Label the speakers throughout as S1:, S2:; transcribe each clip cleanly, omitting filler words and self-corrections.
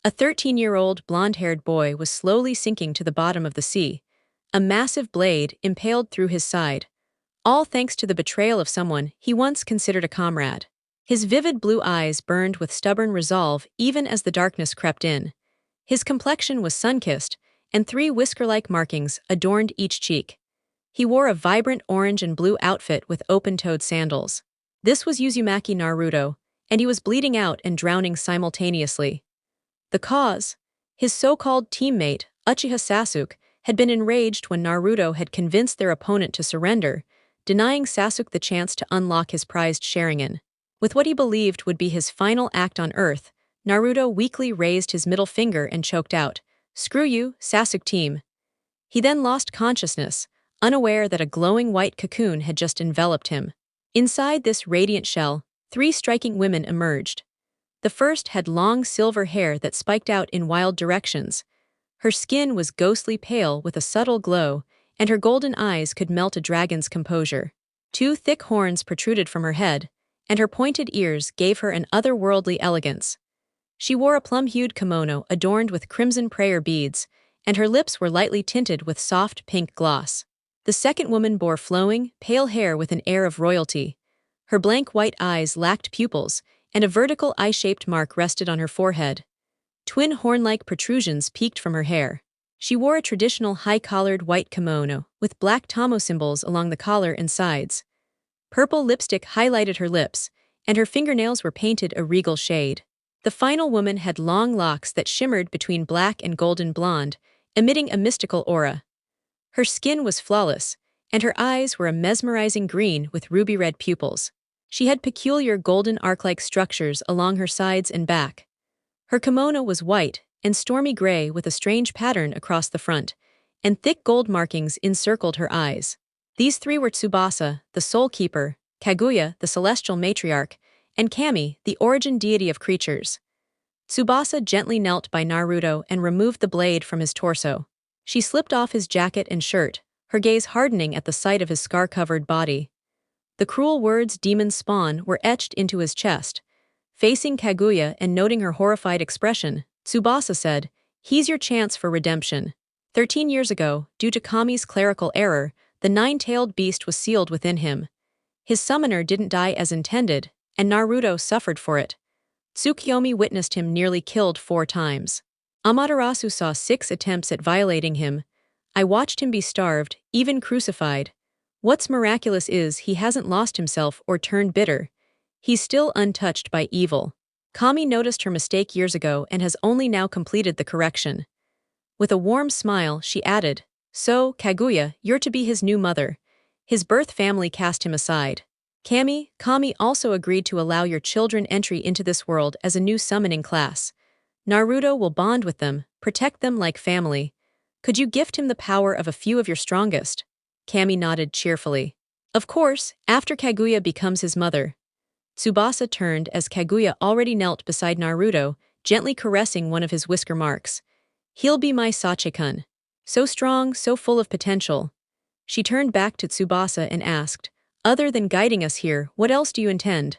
S1: A 13-year-old blonde-haired boy was slowly sinking to the bottom of the sea, a massive blade impaled through his side, all thanks to the betrayal of someone he once considered a comrade. His vivid blue eyes burned with stubborn resolve even as the darkness crept in. His complexion was sun-kissed, and 3 whisker-like markings adorned each cheek. He wore a vibrant orange and blue outfit with open-toed sandals. This was Uzumaki Naruto, and he was bleeding out and drowning simultaneously. The cause? His so-called teammate, Uchiha Sasuke, had been enraged when Naruto had convinced their opponent to surrender, denying Sasuke the chance to unlock his prized Sharingan. With what he believed would be his final act on Earth, Naruto weakly raised his middle finger and choked out, "Screw you, Sasuke team." He then lost consciousness, unaware that a glowing white cocoon had just enveloped him. Inside this radiant shell, 3 striking women emerged. The first had long silver hair that spiked out in wild directions. Her skin was ghostly pale with a subtle glow, and her golden eyes could melt a dragon's composure. 2 thick horns protruded from her head, and her pointed ears gave her an otherworldly elegance. She wore a plum-hued kimono adorned with crimson prayer beads, and her lips were lightly tinted with soft pink gloss. The second woman bore flowing, pale hair with an air of royalty. Her blank white eyes lacked pupils, and a vertical eye-shaped mark rested on her forehead. Twin horn-like protrusions peeked from her hair. She wore a traditional high-collared white kimono, with black tomo symbols along the collar and sides. Purple lipstick highlighted her lips, and her fingernails were painted a regal shade. The final woman had long locks that shimmered between black and golden blonde, emitting a mystical aura. Her skin was flawless, and her eyes were a mesmerizing green with ruby-red pupils. She had peculiar golden arc-like structures along her sides and back. Her kimono was white and stormy gray with a strange pattern across the front, and thick gold markings encircled her eyes. These 3 were Tsubasa, the Soul Keeper, Kaguya, the Celestial Matriarch, and Kami, the origin deity of creatures. Tsubasa gently knelt by Naruto and removed the blade from his torso. She slipped off his jacket and shirt, her gaze hardening at the sight of his scar-covered body. The cruel words "demon spawn" were etched into his chest. Facing Kaguya and noting her horrified expression, Tsubasa said, "He's your chance for redemption." 13 years ago, due to Kami's clerical error, the 9-tailed beast was sealed within him. His summoner didn't die as intended, and Naruto suffered for it. Tsukuyomi witnessed him nearly killed 4 times. Amaterasu saw 6 attempts at violating him. I watched him be starved, even crucified. What's miraculous is he hasn't lost himself or turned bitter. He's still untouched by evil. Kami noticed her mistake years ago and has only now completed the correction. With a warm smile, she added, "So, Kaguya, you're to be his new mother." His birth family cast him aside. Kami also agreed to allow your children entry into this world as a new summoning class. Naruto will bond with them, protect them like family. Could you gift him the power of a few of your strongest? Kami nodded cheerfully. Of course, after Kaguya becomes his mother. Tsubasa turned as Kaguya already knelt beside Naruto, gently caressing one of his whisker marks. He'll be my Sache-kun. So strong, so full of potential. She turned back to Tsubasa and asked, "Other than guiding us here, what else do you intend?"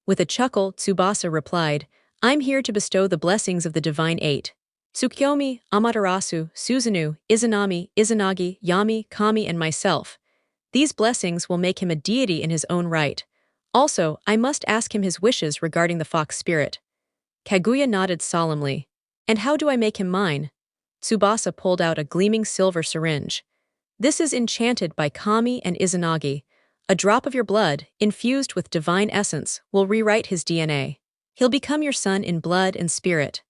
S1: With a chuckle, Tsubasa replied, "I'm here to bestow the blessings of the Divine Eight. Tsukuyomi, Amaterasu, Susanoo, Izanami, Izanagi, Yami, Kami, and myself. These blessings will make him a deity in his own right. Also, I must ask him his wishes regarding the fox spirit." Kaguya nodded solemnly. "And how do I make him mine?" Tsubasa pulled out a gleaming silver syringe. "This is enchanted by Kami and Izanagi. A drop of your blood, infused with divine essence, will rewrite his DNA. He'll become your son in blood and spirit."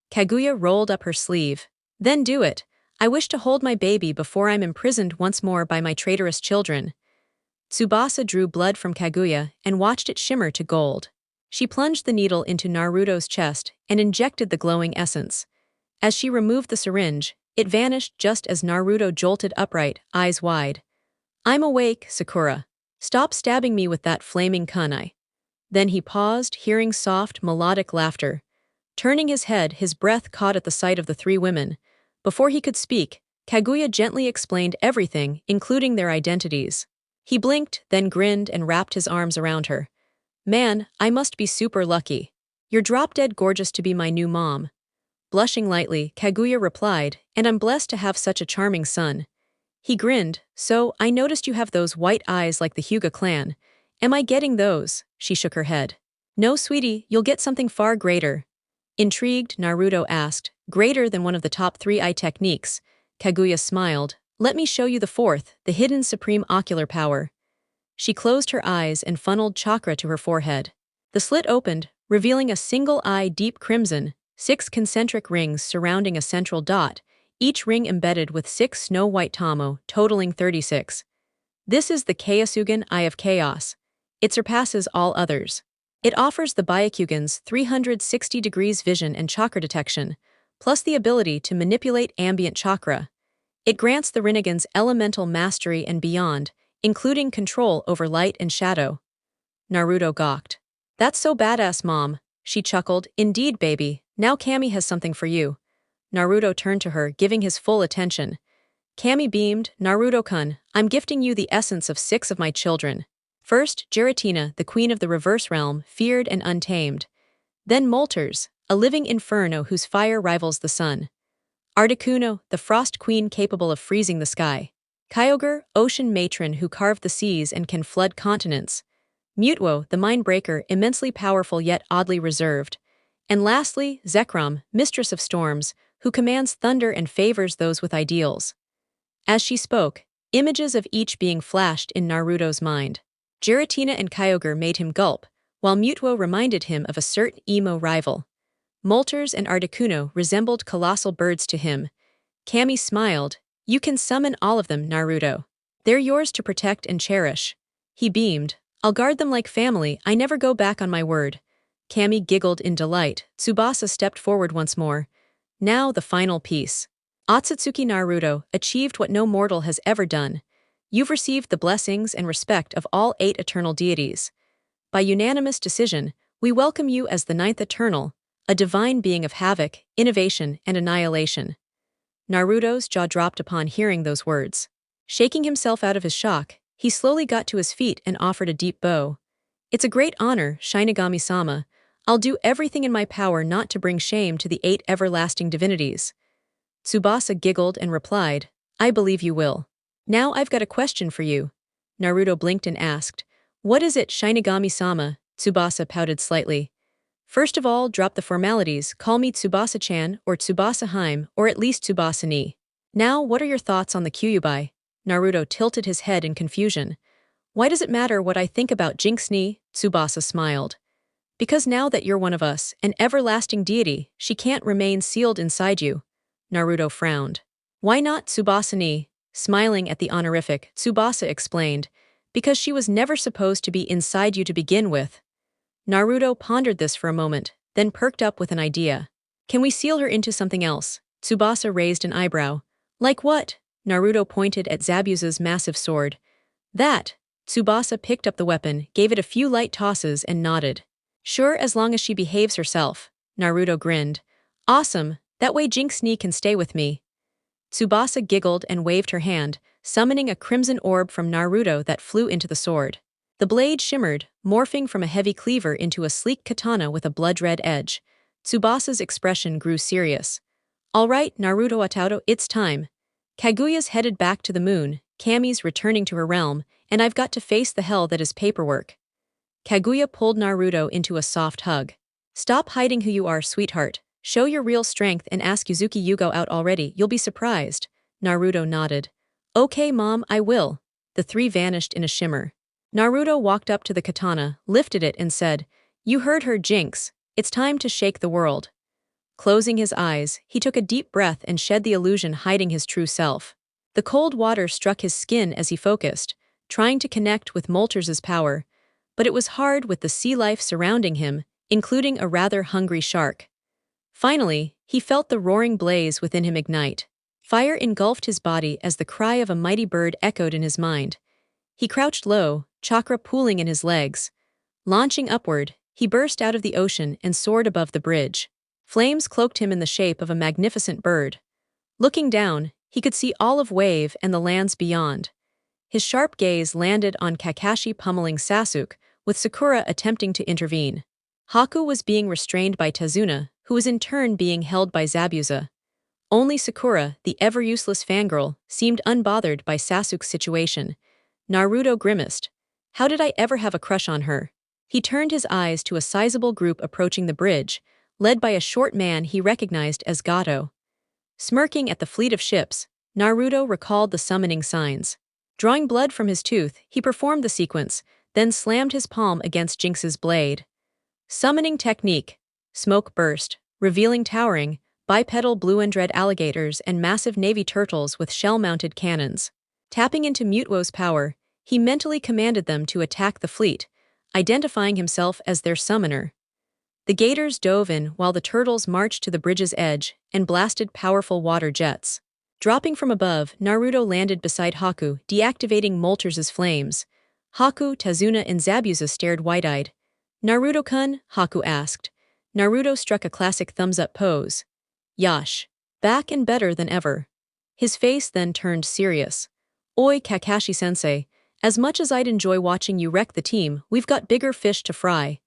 S1: Kaguya rolled up her sleeve. "Then do it. I wish to hold my baby before I'm imprisoned once more by my traitorous children." Tsubasa drew blood from Kaguya and watched it shimmer to gold. She plunged the needle into Naruto's chest and injected the glowing essence. As she removed the syringe, it vanished just as Naruto jolted upright, eyes wide. "I'm awake, Sakura. Stop stabbing me with that flaming kunai." Then he paused, hearing soft, melodic laughter. Turning his head, his breath caught at the sight of the 3 women. Before he could speak, Kaguya gently explained everything, including their identities. He blinked, then grinned and wrapped his arms around her. "Man, I must be super lucky. You're drop-dead gorgeous to be my new mom." Blushing lightly, Kaguya replied, and I'm blessed to have such a charming son. He grinned, so, I noticed you have those white eyes like the Hyuga clan. Am I getting those? She shook her head. No, sweetie, you'll get something far greater. Intrigued, Naruto asked, greater than one of the top 3 eye techniques. Kaguya smiled. Let me show you the fourth, the hidden supreme ocular power. She closed her eyes and funneled chakra to her forehead. The slit opened, revealing a single eye deep crimson, 6 concentric rings surrounding a central dot, each ring embedded with 6 snow-white tamo, totaling 36. This is the Kyosugan Eye of Chaos. It surpasses all others. It offers the Byakugan's 360 degrees vision and chakra detection, plus the ability to manipulate ambient chakra. It grants the Rinnegan's elemental mastery and beyond, including control over light and shadow. Naruto gawked. That's so badass, Mom. She chuckled. Indeed, baby. Now Kami has something for you. Naruto turned to her, giving his full attention. Kami beamed. Naruto-kun, I'm gifting you the essence of 6 of my children. First, Giratina, the queen of the reverse realm, feared and untamed. Then Molters, a living inferno whose fire rivals the sun. Articuno, the frost queen capable of freezing the sky. Kyogre, ocean matron who carved the seas and can flood continents. Mutuo, the mind breaker, immensely powerful yet oddly reserved. And lastly, Zekrom, mistress of storms, who commands thunder and favors those with ideals. As she spoke, images of each being flashed in Naruto's mind. Giratina and Kyogre made him gulp, while Mutuo reminded him of a certain emo rival. Molters and Articuno resembled colossal birds to him. Kami smiled. You can summon all of them, Naruto. They're yours to protect and cherish. He beamed. I'll guard them like family, I never go back on my word. Kami giggled in delight. Tsubasa stepped forward once more. Now the final piece. OTSUTSUKI Naruto achieved what no mortal has ever done. You've received the blessings and respect of all 8 eternal deities. By unanimous decision, we welcome you as the 9th Eternal, a divine being of havoc, innovation, and annihilation. Naruto's jaw dropped upon hearing those words. Shaking himself out of his shock, he slowly got to his feet and offered a deep bow. It's a great honor, Shinigami-sama. I'll do everything in my power not to bring shame to the 8 everlasting divinities. Tsubasa giggled and replied, I believe you will. Now I've got a question for you. Naruto blinked and asked, What is it, Shinigami-sama? Tsubasa pouted slightly. First of all, drop the formalities, call me Tsubasa-chan or Tsubasa-hime or at least Tsubasa-ni. Now, what are your thoughts on the Kyuubi? Naruto tilted his head in confusion. Why does it matter what I think about Jinx-ni? Tsubasa smiled. Because now that you're one of us, an everlasting deity, she can't remain sealed inside you. Naruto frowned. Why not Tsubasa-ni? Smiling at the honorific, Tsubasa explained. Because she was never supposed to be inside you to begin with. Naruto pondered this for a moment, then perked up with an idea. Can we seal her into something else? Tsubasa raised an eyebrow. Like what? Naruto pointed at Zabuza's massive sword. That. Tsubasa picked up the weapon, gave it a few light tosses and nodded. Sure, as long as she behaves herself. Naruto grinned. Awesome, that way Jinx-ni can stay with me. Tsubasa giggled and waved her hand, summoning a crimson orb from Naruto that flew into the sword. The blade shimmered, morphing from a heavy cleaver into a sleek katana with a blood-red edge. Tsubasa's expression grew serious. All right, Naruto Atauro, it's time. Kaguya's headed back to the moon, Kami's returning to her realm, and I've got to face the hell that is paperwork. Kaguya pulled Naruto into a soft hug. Stop hiding who you are, sweetheart. Show your real strength and ask Yuzuki Yugo out already, you'll be surprised. Naruto nodded. Okay, Mom, I will. The 3 vanished in a shimmer. Naruto walked up to the katana, lifted it and said, You heard her, Jinx. It's time to shake the world. Closing his eyes, he took a deep breath and shed the illusion hiding his true self. The cold water struck his skin as he focused, trying to connect with Molters' power, but it was hard with the sea life surrounding him, including a rather hungry shark. Finally, he felt the roaring blaze within him ignite. Fire engulfed his body as the cry of a mighty bird echoed in his mind. He crouched low, chakra pooling in his legs. Launching upward, he burst out of the ocean and soared above the bridge. Flames cloaked him in the shape of a magnificent bird. Looking down, he could see Olive Wave and the lands beyond. His sharp gaze landed on Kakashi pummeling Sasuke, with Sakura attempting to intervene. Haku was being restrained by Tazuna, who was in turn being held by Zabuza. Only Sakura, the ever-useless fangirl, seemed unbothered by Sasuke's situation. Naruto grimaced. How did I ever have a crush on her? He turned his eyes to a sizable group approaching the bridge, led by a short man he recognized as Gato. Smirking at the fleet of ships, Naruto recalled the summoning signs. Drawing blood from his tooth, he performed the sequence, then slammed his palm against Jinx's blade. Summoning technique. Smoke burst, revealing towering, bipedal blue and red alligators and massive navy turtles with shell-mounted cannons. Tapping into Mutewo's power, he mentally commanded them to attack the fleet, identifying himself as their summoner. The gators dove in while the turtles marched to the bridge's edge and blasted powerful water jets. Dropping from above, Naruto landed beside Haku, deactivating Moltres' flames. Haku, Tazuna, and Zabuza stared wide-eyed. Naruto-kun? Haku asked. Naruto struck a classic thumbs-up pose. Yash. Back and better than ever. His face then turned serious. Oi, Kakashi-sensei, as much as I'd enjoy watching you wreck the team, we've got bigger fish to fry.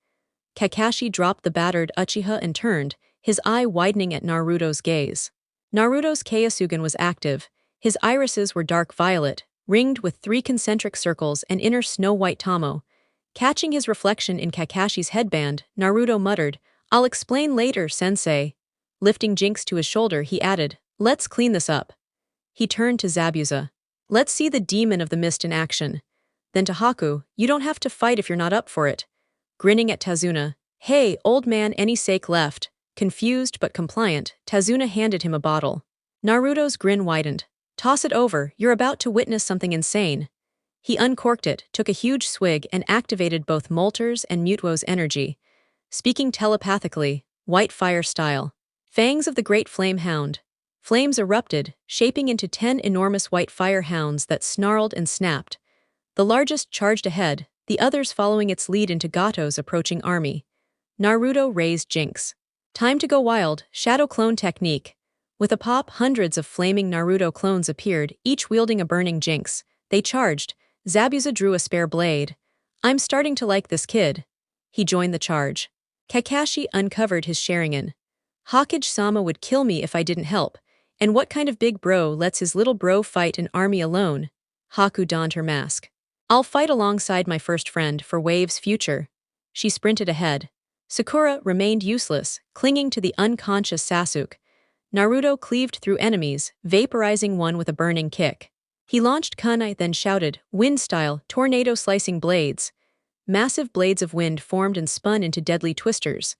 S1: Kakashi dropped the battered Uchiha and turned, his eye widening at Naruto's gaze. Naruto's Kyosugan was active. His irises were dark violet, ringed with 3 concentric circles and inner snow-white tamo. Catching his reflection in Kakashi's headband, Naruto muttered, I'll explain later, sensei. Lifting Jinx to his shoulder, he added, Let's clean this up. He turned to Zabuza. Let's see the demon of the mist in action. Then to Haku, you don't have to fight if you're not up for it. Grinning at Tazuna, Hey, old man, any sake left? Confused but compliant, Tazuna handed him a bottle. Naruto's grin widened. Toss it over, you're about to witness something insane. He uncorked it, took a huge swig, and activated both Moltres and Mutewo's energy. Speaking telepathically, white fire style. Fangs of the great flame hound. Flames erupted, shaping into 10 enormous white fire hounds that snarled and snapped. The largest charged ahead, the others following its lead into Gato's approaching army. Naruto raised Jinx. Time to go wild, shadow clone technique. With a pop, hundreds of flaming Naruto clones appeared, each wielding a burning Jinx. They charged. Zabuza drew a spare blade. I'm starting to like this kid. He joined the charge. Kakashi uncovered his Sharingan. Hokage-sama would kill me if I didn't help. And what kind of big bro lets his little bro fight an army alone? Haku donned her mask. I'll fight alongside my first friend for Wave's future. She sprinted ahead. Sakura remained useless, clinging to the unconscious Sasuke. Naruto cleaved through enemies, vaporizing one with a burning kick. He launched kunai, then shouted, wind-style, tornado-slicing blades. Massive blades of wind formed and spun into deadly twisters.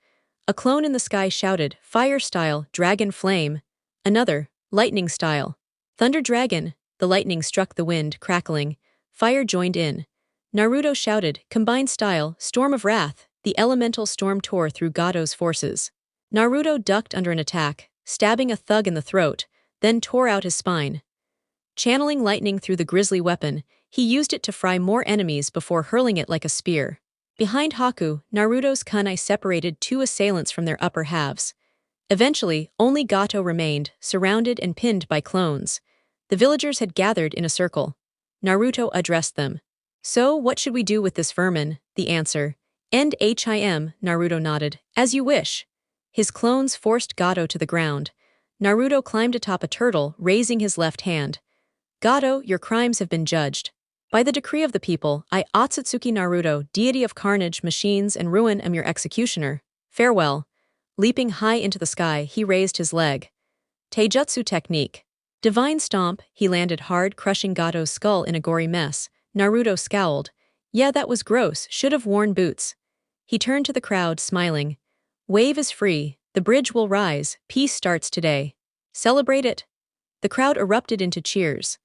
S1: A clone in the sky shouted, fire-style, dragon flame. Another, lightning-style. Thunder dragon. The lightning struck the wind, crackling. Fire joined in. Naruto shouted, combined style, storm of wrath. The elemental storm tore through Gato's forces. Naruto ducked under an attack, stabbing a thug in the throat, then tore out his spine. Channeling lightning through the grisly weapon, he used it to fry more enemies before hurling it like a spear. Behind Haku, Naruto's kunai separated 2 assailants from their upper halves. Eventually, only Gato remained, surrounded and pinned by clones. The villagers had gathered in a circle. Naruto addressed them. So, what should we do with this vermin? The answer. End him, Naruto nodded. As you wish. His clones forced Gato to the ground. Naruto climbed atop a turtle, raising his left hand. Gato, your crimes have been judged. By the decree of the people, I, OTSUTSUKI Naruto, deity of carnage, machines, and ruin, am your executioner. Farewell. Leaping high into the sky, he raised his leg. Taijutsu technique. Divine stomp, he landed hard, crushing Gato's skull in a gory mess. Naruto scowled. Yeah, that was gross, should have worn boots. He turned to the crowd, smiling. Wave is free, the bridge will rise, peace starts today. Celebrate it. The crowd erupted into cheers.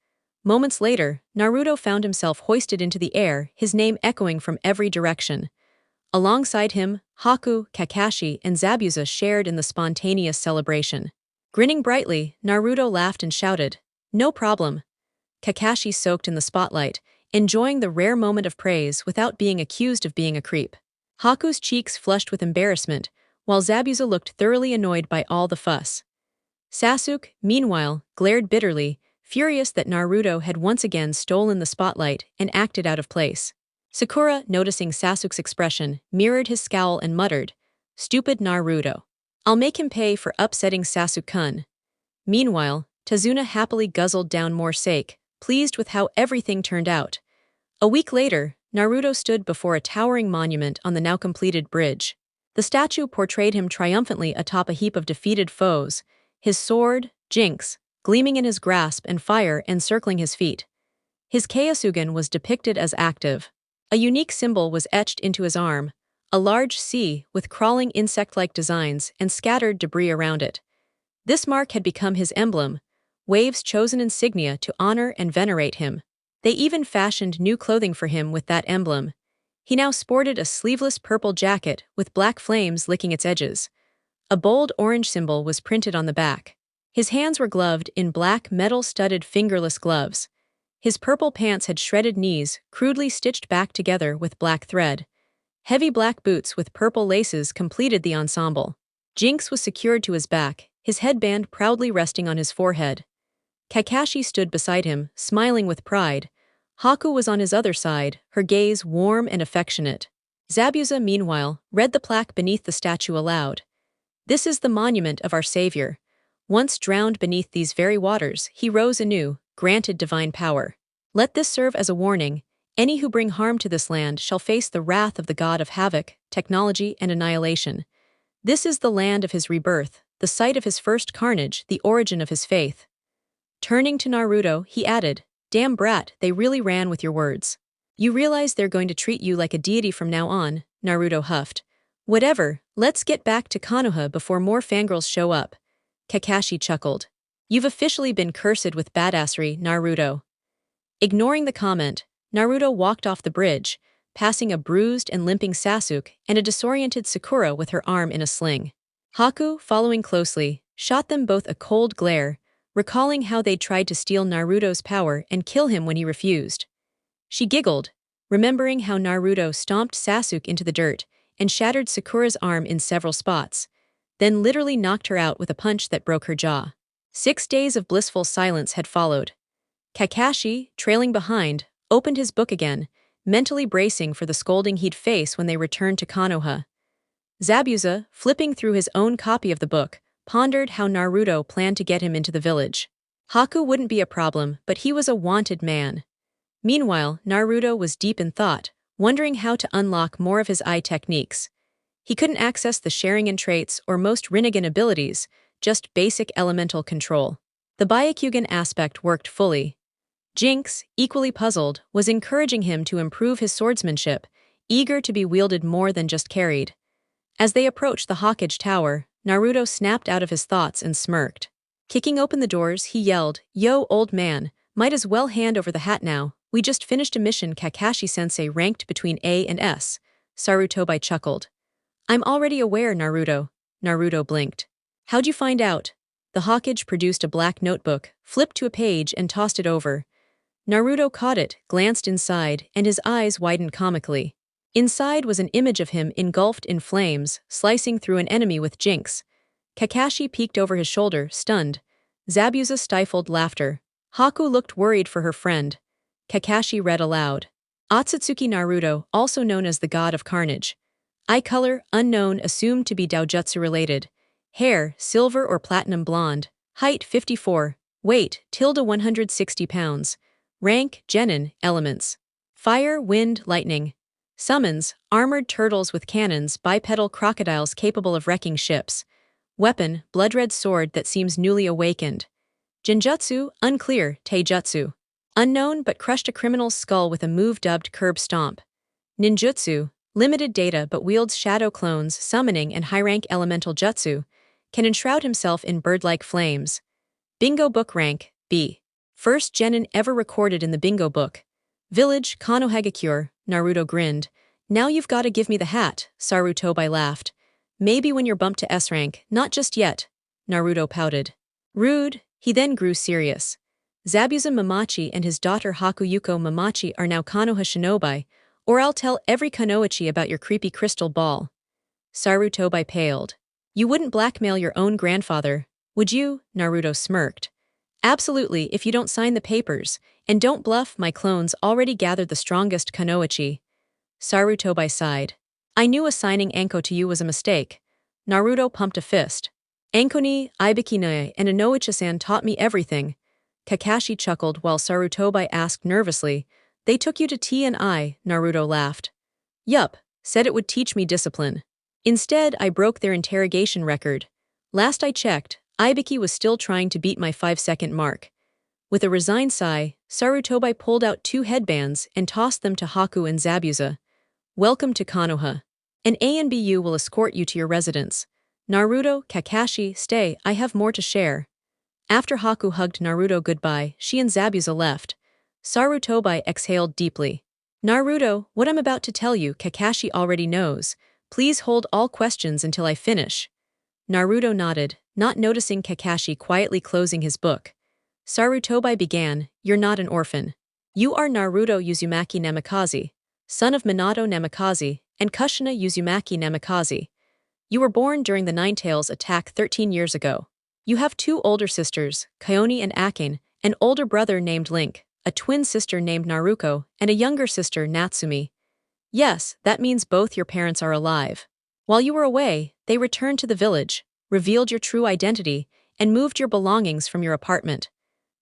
S1: Moments later, Naruto found himself hoisted into the air, his name echoing from every direction. Alongside him, Haku, Kakashi, and Zabuza shared in the spontaneous celebration. Grinning brightly, Naruto laughed and shouted, No problem. Kakashi soaked in the spotlight, enjoying the rare moment of praise without being accused of being a creep. Haku's cheeks flushed with embarrassment, while Zabuza looked thoroughly annoyed by all the fuss. Sasuke, meanwhile, glared bitterly, furious that Naruto had once again stolen the spotlight and acted out of place. Sakura, noticing Sasuke's expression, mirrored his scowl and muttered, Stupid Naruto. I'll make him pay for upsetting Sasuke-kun. Meanwhile, Tazuna happily guzzled down more sake, pleased with how everything turned out. A week later, Naruto stood before a towering monument on the now-completed bridge. The statue portrayed him triumphantly atop a heap of defeated foes, his sword, Jinx, gleaming in his grasp and fire encircling his feet. His Kyosugen was depicted as active. A unique symbol was etched into his arm, a large C with crawling insect-like designs and scattered debris around it. This mark had become his emblem, Wave's chosen insignia to honor and venerate him. They even fashioned new clothing for him with that emblem. He now sported a sleeveless purple jacket with black flames licking its edges. A bold orange symbol was printed on the back. His hands were gloved in black metal-studded fingerless gloves. His purple pants had shredded knees, crudely stitched back together with black thread. Heavy black boots with purple laces completed the ensemble. Jinx was secured to his back, his headband proudly resting on his forehead. Kakashi stood beside him, smiling with pride. Haku was on his other side, her gaze warm and affectionate. Zabuza, meanwhile, read the plaque beneath the statue aloud. "This is the monument of our savior. Once drowned beneath these very waters, he rose anew, granted divine power. Let this serve as a warning. Any who bring harm to this land shall face the wrath of the god of havoc, technology, and annihilation. This is the land of his rebirth, the site of his first carnage, the origin of his faith." Turning to Naruto, he added, "Damn brat, they really ran with your words. You realize they're going to treat you like a deity from now on," Naruto huffed. "Whatever, let's get back to Konoha before more fangirls show up." Kakashi chuckled. "You've officially been cursed with badassery, Naruto." Ignoring the comment, Naruto walked off the bridge, passing a bruised and limping Sasuke and a disoriented Sakura with her arm in a sling. Haku, following closely, shot them both a cold glare, recalling how they'd tried to steal Naruto's power and kill him when he refused. She giggled, remembering how Naruto stomped Sasuke into the dirt and shattered Sakura's arm in several spots, then literally knocked her out with a punch that broke her jaw. 6 days of blissful silence had followed. Kakashi, trailing behind, opened his book again, mentally bracing for the scolding he'd face when they returned to Konoha. Zabuza, flipping through his own copy of the book, pondered how Naruto planned to get him into the village. Haku wouldn't be a problem, but he was a wanted man. Meanwhile, Naruto was deep in thought, wondering how to unlock more of his eye techniques. He couldn't access the Sharingan traits or most Rinnegan abilities, just basic elemental control. The Byakugan aspect worked fully. Jinx, equally puzzled, was encouraging him to improve his swordsmanship, eager to be wielded more than just carried. As they approached the Hokage Tower, Naruto snapped out of his thoughts and smirked. Kicking open the doors, he yelled, "Yo, old man, might as well hand over the hat now. We just finished a mission Kakashi-sensei ranked between A and S." Sarutobi chuckled. "I'm already aware, Naruto." Naruto blinked. "How'd you find out?" The Hokage produced a black notebook, flipped to a page and tossed it over. Naruto caught it, glanced inside, and his eyes widened comically. Inside was an image of him engulfed in flames, slicing through an enemy with Jinx. Kakashi peeked over his shoulder, stunned. Zabuza stifled laughter. Haku looked worried for her friend. Kakashi read aloud. "OTSUTSUKI Naruto, also known as the god of Carnage. Eye color, unknown, assumed to be Doujutsu related. Hair, silver or platinum blonde. Height, 54. Weight, 160 pounds. Rank, genin, elements. Fire, wind, lightning. Summons, armored turtles with cannons, bipedal crocodiles capable of wrecking ships. Weapon, blood-red sword that seems newly awakened. Genjutsu, unclear, taijutsu. Unknown but crushed a criminal's skull with a move dubbed curb stomp. Ninjutsu, limited data but wields shadow clones, summoning and high-rank elemental jutsu. Can enshroud himself in bird-like flames. Bingo book rank, B. First genin ever recorded in the bingo book. Village, Konohagakure, Naruto grinned. "Now you've gotta give me the hat," Sarutobi laughed. "Maybe when you're bumped to S rank, not just yet." Naruto pouted. Rude, he then grew serious. "Zabuza Mamachi and his daughter Hakuyuko Mamachi are now Konoha shinobi, or I'll tell every Kunoichi about your creepy crystal ball." Sarutobi paled. "You wouldn't blackmail your own grandfather, would you?" Naruto smirked. "Absolutely, if you don't sign the papers, and don't bluff, my clones already gathered the strongest Kunoichi." Sarutobi sighed. "I knew assigning Anko to you was a mistake. Naruto pumped a fist. Anko ni Ibiki no and Inoichi-san taught me everything. Kakashi chuckled while Sarutobi asked nervously, "They took you to T&I," Naruto laughed. "Yup, said it would teach me discipline. Instead, I broke their interrogation record. Last I checked, Ibiki was still trying to beat my 5-second mark." With a resigned sigh, Sarutobi pulled out 2 headbands and tossed them to Haku and Zabuza. "Welcome to Konoha. An ANBU will escort you to your residence. Naruto, Kakashi, stay, I have more to share." After Haku hugged Naruto goodbye, she and Zabuza left. Sarutobi exhaled deeply. "Naruto, what I'm about to tell you, Kakashi already knows. Please hold all questions until I finish." Naruto nodded, not noticing Kakashi quietly closing his book. Sarutobi began, "You're not an orphan. You are Naruto Uzumaki Namikaze, son of Minato Namikaze, and Kushina Uzumaki Namikaze. You were born during the Ninetales attack 13 years ago. You have 2 older sisters, Kaoni and Akin, an older brother named Link, a twin sister named Naruko, and a younger sister, Natsumi. Yes, that means both your parents are alive. While you were away, they returned to the village, revealed your true identity, and moved your belongings from your apartment.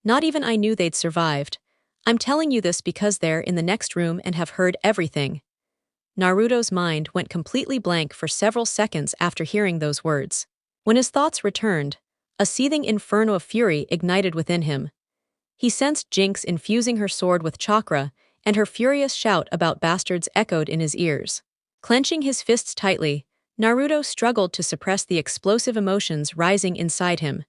S1: Not even I knew they'd survived. I'm telling you this because they're in the next room and have heard everything." Naruto's mind went completely blank for several seconds after hearing those words. When his thoughts returned, a seething inferno of fury ignited within him. He sensed Jinx infusing her sword with chakra, and her furious shout about bastards echoed in his ears. Clenching his fists tightly, Naruto struggled to suppress the explosive emotions rising inside him.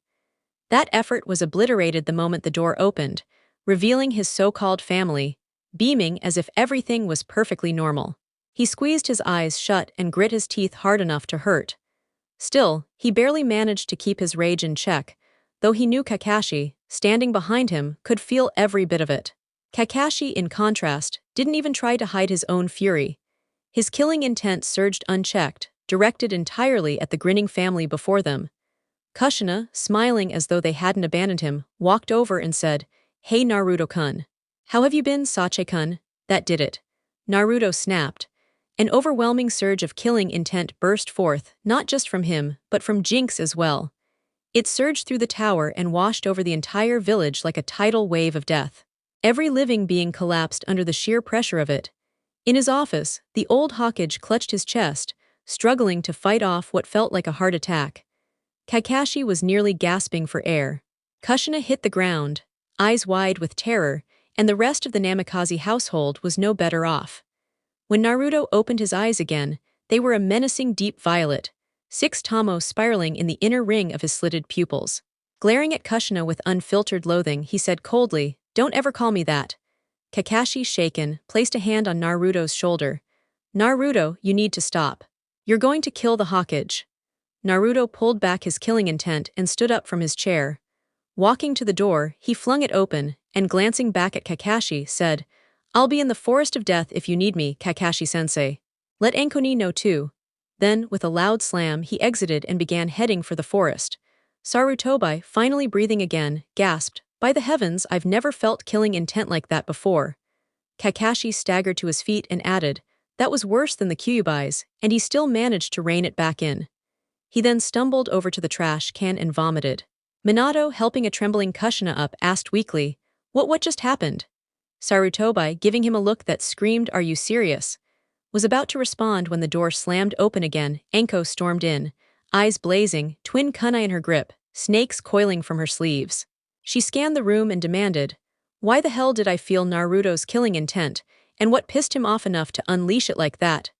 S1: That effort was obliterated the moment the door opened, revealing his so-called family, beaming as if everything was perfectly normal. He squeezed his eyes shut and grit his teeth hard enough to hurt. Still, he barely managed to keep his rage in check, though he knew Kakashi, standing behind him, could feel every bit of it. Kakashi, in contrast, didn't even try to hide his own fury. His killing intent surged unchecked, directed entirely at the grinning family before them. Kushina, smiling as though they hadn't abandoned him, walked over and said, "Hey Naruto-kun. How have you been, Sache-kun?" "That did it." Naruto snapped. An overwhelming surge of killing intent burst forth, not just from him, but from Jinx as well. It surged through the tower and washed over the entire village like a tidal wave of death. Every living being collapsed under the sheer pressure of it. In his office, the old Hokage clutched his chest, struggling to fight off what felt like a heart attack. Kakashi was nearly gasping for air. Kushina hit the ground, eyes wide with terror, and the rest of the Namikaze household was no better off. When Naruto opened his eyes again, they were a menacing deep violet, 6 tamo spiraling in the inner ring of his slitted pupils. Glaring at Kushina with unfiltered loathing, he said coldly, "Don't ever call me that." Kakashi, shaken, placed a hand on Naruto's shoulder. "Naruto, you need to stop. You're going to kill the Hokage." Naruto pulled back his killing intent and stood up from his chair. Walking to the door, he flung it open, and glancing back at Kakashi, said, "I'll be in the forest of death if you need me, Kakashi-sensei. Let Ankoni know too." Then, with a loud slam, he exited and began heading for the forest. Sarutobi, finally breathing again, gasped, "By the heavens, I've never felt killing intent like that before." Kakashi staggered to his feet and added, "That was worse than the Kyuubi's, and he still managed to rein it back in." He then stumbled over to the trash can and vomited. Minato, helping a trembling Kushina up, asked weakly, What just happened?" Sarutobi, giving him a look that screamed, "Are you serious?" was about to respond when the door slammed open again. Anko stormed in, eyes blazing, twin kunai in her grip, snakes coiling from her sleeves. She scanned the room and demanded, "Why the hell did I feel Naruto's killing intent, and what pissed him off enough to unleash it like that?"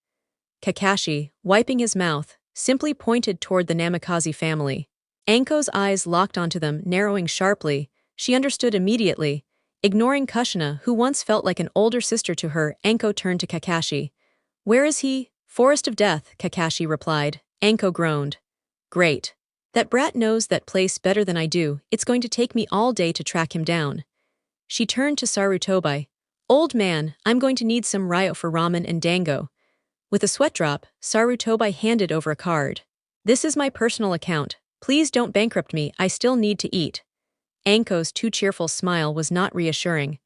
S1: Kakashi, wiping his mouth, simply pointed toward the Namikaze family. Anko's eyes locked onto them, narrowing sharply. She understood immediately. Ignoring Kushina, who once felt like an older sister to her, Anko turned to Kakashi. "Where is he?" "Forest of Death," Kakashi replied. Anko groaned. "Great. That brat knows that place better than I do. It's going to take me all day to track him down." She turned to Sarutobi. "Old man, I'm going to need some ryo for ramen and dango." With a sweat drop, Sarutobi handed over a card. "This is my personal account. Please don't bankrupt me, I still need to eat." Anko's too cheerful smile was not reassuring.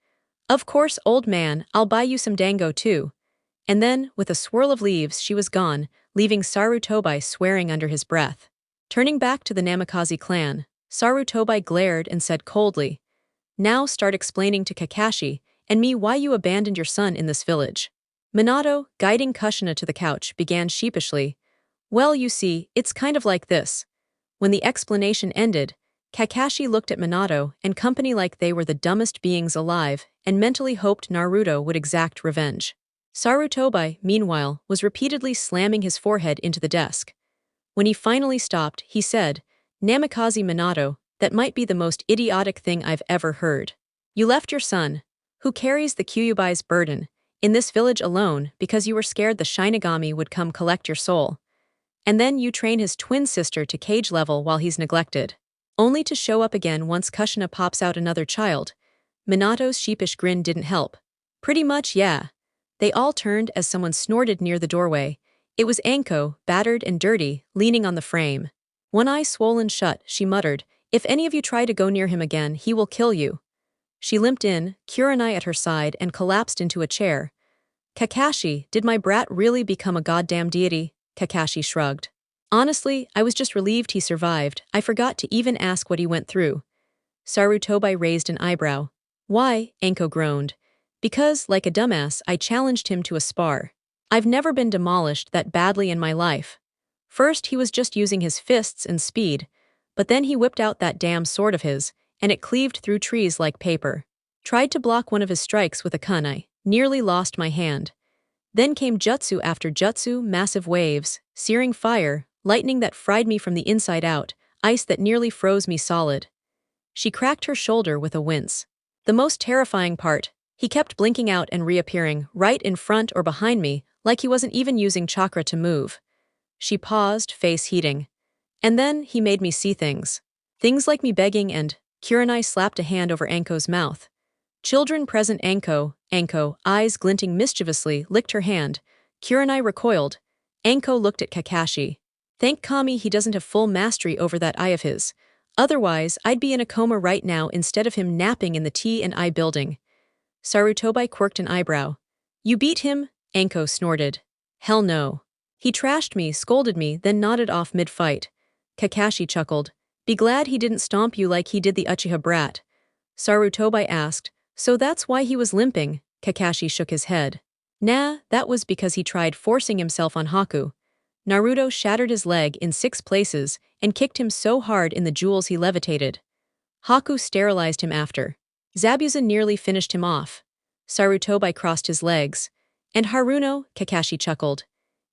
S1: "Of course, old man, I'll buy you some dango too." And then, with a swirl of leaves, she was gone, leaving Sarutobi swearing under his breath. Turning back to the Namikaze clan, Sarutobi glared and said coldly, "Now start explaining to Kakashi and me why you abandoned your son in this village." Minato, guiding Kushina to the couch, began sheepishly, "Well, you see, it's kind of like this." When the explanation ended, Kakashi looked at Minato and company like they were the dumbest beings alive and mentally hoped Naruto would exact revenge. Sarutobi, meanwhile, was repeatedly slamming his forehead into the desk. When he finally stopped, he said, "Namikaze Minato, that might be the most idiotic thing I've ever heard. You left your son, who carries the Kyuubi's burden, in this village alone because you were scared the Shinigami would come collect your soul. And then you train his twin sister to cage level while he's neglected, only to show up again once Kushina pops out another child." Minato's sheepish grin didn't help. "Pretty much, yeah." They all turned as someone snorted near the doorway. It was Anko, battered and dirty, leaning on the frame. One eye swollen shut, she muttered, "If any of you try to go near him again, he will kill you." She limped in, Kurenai at her side, and collapsed into a chair. "Kakashi, did my brat really become a goddamn deity?" Kakashi shrugged. "Honestly, I was just relieved he survived. I forgot to even ask what he went through." Sarutobi raised an eyebrow. "Why?" Anko groaned. "Because, like a dumbass, I challenged him to a spar. I've never been demolished that badly in my life. First he was just using his fists and speed, but then he whipped out that damn sword of his, and it cleaved through trees like paper. Tried to block one of his strikes with a kunai, nearly lost my hand. Then came jutsu after jutsu, massive waves, searing fire, lightning that fried me from the inside out, ice that nearly froze me solid." She cracked her shoulder with a wince. "The most terrifying part, he kept blinking out and reappearing, right in front or behind me, like he wasn't even using chakra to move." She paused, face heating. "And then he made me see things. Things like me begging and..." Kurenai slapped a hand over Anko's mouth. Children present Anko, eyes glinting mischievously, licked her hand. Kurenai recoiled. Anko looked at Kakashi. "Thank Kami he doesn't have full mastery over that eye of his. Otherwise, I'd be in a coma right now instead of him napping in the T&I building." Sarutobi quirked an eyebrow. "You beat him?" Anko snorted. "Hell no. He trashed me, scolded me, then nodded off mid-fight." Kakashi chuckled. "Be glad he didn't stomp you like he did the Uchiha brat." Sarutobi asked, "So that's why he was limping?" Kakashi shook his head. "Nah, that was because he tried forcing himself on Haku. Naruto shattered his leg in 6 places and kicked him so hard in the jewels he levitated. Haku sterilized him after. Zabuza nearly finished him off." Sarutobi crossed his legs. "And Haruno?" Kakashi chuckled.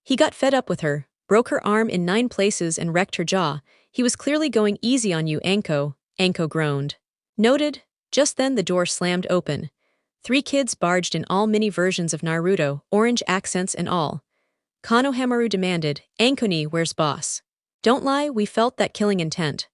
S1: "He got fed up with her, broke her arm in 9 places and wrecked her jaw. He was clearly going easy on you, Anko." Anko groaned. "Noted." Just then the door slammed open. 3 kids barged in, all mini versions of Naruto, orange accents and all. Konohamaru demanded, "Ankoni, where's boss?" "Don't lie, we felt that killing intent."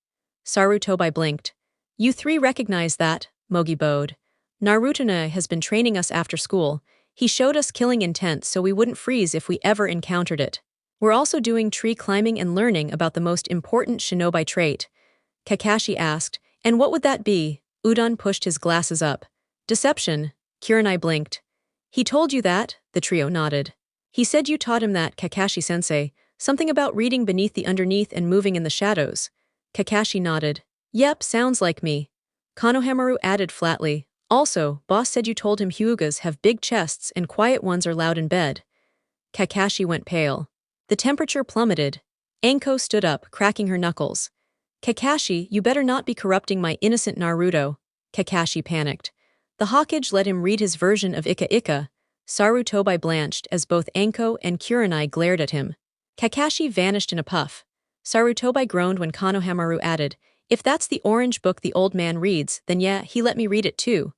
S1: Sarutobi blinked. "You 3 recognize that?" Mogi bowed. "Narutone has been training us after school. He showed us killing intent so we wouldn't freeze if we ever encountered it. We're also doing tree climbing and learning about the most important shinobi trait." Kakashi asked, "And what would that be?" Udon pushed his glasses up. "Deception." Kurenai blinked. "He told you that?" The trio nodded. "He said you taught him that, Kakashi-sensei, something about reading beneath the underneath and moving in the shadows." Kakashi nodded. "Yep, sounds like me." Konohamaru added flatly, "Also, boss said you told him Hyugas have big chests and quiet ones are loud in bed." Kakashi went pale. The temperature plummeted. Anko stood up, cracking her knuckles. "Kakashi, you better not be corrupting my innocent Naruto." Kakashi panicked. The Hokage let him read his version of Ika Ika. Sarutobi blanched as both Anko and Kurenai glared at him. Kakashi vanished in a puff. Sarutobi groaned when Konohamaru added, "If that's the orange book the old man reads, then yeah, he let me read it too."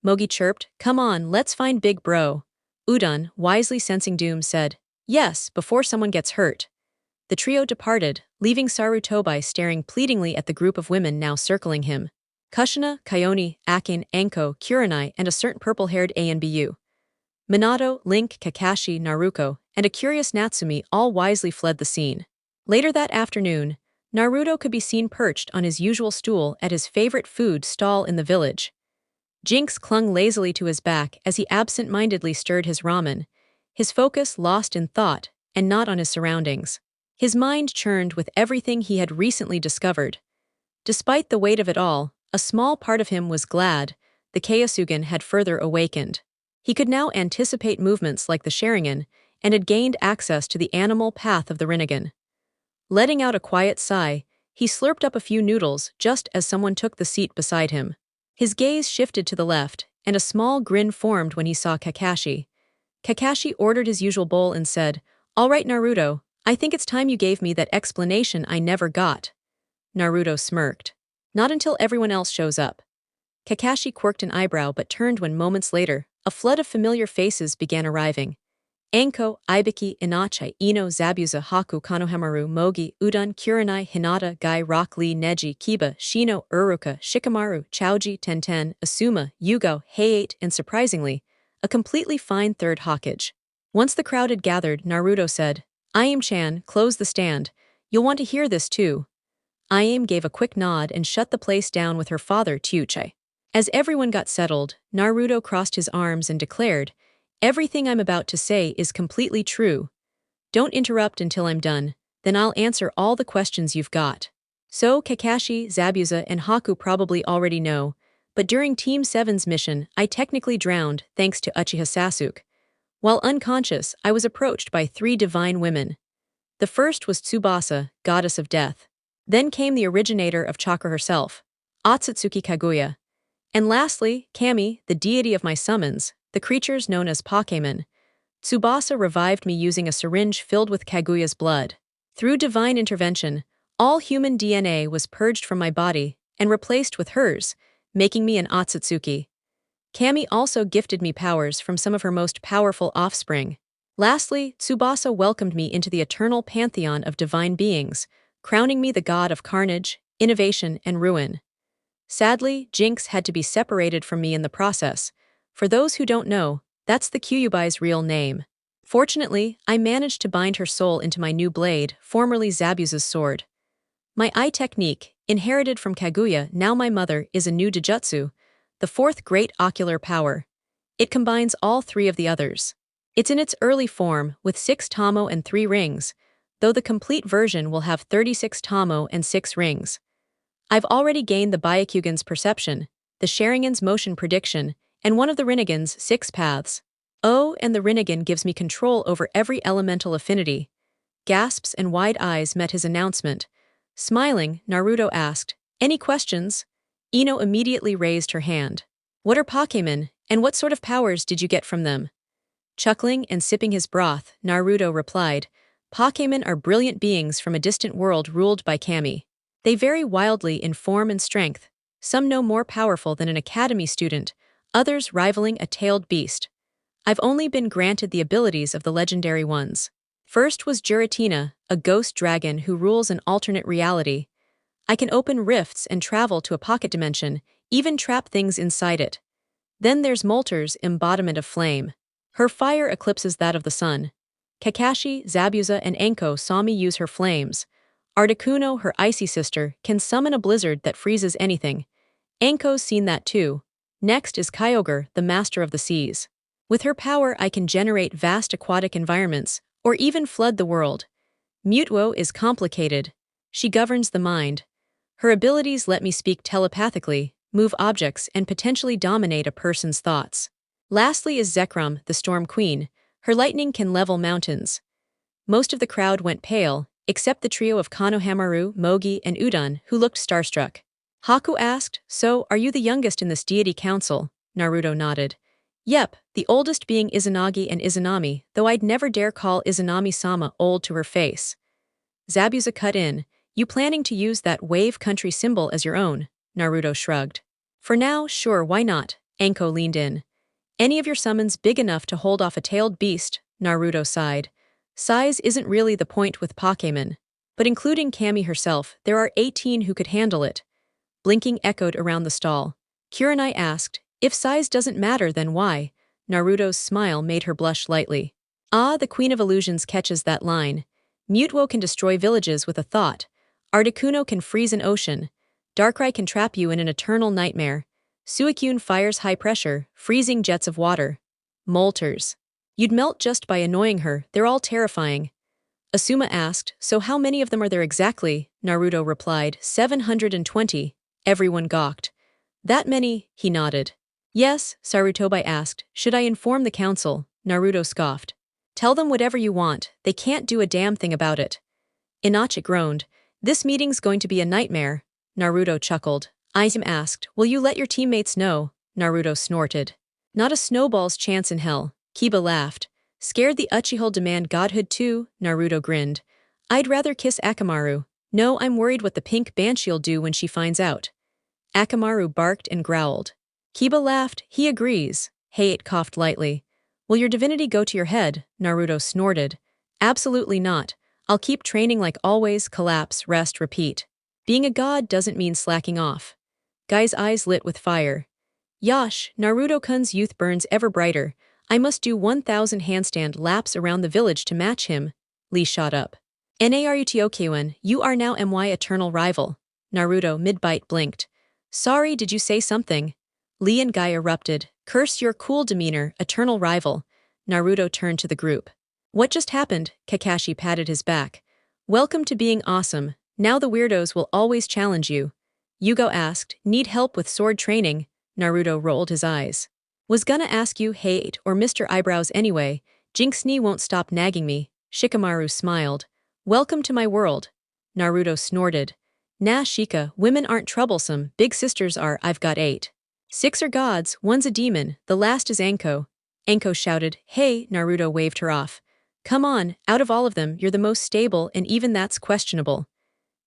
S1: Mogi chirped, "Come on, let's find Big Bro." Udon, wisely sensing doom, said, "Yes, before someone gets hurt." The trio departed, leaving Sarutobi staring pleadingly at the group of women now circling him. Kushina, Kayoni, Akin, Anko, Kurenai, and a certain purple-haired ANBU. Minato, Link, Kakashi, Naruko, and a curious Natsumi all wisely fled the scene. Later that afternoon, Naruto could be seen perched on his usual stool at his favorite food stall in the village. Jinx clung lazily to his back as he absent-mindedly stirred his ramen, his focus lost in thought, and not on his surroundings. His mind churned with everything he had recently discovered. Despite the weight of it all, a small part of him was glad the Kyosugan had further awakened. He could now anticipate movements like the Sharingan and had gained access to the animal path of the Rinnegan. Letting out a quiet sigh, he slurped up a few noodles just as someone took the seat beside him. His gaze shifted to the left, and a small grin formed when he saw Kakashi. Kakashi ordered his usual bowl and said, "All right, Naruto, I think it's time you gave me that explanation I never got." Naruto smirked. "Not until everyone else shows up." Kakashi quirked an eyebrow but turned when moments later, a flood of familiar faces began arriving. Anko, Ibiki, Inachi, Ino, Zabuza, Haku, Konohamaru, Mogi, Udon, Kurenai, Hinata, Gai, Rock Lee, Neji, Kiba, Shino, Uruka, Shikamaru, Chaoji, Tenten, Asuma, Yugo, Heiate, and surprisingly, a completely fine third Hokage. Once the crowd had gathered, Naruto said, "I am Chan, close the stand. You'll want to hear this too." Iam gave a quick nod and shut the place down with her father, Tyuchi. As everyone got settled, Naruto crossed his arms and declared, "Everything I'm about to say is completely true. Don't interrupt until I'm done, then I'll answer all the questions you've got." So Kakashi, Zabuza, and Haku probably already know, but during Team 7's mission, I technically drowned thanks to Uchiha Sasuke. While unconscious, I was approached by 3 divine women. The first was Tsubasa, goddess of death. Then came the originator of chakra herself, OTSUTSUKI Kaguya. And lastly, Kami, the deity of my summons, the creatures known as Pokemon. Tsubasa revived me using a syringe filled with Kaguya's blood. Through divine intervention, all human DNA was purged from my body and replaced with hers, making me an Otsutsuki. Kami also gifted me powers from some of her most powerful offspring. Lastly, Tsubasa welcomed me into the eternal pantheon of divine beings, crowning me the god of carnage, innovation, and ruin. Sadly, Jinx had to be separated from me in the process. For those who don't know, that's the Kyuubi's real name. Fortunately, I managed to bind her soul into my new blade, formerly Zabuza's sword. My eye technique, inherited from Kaguya, now my mother, is a new Dijutsu, the 4th great ocular power. It combines all 3 of the others. It's in its early form, with 6 Tamo and 3 rings, though the complete version will have 36 Tamo and 6 rings. I've already gained the Byakugan's perception, the Sharingan's motion prediction, and one of the Rinnegan's 6 paths. Oh, and the Rinnegan gives me control over every elemental affinity. Gasps and wide eyes met his announcement. Smiling, Naruto asked, "Any questions?" Ino immediately raised her hand. "What are Pokemon, and what sort of powers did you get from them?" Chuckling and sipping his broth, Naruto replied, "Pokemon are brilliant beings from a distant world ruled by Kami. They vary wildly in form and strength, some no more powerful than an academy student, others rivaling a tailed beast. I've only been granted the abilities of the legendary ones. First was Giratina, a ghost dragon who rules an alternate reality. I can open rifts and travel to a pocket dimension, even trap things inside it. Then there's Molter's embodiment of flame. Her fire eclipses that of the sun. Kakashi, Zabuza, and Anko saw me use her flames. Articuno, her icy sister, can summon a blizzard that freezes anything. Anko's seen that too. Next is Kyogre, the master of the seas. With her power I can generate vast aquatic environments, or even flood the world. Mutuo is complicated. She governs the mind. Her abilities let me speak telepathically, move objects, and potentially dominate a person's thoughts. Lastly is Zekrom, the Storm Queen. Her lightning can level mountains. Most of the crowd went pale, except the trio of Konohamaru, Mogi, and Udon, who looked starstruck. Haku asked, "So, are you the youngest in this deity council?" Naruto nodded. "Yep, the oldest being Izanagi and Izanami, though I'd never dare call Izanami-sama old to her face." Zabuza cut in, "You planning to use that wave country symbol as your own?" Naruto shrugged. "For now, sure, why not?" Anko leaned in. "Any of your summons big enough to hold off a tailed beast?" Naruto sighed. "Size isn't really the point with Pokemon. But including Kami herself, there are 18 who could handle it." Blinking echoed around the stall. Kurenai asked, "If size doesn't matter, then why?" Naruto's smile made her blush lightly. "Ah, the Queen of Illusions catches that line. Mutuo can destroy villages with a thought. Articuno can freeze an ocean. Darkrai can trap you in an eternal nightmare. Suicune fires high pressure, freezing jets of water. Molters. You'd melt just by annoying her, they're all terrifying." Asuma asked, so how many of them are there exactly? Naruto replied, 720. Everyone gawked. That many? He nodded. Yes, Sarutobi asked, should I inform the council? Naruto scoffed. Tell them whatever you want, they can't do a damn thing about it. Inochi groaned. This meeting's going to be a nightmare. Naruto chuckled. Aizen asked, will you let your teammates know? Naruto snorted. Not a snowball's chance in hell. Kiba laughed. Scared the Uchiha demand godhood too? Naruto grinned. I'd rather kiss Akamaru. No, I'm worried what the pink banshee'll do when she finds out. Akamaru barked and growled. Kiba laughed, he agrees. Hayate coughed lightly. Will your divinity go to your head? Naruto snorted. Absolutely not. I'll keep training like always, collapse, rest, repeat. Being a god doesn't mean slacking off. Guy's eyes lit with fire. Yash, Naruto-kun's youth burns ever brighter. I must do 1,000 handstand laps around the village to match him. Lee shot up. Naruto-kun, you are now my eternal rival. Naruto mid-bite blinked. Sorry, did you say something? Lee and Guy erupted. Curse your cool demeanor, eternal rival. Naruto turned to the group. What just happened? Kakashi patted his back. Welcome to being awesome. Now the weirdos will always challenge you. Yugo asked, need help with sword training? Naruto rolled his eyes. Was gonna ask you, Hayate or Mr. Eyebrows anyway. Jinx knee won't stop nagging me. Shikamaru smiled. Welcome to my world. Naruto snorted. Nah, Shika, women aren't troublesome, big sisters are, I've got 8. 6 are gods, 1's a demon, the last is Anko. Anko shouted, hey, Naruto waved her off. Come on, out of all of them, you're the most stable and even that's questionable.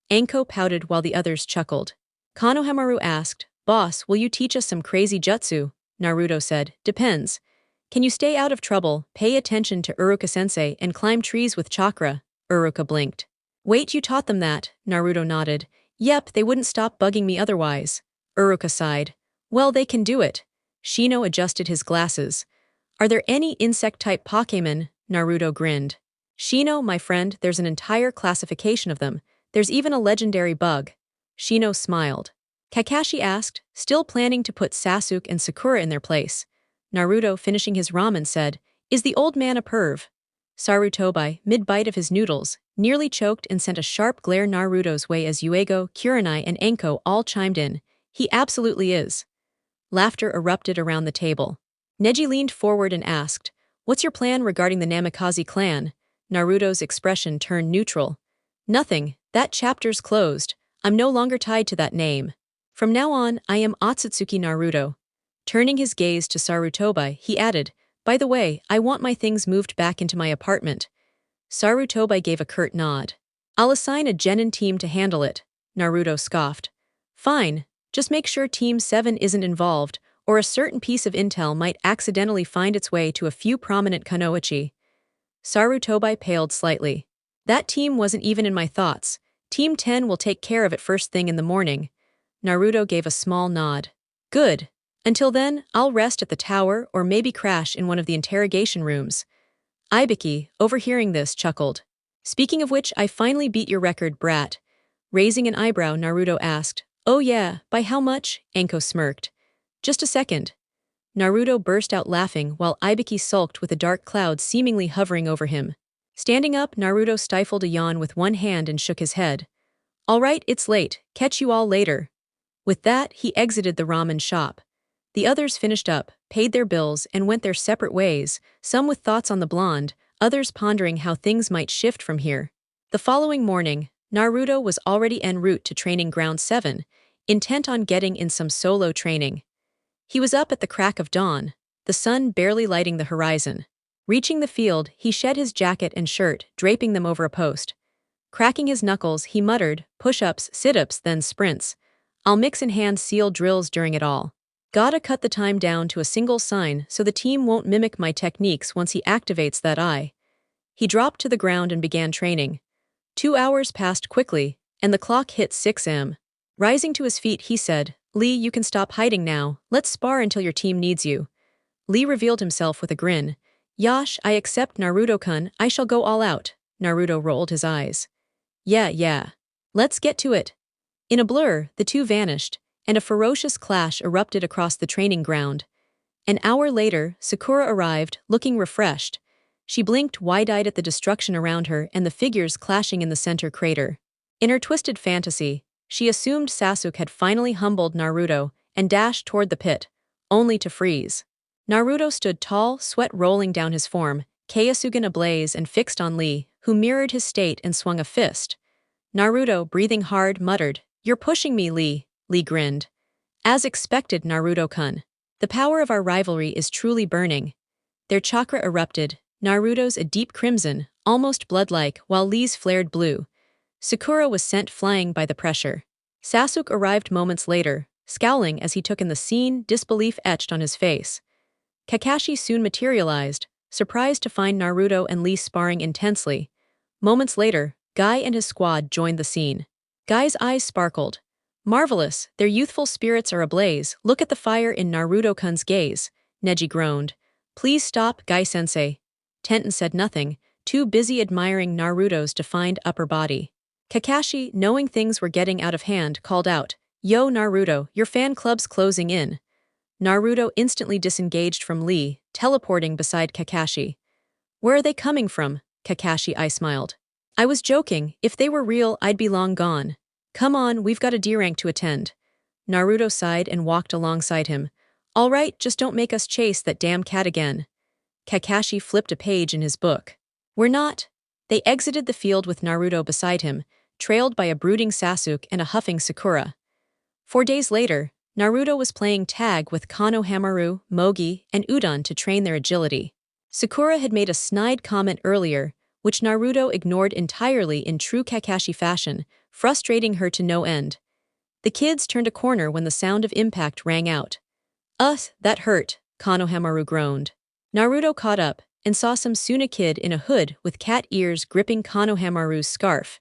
S1: Anko pouted while the others chuckled. Konohamaru asked, boss, will you teach us some crazy jutsu? Naruto said, depends. Can you stay out of trouble, pay attention to Uruka-sensei and climb trees with chakra? Uruka blinked. Wait, you taught them that? Naruto nodded. Yep, they wouldn't stop bugging me otherwise. Uruka sighed. Well, they can do it. Shino adjusted his glasses. Are there any insect-type Pokémon? Naruto grinned. Shino, my friend, there's an entire classification of them. There's even a legendary bug. Shino smiled. Kakashi asked, still planning to put Sasuke and Sakura in their place. Naruto, finishing his ramen, said, is the old man a perv? Sarutobi, mid-bite of his noodles, nearly choked and sent a sharp glare Naruto's way as Yuego, Kurenai, and Anko all chimed in. He absolutely is. Laughter erupted around the table. Neji leaned forward and asked, what's your plan regarding the Namikaze clan? Naruto's expression turned neutral. Nothing, that chapter's closed. I'm no longer tied to that name. From now on, I am OTSUTSUKI Naruto. Turning his gaze to Sarutobi, he added, by the way, I want my things moved back into my apartment. Sarutobi gave a curt nod. I'll assign a genin team to handle it. Naruto scoffed. Fine, just make sure Team 7 isn't involved, or a certain piece of intel might accidentally find its way to a few prominent kunoichi. Sarutobi paled slightly. That team wasn't even in my thoughts. Team 10 will take care of it first thing in the morning. Naruto gave a small nod. Good. Until then, I'll rest at the tower or maybe crash in one of the interrogation rooms. Ibiki, overhearing this, chuckled. Speaking of which, I finally beat your record, brat. Raising an eyebrow, Naruto asked, oh yeah, by how much? Anko smirked. Just a second. Naruto burst out laughing while Ibiki sulked with a dark cloud seemingly hovering over him. Standing up, Naruto stifled a yawn with one hand and shook his head. All right, it's late. Catch you all later. With that, he exited the ramen shop. The others finished up, paid their bills, and went their separate ways, some with thoughts on the blonde, others pondering how things might shift from here. The following morning, Naruto was already en route to Training Ground 7, intent on getting in some solo training. He was up at the crack of dawn, the sun barely lighting the horizon. Reaching the field, he shed his jacket and shirt, draping them over a post. Cracking his knuckles, he muttered, push-ups, sit-ups, then sprints. I'll mix in hand-seal drills during it all. Gotta cut the time down to a single sign so the team won't mimic my techniques once he activates that eye. He dropped to the ground and began training. 2 hours passed quickly, and the clock hit 6 a.m. Rising to his feet, he said, Lee, you can stop hiding now. Let's spar until your team needs you. Lee revealed himself with a grin. Yash, I accept Naruto-kun, I shall go all out. Naruto rolled his eyes. Yeah. Let's get to it. In a blur, the two vanished, and a ferocious clash erupted across the training ground. An hour later, Sakura arrived, looking refreshed. She blinked wide-eyed at the destruction around her and the figures clashing in the center crater. In her twisted fantasy, she assumed Sasuke had finally humbled Naruto and dashed toward the pit, only to freeze. Naruto stood tall, sweat rolling down his form, Keisugan ablaze and fixed on Lee, who mirrored his state and swung a fist. Naruto, breathing hard, muttered, "You're pushing me, Lee." Lee grinned. As expected, Naruto-kun. The power of our rivalry is truly burning. Their chakra erupted, Naruto's a deep crimson, almost blood-like, while Lee's flared blue. Sakura was sent flying by the pressure. Sasuke arrived moments later, scowling as he took in the scene, disbelief etched on his face. Kakashi soon materialized, surprised to find Naruto and Lee sparring intensely. Moments later, Guy and his squad joined the scene. Guy's eyes sparkled. "Marvelous, their youthful spirits are ablaze. Look at the fire in Naruto-kun's gaze," Neji groaned. "Please stop, Guy-sensei." Tenten said nothing, too busy admiring Naruto's defined upper body. Kakashi, knowing things were getting out of hand, called out, "Yo Naruto, your fan club's closing in." Naruto instantly disengaged from Lee, teleporting beside Kakashi. "Where are they coming from?" Kakashi smiled. "I was joking, if they were real I'd be long gone. Come on, we've got a D-rank to attend." Naruto sighed and walked alongside him. "All right, just don't make us chase that damn cat again." Kakashi flipped a page in his book. "We're not." They exited the field with Naruto beside him, trailed by a brooding Sasuke and a huffing Sakura. 4 days later, Naruto was playing tag with Konohamaru, Mogi, and Udon to train their agility. Sakura had made a snide comment earlier, which Naruto ignored entirely in true Kakashi fashion, frustrating her to no end. The kids turned a corner when the sound of impact rang out. That hurt," Konohamaru groaned. Naruto caught up and saw some Suna kid in a hood with cat ears gripping Konohamaru's scarf.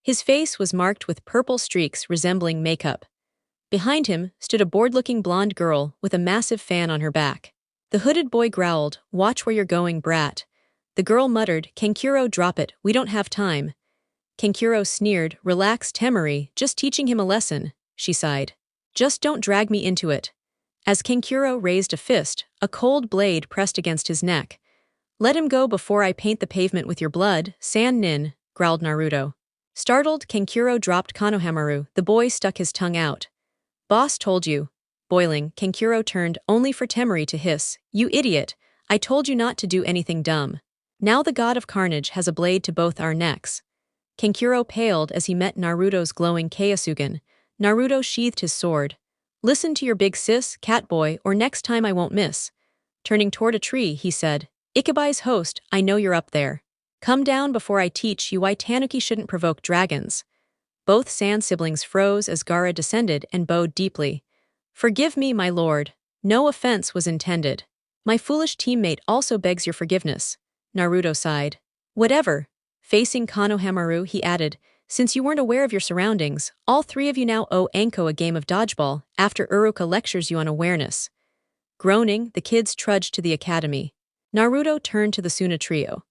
S1: His face was marked with purple streaks resembling makeup. Behind him stood a bored-looking blonde girl with a massive fan on her back. The hooded boy growled, "Watch where you're going, brat." The girl muttered, "Kankuro, drop it, we don't have time." Kankuro sneered, "Relax, Temari, just teaching him a lesson," she sighed. "Just don't drag me into it." As Kankuro raised a fist, a cold blade pressed against his neck. "Let him go before I paint the pavement with your blood, San Nin," growled Naruto. Startled, Kankuro dropped Konohamaru. The boy stuck his tongue out. "Boss told you." Boiling, Kankuro turned only for Temari to hiss, "You idiot, I told you not to do anything dumb. Now the god of Carnage has a blade to both our necks." Kankuro paled as he met Naruto's glowing Keisugan. Naruto sheathed his sword. "Listen to your big sis, catboy, or next time I won't miss." Turning toward a tree, he said, "Ikebai's host, I know you're up there. Come down before I teach you why Tanuki shouldn't provoke dragons." Both Sand siblings froze as Gaara descended and bowed deeply. "Forgive me, my lord. No offense was intended. My foolish teammate also begs your forgiveness." Naruto sighed. "Whatever." Facing Konohamaru, he added, "Since you weren't aware of your surroundings, all 3 of you now owe Anko a game of dodgeball after Uruka lectures you on awareness." Groaning, the kids trudged to the academy. Naruto turned to the Suna trio.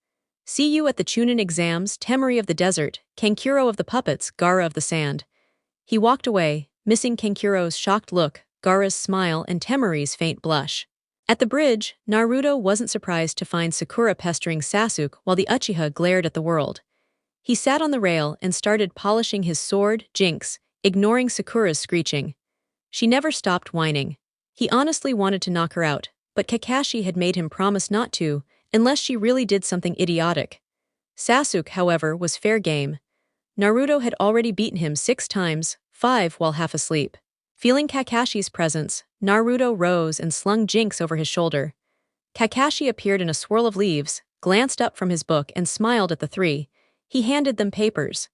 S1: "See you at the Chunin exams, Temari of the desert, Kankuro of the puppets, Gaara of the sand." He walked away, missing Kankuro's shocked look, Gaara's smile, and Temari's faint blush. At the bridge, Naruto wasn't surprised to find Sakura pestering Sasuke while the Uchiha glared at the world. He sat on the rail and started polishing his sword, Jinx, ignoring Sakura's screeching. She never stopped whining. He honestly wanted to knock her out, but Kakashi had made him promise not to, unless she really did something idiotic. Sasuke, however, was fair game. Naruto had already beaten him 6 times, 5 while half asleep. Feeling Kakashi's presence, Naruto rose and slung Jinx over his shoulder. Kakashi appeared in a swirl of leaves, glanced up from his book and smiled at the 3. He handed them papers.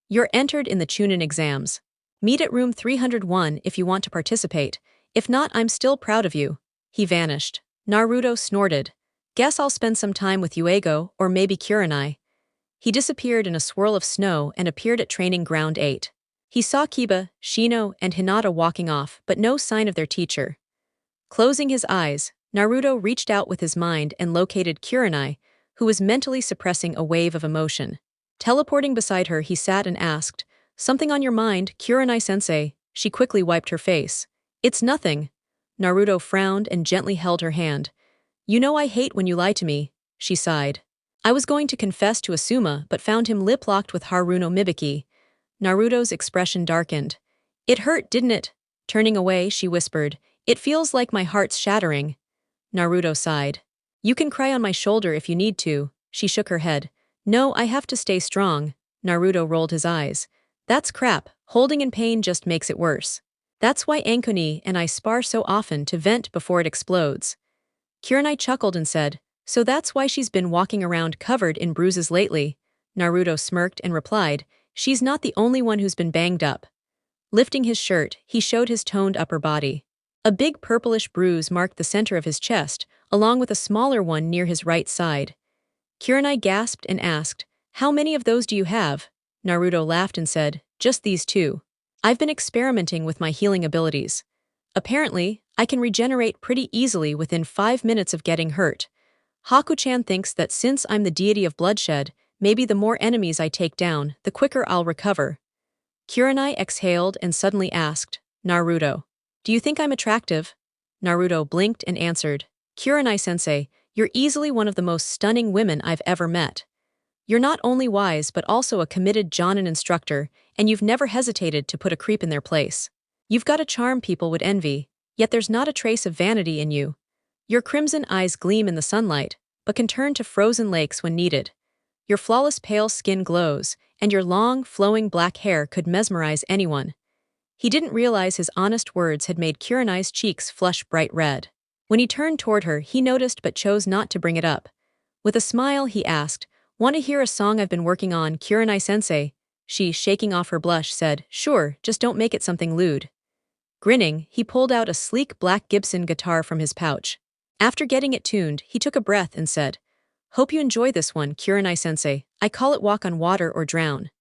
S1: "You're entered in the Chunin exams. Meet at room 301 if you want to participate. If not, I'm still proud of you." He vanished. Naruto snorted. "Guess I'll spend some time with Uego or maybe Kurenai." He disappeared in a swirl of snow and appeared at training ground 8. He saw Kiba, Shino, and Hinata walking off, but no sign of their teacher. Closing his eyes, Naruto reached out with his mind and located Kurenai, who was mentally suppressing a wave of emotion. Teleporting beside her, he sat and asked, "Something on your mind, Kurenai-sensei?" She quickly wiped her face. "It's nothing." Naruto frowned and gently held her hand. "You know I hate when you lie to me," she sighed. I was going to confess to Asuma but found him lip-locked with Haruno Mibiki. Naruto's expression darkened. It hurt, didn't it? Turning away, she whispered, "It feels like my heart's shattering." Naruto sighed. "You can cry on my shoulder if you need to." She shook her head. "No, I have to stay strong." Naruto rolled his eyes. "That's crap. Holding in pain just makes it worse. That's why Ankuni and I spar so often to vent before it explodes." Kurenai chuckled and said, "So that's why she's been walking around covered in bruises lately." Naruto smirked and replied, "She's not the only one who's been banged up." Lifting his shirt, he showed his toned upper body. A big purplish bruise marked the center of his chest, along with a smaller one near his right side. Kurenai gasped and asked, "How many of those do you have?" Naruto laughed and said, "Just these two. I've been experimenting with my healing abilities. Apparently, I can regenerate pretty easily within 5 minutes of getting hurt. Haku-chan thinks that since I'm the deity of bloodshed, maybe the more enemies I take down, the quicker I'll recover." Kurenai exhaled and suddenly asked, "Naruto, do you think I'm attractive?" Naruto blinked and answered, "Kurenai-sensei, you're easily one of the most stunning women I've ever met. You're not only wise but also a committed Jonin instructor, and you've never hesitated to put a creep in their place. You've got a charm people would envy, yet there's not a trace of vanity in you. Your crimson eyes gleam in the sunlight, but can turn to frozen lakes when needed. Your flawless pale skin glows, and your long, flowing black hair could mesmerize anyone." He didn't realize his honest words had made Kurenai's cheeks flush bright red. When he turned toward her, he noticed but chose not to bring it up. With a smile, he asked, "Want to hear a song I've been working on, Kurenai-sensei?" She, shaking off her blush, said, "Sure, just don't make it something lewd." Grinning, he pulled out a sleek black Gibson guitar from his pouch. After getting it tuned, he took a breath and said, "Hope you enjoy this one, Kurenai-sensei. I call it Walk on Water or Drown."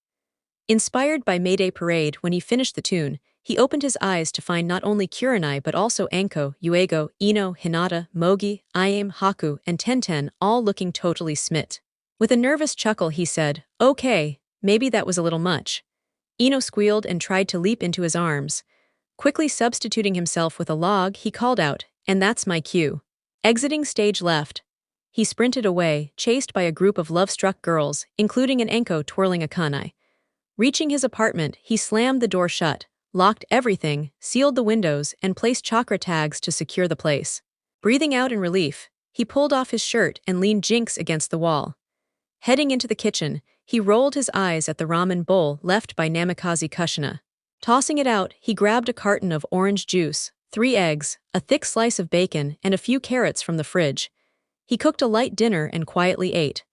S1: Inspired by Mayday Parade, when he finished the tune, he opened his eyes to find not only Kurenai but also Anko, Yuego, Ino, Hinata, Mogi, Ayame, Haku, and Tenten all looking totally smit. With a nervous chuckle he said, "Okay, maybe that was a little much." Ino squealed and tried to leap into his arms. Quickly substituting himself with a log, he called out, "And that's my cue." Exiting stage left, he sprinted away, chased by a group of love-struck girls, including an Anko twirling a kunai. Reaching his apartment, he slammed the door shut, locked everything, sealed the windows, and placed chakra tags to secure the place. Breathing out in relief, he pulled off his shirt and leaned Jinx against the wall. Heading into the kitchen, he rolled his eyes at the ramen bowl left by Namikaze Kushina. Tossing it out, he grabbed a carton of orange juice, 3 eggs, a thick slice of bacon, and a few carrots from the fridge. He cooked a light dinner and quietly ate.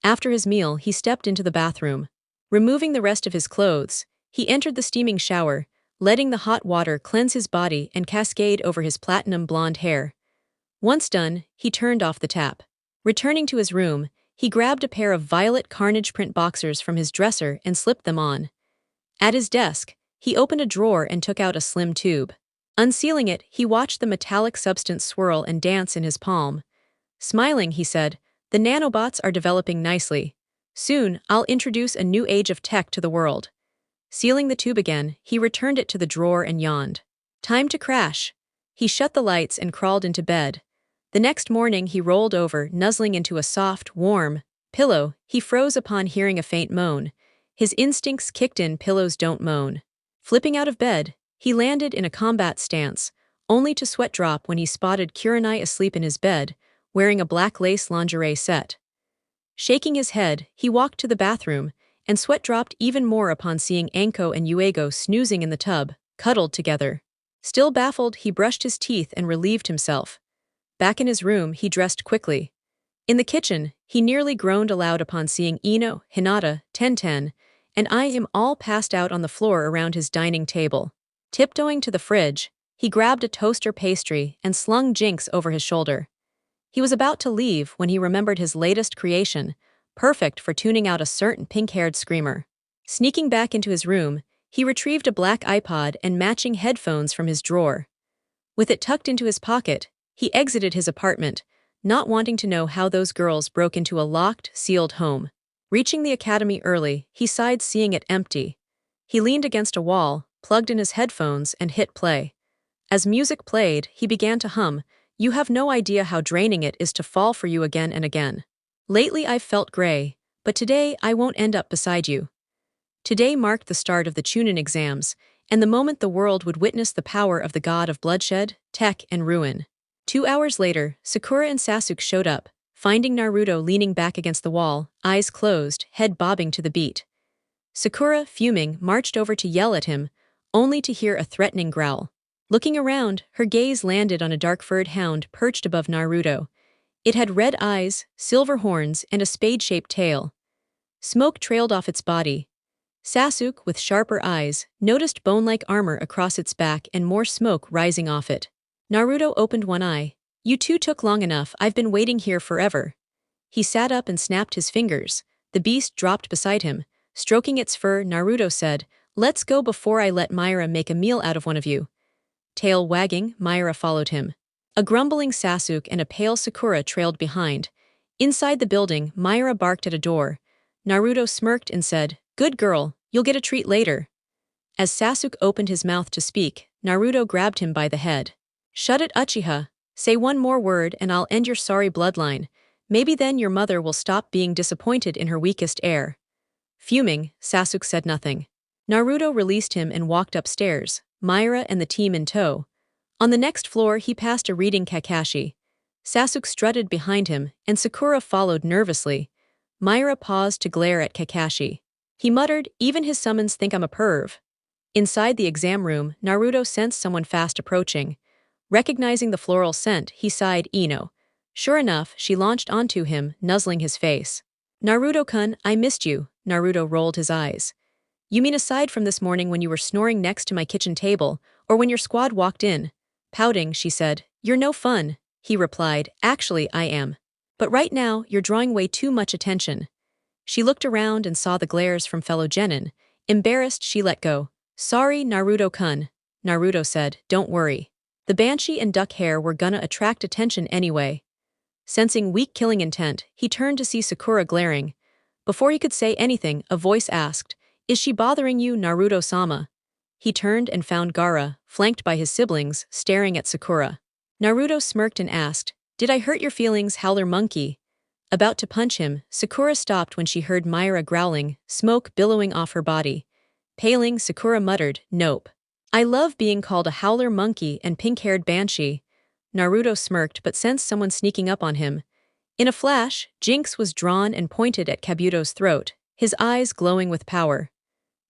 S1: After his meal, he stepped into the bathroom. Removing the rest of his clothes, he entered the steaming shower, letting the hot water cleanse his body and cascade over his platinum blonde hair. Once done, he turned off the tap. Returning to his room, he grabbed a pair of violet Carnage print boxers from his dresser and slipped them on. At his desk, he opened a drawer and took out a slim tube. Unsealing it, he watched the metallic substance swirl and dance in his palm. Smiling, he said, "The nanobots are developing nicely. Soon, I'll introduce a new age of tech to the world." Sealing the tube again, he returned it to the drawer and yawned. Time to crash. He shut the lights and crawled into bed. The next morning he rolled over, nuzzling into a soft, warm pillow. He froze upon hearing a faint moan. His instincts kicked in, pillows don't moan. Flipping out of bed, he landed in a combat stance, only to sweat drop when he spotted Kurenai asleep in his bed, wearing a black lace lingerie set. Shaking his head, he walked to the bathroom, and sweat dropped even more upon seeing Anko and Yuego snoozing in the tub, cuddled together. Still baffled, he brushed his teeth and relieved himself. Back in his room, he dressed quickly. In the kitchen, he nearly groaned aloud upon seeing Ino, Hinata, Tenten, and Ayame all passed out on the floor around his dining table. Tiptoeing to the fridge, he grabbed a toaster pastry and slung Jinx over his shoulder. He was about to leave when he remembered his latest creation, perfect for tuning out a certain pink-haired screamer. Sneaking back into his room, he retrieved a black iPod and matching headphones from his drawer. With it tucked into his pocket, he exited his apartment, not wanting to know how those girls broke into a locked, sealed home. Reaching the academy early, he sighed seeing it empty. He leaned against a wall, plugged in his headphones, and hit play. As music played, he began to hum, "You have no idea how draining it is to fall for you again and again." Lately I've felt gray, but today I won't end up beside you. Today marked the start of the Chunin exams, and the moment the world would witness the power of the god of bloodshed, tech, and ruin. 2 hours later, Sakura and Sasuke showed up, finding Naruto leaning back against the wall, eyes closed, head bobbing to the beat. Sakura, fuming, marched over to yell at him, only to hear a threatening growl. Looking around, her gaze landed on a dark-furred hound perched above Naruto. It had red eyes, silver horns, and a spade-shaped tail. Smoke trailed off its body. Sasuke, with sharper eyes, noticed bone-like armor across its back and more smoke rising off it. Naruto opened one eye. "You two took long enough, I've been waiting here forever." He sat up and snapped his fingers. The beast dropped beside him. Stroking its fur, Naruto said, "Let's go before I let Myra make a meal out of one of you." Tail wagging, Myra followed him. A grumbling Sasuke and a pale Sakura trailed behind. Inside the building, Myra barked at a door. Naruto smirked and said, "Good girl, you'll get a treat later." As Sasuke opened his mouth to speak, Naruto grabbed him by the head. "Shut it, Uchiha. Say one more word and I'll end your sorry bloodline. Maybe then your mother will stop being disappointed in her weakest heir." Fuming, Sasuke said nothing. Naruto released him and walked upstairs, Myra and the team in tow. On the next floor he passed a reading Kakashi. Sasuke strutted behind him, and Sakura followed nervously. Myra paused to glare at Kakashi. He muttered, "Even his summons think I'm a perv." Inside the exam room, Naruto sensed someone fast approaching. Recognizing the floral scent, he sighed, "Ino." Sure enough, she launched onto him, nuzzling his face. "Naruto-kun, I missed you." Naruto rolled his eyes. "You mean aside from this morning when you were snoring next to my kitchen table, or when your squad walked in?" Pouting, she said, "You're no fun." He replied, "Actually, I am. But right now, you're drawing way too much attention." She looked around and saw the glares from fellow genin. Embarrassed, she let go. "Sorry, Naruto-kun." Naruto said, "Don't worry. The banshee and duck hair were gonna attract attention anyway." Sensing weak killing intent, he turned to see Sakura glaring. Before he could say anything, a voice asked, "Is she bothering you, Naruto-sama?" He turned and found Gaara, flanked by his siblings, staring at Sakura. Naruto smirked and asked, "Did I hurt your feelings, howler monkey?" About to punch him, Sakura stopped when she heard Myra growling, smoke billowing off her body. Paling, Sakura muttered, "Nope. I love being called a howler monkey and pink-haired banshee." Naruto smirked but sensed someone sneaking up on him. In a flash, Jinx was drawn and pointed at Kabuto's throat, his eyes glowing with power.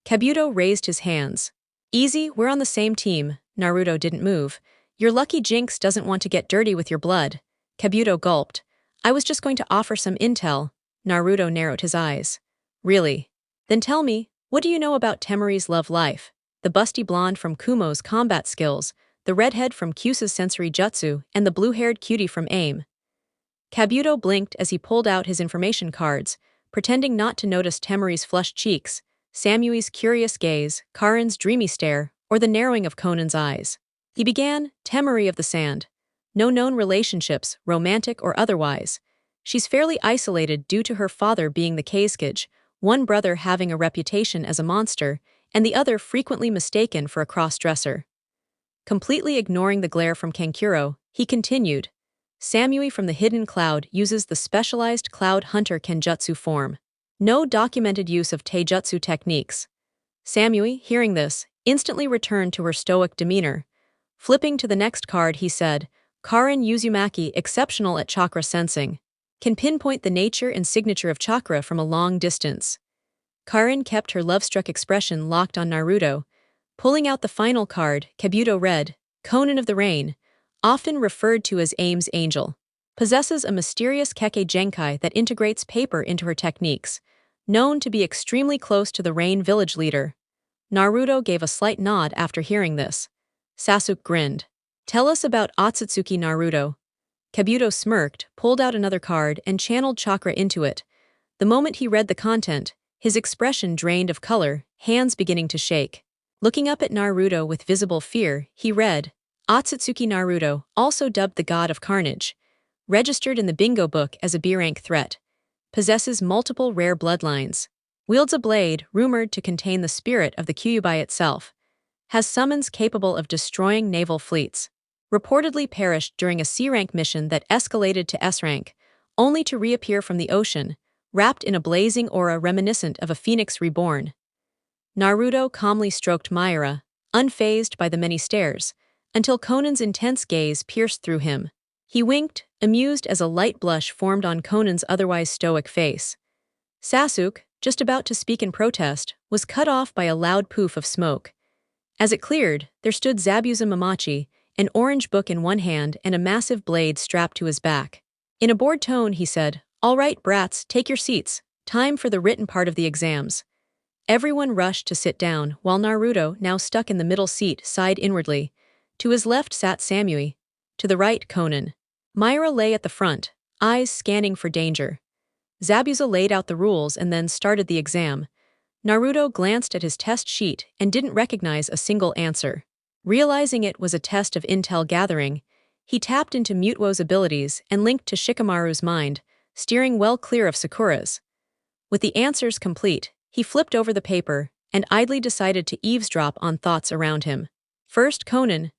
S1: Kabuto raised his hands. "Easy, we're on the same team." Naruto didn't move. "You're lucky Jinx doesn't want to get dirty with your blood." Kabuto gulped. "I was just going to offer some intel." Naruto narrowed his eyes. "Really? Then tell me, what do you know about Temari's love life? The busty blonde from Kumo's combat skills, the redhead from Kyusa's sensory jutsu, and the blue-haired cutie from AIM." Kabuto blinked as he pulled out his information cards, pretending not to notice Temari's flushed cheeks, Samui's curious gaze, Karin's dreamy stare, or the narrowing of Conan's eyes. He began, "Temari of the Sand. No known relationships, romantic or otherwise. She's fairly isolated due to her father being the Kazekage, one brother having a reputation as a monster, and the other frequently mistaken for a cross-dresser." Completely ignoring the glare from Kankuro, he continued, "Samui from the Hidden Cloud uses the specialized Cloud Hunter Kenjutsu form. No documented use of taijutsu techniques." Samui, hearing this, instantly returned to her stoic demeanor. Flipping to the next card, he said, "Karin Uzumaki, exceptional at chakra sensing. Can pinpoint the nature and signature of chakra from a long distance." Karin kept her love-struck expression locked on Naruto. Pulling out the final card, Kabuto read, "Conan of the Rain, often referred to as Aim's Angel. Possesses a mysterious Kekkei Genkai that integrates paper into her techniques. Known to be extremely close to the Rain village leader." Naruto gave a slight nod after hearing this. Sasuke grinned. "Tell us about OTSUTSUKI, Naruto." Kabuto smirked, pulled out another card, and channeled chakra into it. The moment he read the content, his expression drained of color, hands beginning to shake. Looking up at Naruto with visible fear, he read, "OTSUTSUKI Naruto, also dubbed the God of Carnage. Registered in the bingo book as a B-rank threat. Possesses multiple rare bloodlines. Wields a blade rumored to contain the spirit of the Kyuubi itself. Has summons capable of destroying naval fleets. Reportedly perished during a C-rank mission that escalated to S-rank. only to reappear from the ocean, wrapped in a blazing aura reminiscent of a phoenix reborn. Naruto calmly stroked Myra, unfazed by the many stares, until Conan's intense gaze pierced through him. He winked, amused as a light blush formed on Conan's otherwise stoic face. Sasuke, just about to speak in protest, was cut off by a loud poof of smoke. As it cleared, there stood Zabuza Mamachi, an orange book in one hand and a massive blade strapped to his back. In a bored tone, he said, "All right, brats, take your seats. Time for the written part of the exams." Everyone rushed to sit down, while Naruto, now stuck in the middle seat, sighed inwardly. To his left sat Samui. To the right, Conan. Myra lay at the front, eyes scanning for danger. Zabuza laid out the rules and then started the exam. Naruto glanced at his test sheet and didn't recognize a single answer. Realizing it was a test of intel gathering, he tapped into Muto's abilities and linked to Shikamaru's mind, steering well clear of Sakura's. With the answers complete, he flipped over the paper and idly decided to eavesdrop on thoughts around him. First, Conan.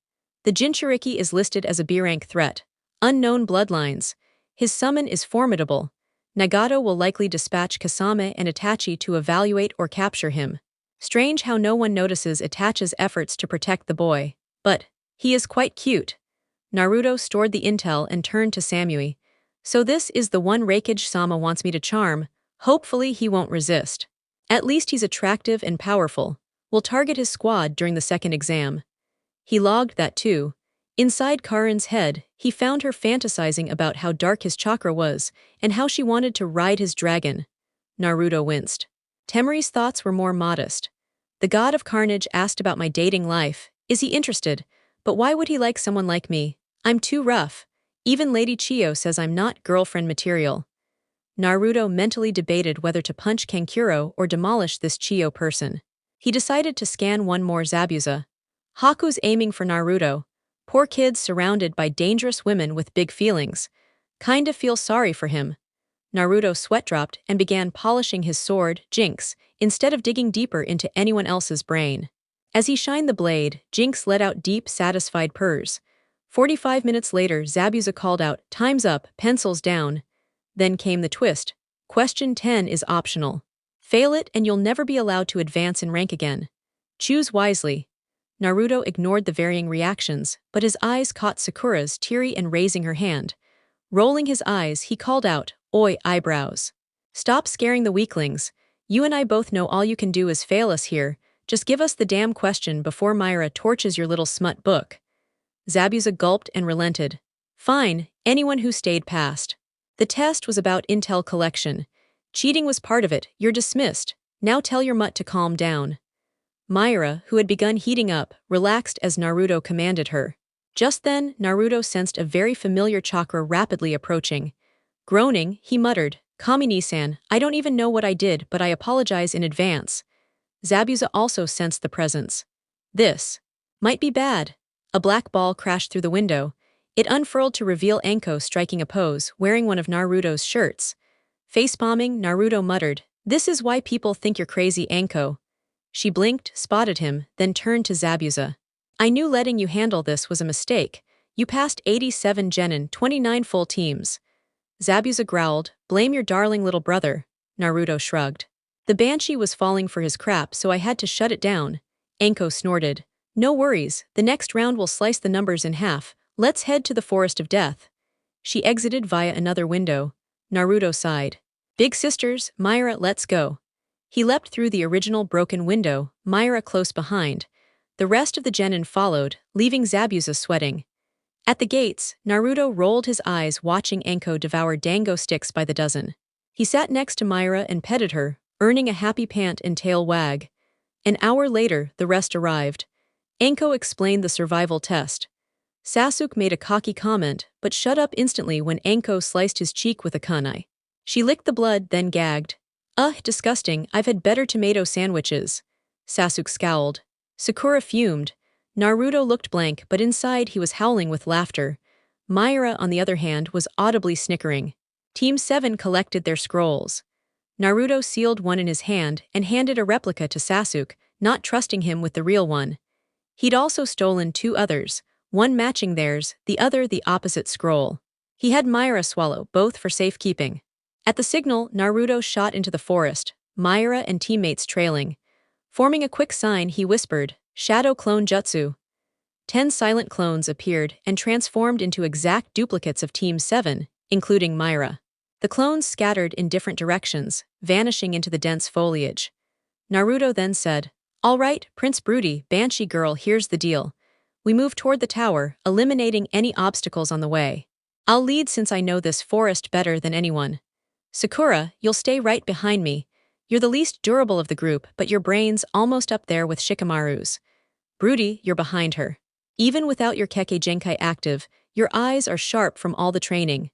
S1: The Jinchuriki is listed as a B-rank threat. Unknown bloodlines. His summon is formidable. Nagato will likely dispatch Kasame and Itachi to evaluate or capture him. Strange how no one notices Itachi's efforts to protect the boy. But he is quite cute. Naruto stored the intel and turned to Samui. So this is the one Raikage-sama wants me to charm. Hopefully he won't resist. At least he's attractive and powerful. We'll target his squad during the second exam. He logged that too. Inside Karin's head, he found her fantasizing about how dark his chakra was and how she wanted to ride his dragon. Naruto winced. Temari's thoughts were more modest. The god of Carnage asked about my dating life. Is he interested? But why would he like someone like me? I'm too rough. Even Lady Chiyo says I'm not girlfriend material. Naruto mentally debated whether to punch Kankuro or demolish this Chiyo person. He decided to scan one more Zabuza. Haku's aiming for Naruto. Poor kid surrounded by dangerous women with big feelings. Kinda feel sorry for him. Naruto sweat-dropped and began polishing his sword, Jinx, instead of digging deeper into anyone else's brain. As he shined the blade, Jinx let out deep, satisfied purrs. 45 minutes later, Zabuza called out, "Time's up, pencils down." Then came the twist. Question 10 is optional. Fail it and you'll never be allowed to advance in rank again. Choose wisely. Naruto ignored the varying reactions, but his eyes caught Sakura's, teary and raising her hand. Rolling his eyes, he called out, "Oi, eyebrows. Stop scaring the weaklings. You and I both know all you can do is fail us here. Just give us the damn question before Myra torches your little smut book." Zabuza gulped and relented. "Fine, anyone who stayed passed. The test was about intel collection. Cheating was part of it. You're dismissed. Now tell your mutt to calm down." Myra, who had begun heating up, relaxed as Naruto commanded her. Just then, Naruto sensed a very familiar chakra rapidly approaching. Groaning, he muttered, "Kamini-san, I don't even know what I did, but I apologize in advance." Zabuza also sensed the presence. This might be bad. A black ball crashed through the window. It unfurled to reveal Anko striking a pose, wearing one of Naruto's shirts. Face-palming, Naruto muttered, "This is why people think you're crazy, Anko." She blinked, spotted him, then turned to Zabuza. "I knew letting you handle this was a mistake. You passed 87 genin, 29 full teams." Zabuza growled, "Blame your darling little brother." Naruto shrugged. "The banshee was falling for his crap, so I had to shut it down." Anko snorted. "No worries, the next round will slice the numbers in half. Let's head to the Forest of Death." She exited via another window. Naruto sighed. "Big sisters, Myra, let's go." He leapt through the original broken window, Myra close behind. The rest of the genin followed, leaving Zabuza sweating. At the gates, Naruto rolled his eyes watching Anko devour dango sticks by the dozen. He sat next to Myra and petted her, earning a happy pant and tail wag. An hour later, the rest arrived. Anko explained the survival test. Sasuke made a cocky comment, but shut up instantly when Anko sliced his cheek with a kunai. She licked the blood, then gagged. "Ugh, disgusting, I've had better tomato sandwiches." Sasuke scowled. Sakura fumed. Naruto looked blank, but inside he was howling with laughter. Myra, on the other hand, was audibly snickering. Team 7 collected their scrolls. Naruto sealed one in his hand and handed a replica to Sasuke, not trusting him with the real one. He'd also stolen 2 others, one matching theirs, the other the opposite scroll. He had Myra swallow, both for safekeeping. At the signal, Naruto shot into the forest, Myra and teammates trailing. Forming a quick sign, he whispered, "Shadow Clone Jutsu." 10 silent clones appeared and transformed into exact duplicates of Team 7, including Myra. The clones scattered in different directions, vanishing into the dense foliage. Naruto then said, "All right, Prince Broody, Banshee Girl, here's the deal. We move toward the tower, eliminating any obstacles on the way. I'll lead since I know this forest better than anyone. Sakura, you'll stay right behind me. You're the least durable of the group, but your brain's almost up there with Shikamaru's. Broody, you're behind her. Even without your Kekkei Genkai active, your eyes are sharp from all the training.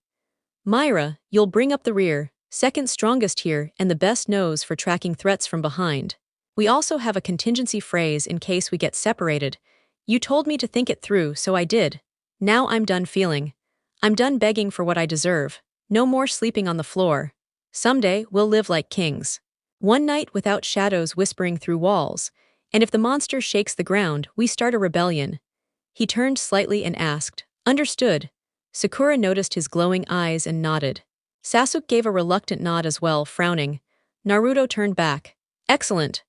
S1: Myra, you'll bring up the rear, second strongest here and the best nose for tracking threats from behind. We also have a contingency phrase in case we get separated. You told me to think it through, so I did. Now I'm done feeling. I'm done begging for what I deserve. No more sleeping on the floor. Someday we'll live like kings. One night without shadows whispering through walls, and if the monster shakes the ground, we start a rebellion." He turned slightly and asked, "Understood." Sakura noticed his glowing eyes and nodded. Sasuke gave a reluctant nod as well, frowning. Naruto turned back. "Excellent."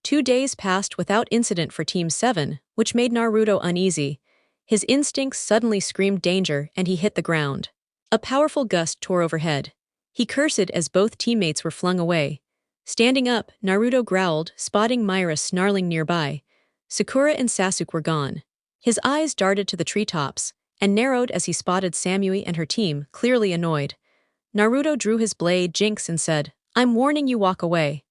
S1: 2 days passed without incident for Team 7, which made Naruto uneasy. His instincts suddenly screamed danger and he hit the ground. A powerful gust tore overhead. He cursed as both teammates were flung away. Standing up, Naruto growled, spotting Myra snarling nearby. Sakura and Sasuke were gone. His eyes darted to the treetops, and narrowed as he spotted Samui and her team, clearly annoyed. Naruto drew his blade Jinx and said, "I'm warning you, walk away."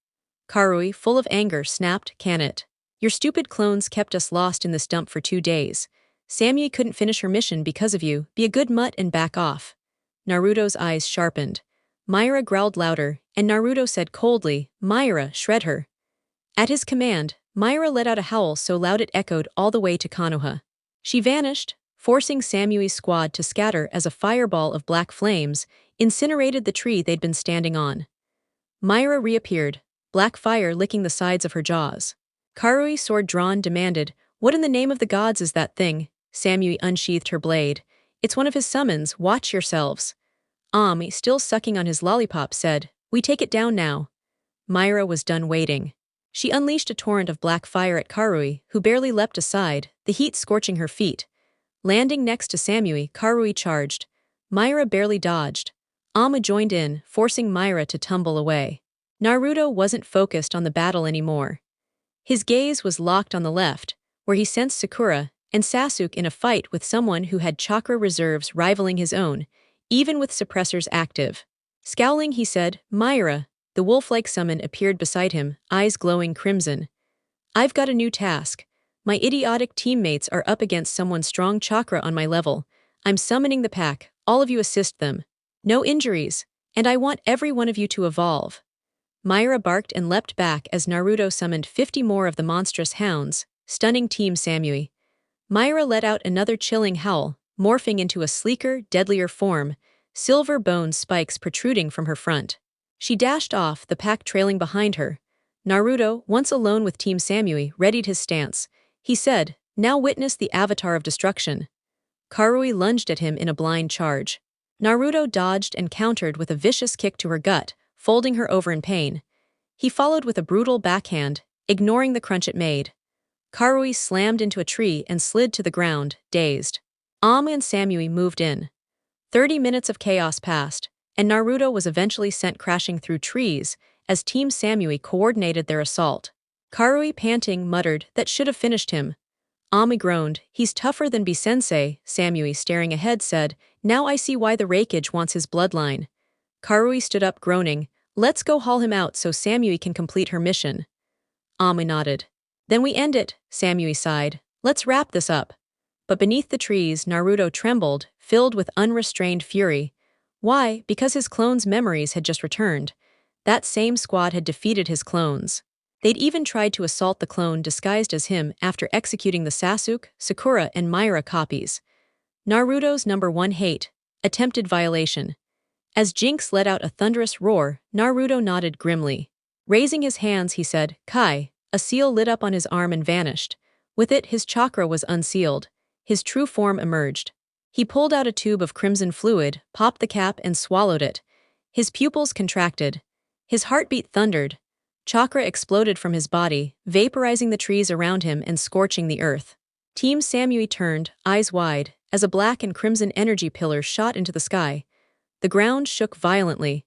S1: Karui, full of anger, snapped, "Can it? Your stupid clones kept us lost in this dump for 2 days. Samui couldn't finish her mission because of you. Be a good mutt and back off." Naruto's eyes sharpened. Myra growled louder, and Naruto said coldly, "Myra, shred her." At his command, Myra let out a howl so loud it echoed all the way to Konoha. She vanished, forcing Samui's squad to scatter as a fireball of black flames incinerated the tree they'd been standing on. Myra reappeared, black fire licking the sides of her jaws. Karui, sword drawn, demanded, "What in the name of the gods is that thing?" Samui unsheathed her blade. "It's one of his summons, watch yourselves." Ami, still sucking on his lollipop, said, "We take it down now." Myra was done waiting. She unleashed a torrent of black fire at Karui, who barely leapt aside, the heat scorching her feet. Landing next to Samui, Karui charged. Myra barely dodged. Ama joined in, forcing Myra to tumble away. Naruto wasn't focused on the battle anymore. His gaze was locked on the left, where he sensed Sakura and Sasuke in a fight with someone who had chakra reserves rivaling his own, even with suppressors active. Scowling, he said, "Myra." The wolf-like summon appeared beside him, eyes glowing crimson. "I've got a new task. My idiotic teammates are up against someone's strong chakra on my level. I'm summoning the pack, all of you assist them. No injuries, and I want every one of you to evolve." Myra barked and leapt back as Naruto summoned 50 more of the monstrous hounds, stunning Team Samui. Myra let out another chilling howl, morphing into a sleeker, deadlier form, silver bone spikes protruding from her front. She dashed off, the pack trailing behind her. Naruto, once alone with Team Samui, readied his stance. He said, "Now witness the avatar of destruction." Karui lunged at him in a blind charge. Naruto dodged and countered with a vicious kick to her gut, folding her over in pain. He followed with a brutal backhand, ignoring the crunch it made. Karui slammed into a tree and slid to the ground, dazed. Ama and Samui moved in. 30 minutes of chaos passed, and Naruto was eventually sent crashing through trees as Team Samui coordinated their assault. Karui, panting, muttered, "That should have finished him." Ami groaned, "He's tougher than B-sensei." Samui, staring ahead, said, "Now I see why the Raikage wants his bloodline." Karui stood up, groaning, "Let's go haul him out so Samui can complete her mission." Ami nodded. "Then we end it," Samui sighed. "Let's wrap this up." But beneath the trees, Naruto trembled, filled with unrestrained fury. Why? Because his clones' memories had just returned. That same squad had defeated his clones. They'd even tried to assault the clone disguised as him after executing the Sasuke, Sakura, and Myra copies. Naruto's #1 hate, attempted violation. As Jinx let out a thunderous roar, Naruto nodded grimly. Raising his hands, he said, "Kai." A seal lit up on his arm and vanished. With it, his chakra was unsealed. His true form emerged. He pulled out a tube of crimson fluid, popped the cap, and swallowed it. His pupils contracted. His heartbeat thundered. Chakra exploded from his body, vaporizing the trees around him and scorching the earth. Team Samui turned, eyes wide, as a black and crimson energy pillar shot into the sky. The ground shook violently.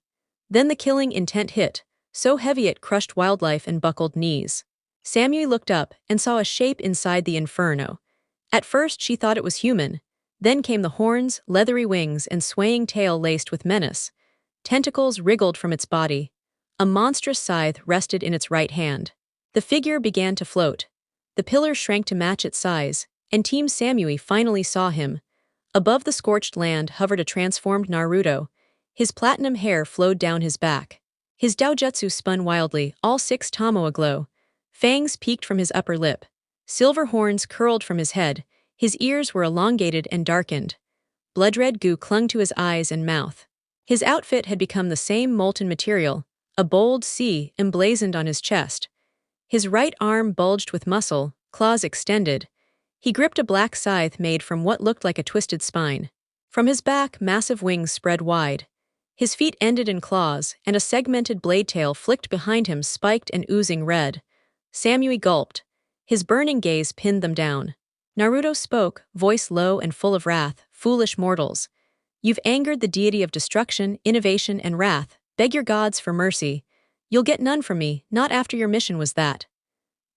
S1: Then the killing intent hit, so heavy it crushed wildlife and buckled knees. Samui looked up and saw a shape inside the inferno. At first she thought it was human. Then came the horns, leathery wings, and swaying tail laced with menace. Tentacles wriggled from its body. A monstrous scythe rested in its right hand. The figure began to float. The pillar shrank to match its size, and Team Samui finally saw him. Above the scorched land hovered a transformed Naruto. His platinum hair flowed down his back. His doujutsu spun wildly, all 6 tamo aglow. Fangs peeked from his upper lip. Silver horns curled from his head. His ears were elongated and darkened. Blood-red goo clung to his eyes and mouth. His outfit had become the same molten material, a bold C emblazoned on his chest. His right arm bulged with muscle, claws extended. He gripped a black scythe made from what looked like a twisted spine. From his back, massive wings spread wide. His feet ended in claws, and a segmented blade tail flicked behind him, spiked and oozing red. Samui gulped. His burning gaze pinned them down. Naruto spoke, voice low and full of wrath. "Foolish mortals. You've angered the deity of destruction, innovation, and wrath. Beg your gods for mercy. You'll get none from me, not after your mission was that."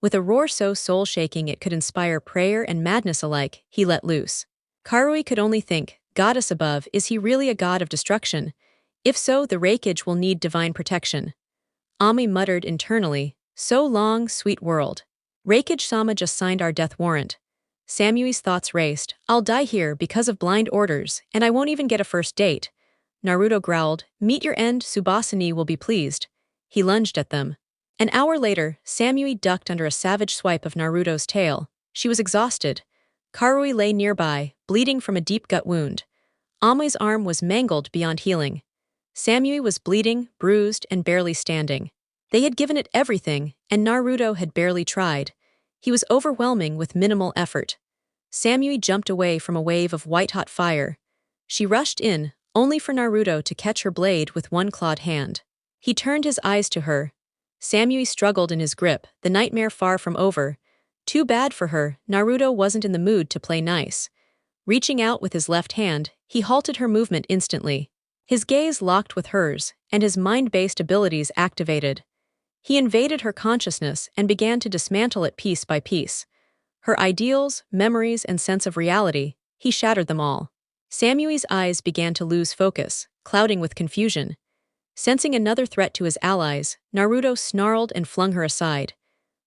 S1: With a roar so soul-shaking it could inspire prayer and madness alike, he let loose. Karui could only think, goddess above, is he really a god of destruction? If so, the Reikage will need divine protection. Ami muttered internally, so long, sweet world. Reikage-sama just signed our death warrant. Samui's thoughts raced. I'll die here because of blind orders, and I won't even get a first date. Naruto growled, meet your end, Tsubasa will be pleased. He lunged at them. An hour later, Samui ducked under a savage swipe of Naruto's tail. She was exhausted. Karui lay nearby, bleeding from a deep gut wound. Ami's arm was mangled beyond healing. Samui was bleeding, bruised, and barely standing. They had given it everything, and Naruto had barely tried. He was overwhelming with minimal effort. Samui jumped away from a wave of white-hot fire. She rushed in, only for Naruto to catch her blade with one clawed hand. He turned his eyes to her. Samui struggled in his grip, the nightmare far from over. Too bad for her, Naruto wasn't in the mood to play nice. Reaching out with his left hand, he halted her movement instantly. His gaze locked with hers, and his mind-based abilities activated. He invaded her consciousness and began to dismantle it piece by piece. Her ideals, memories, and sense of reality, he shattered them all. Samui's eyes began to lose focus, clouding with confusion. Sensing another threat to his allies, Naruto snarled and flung her aside.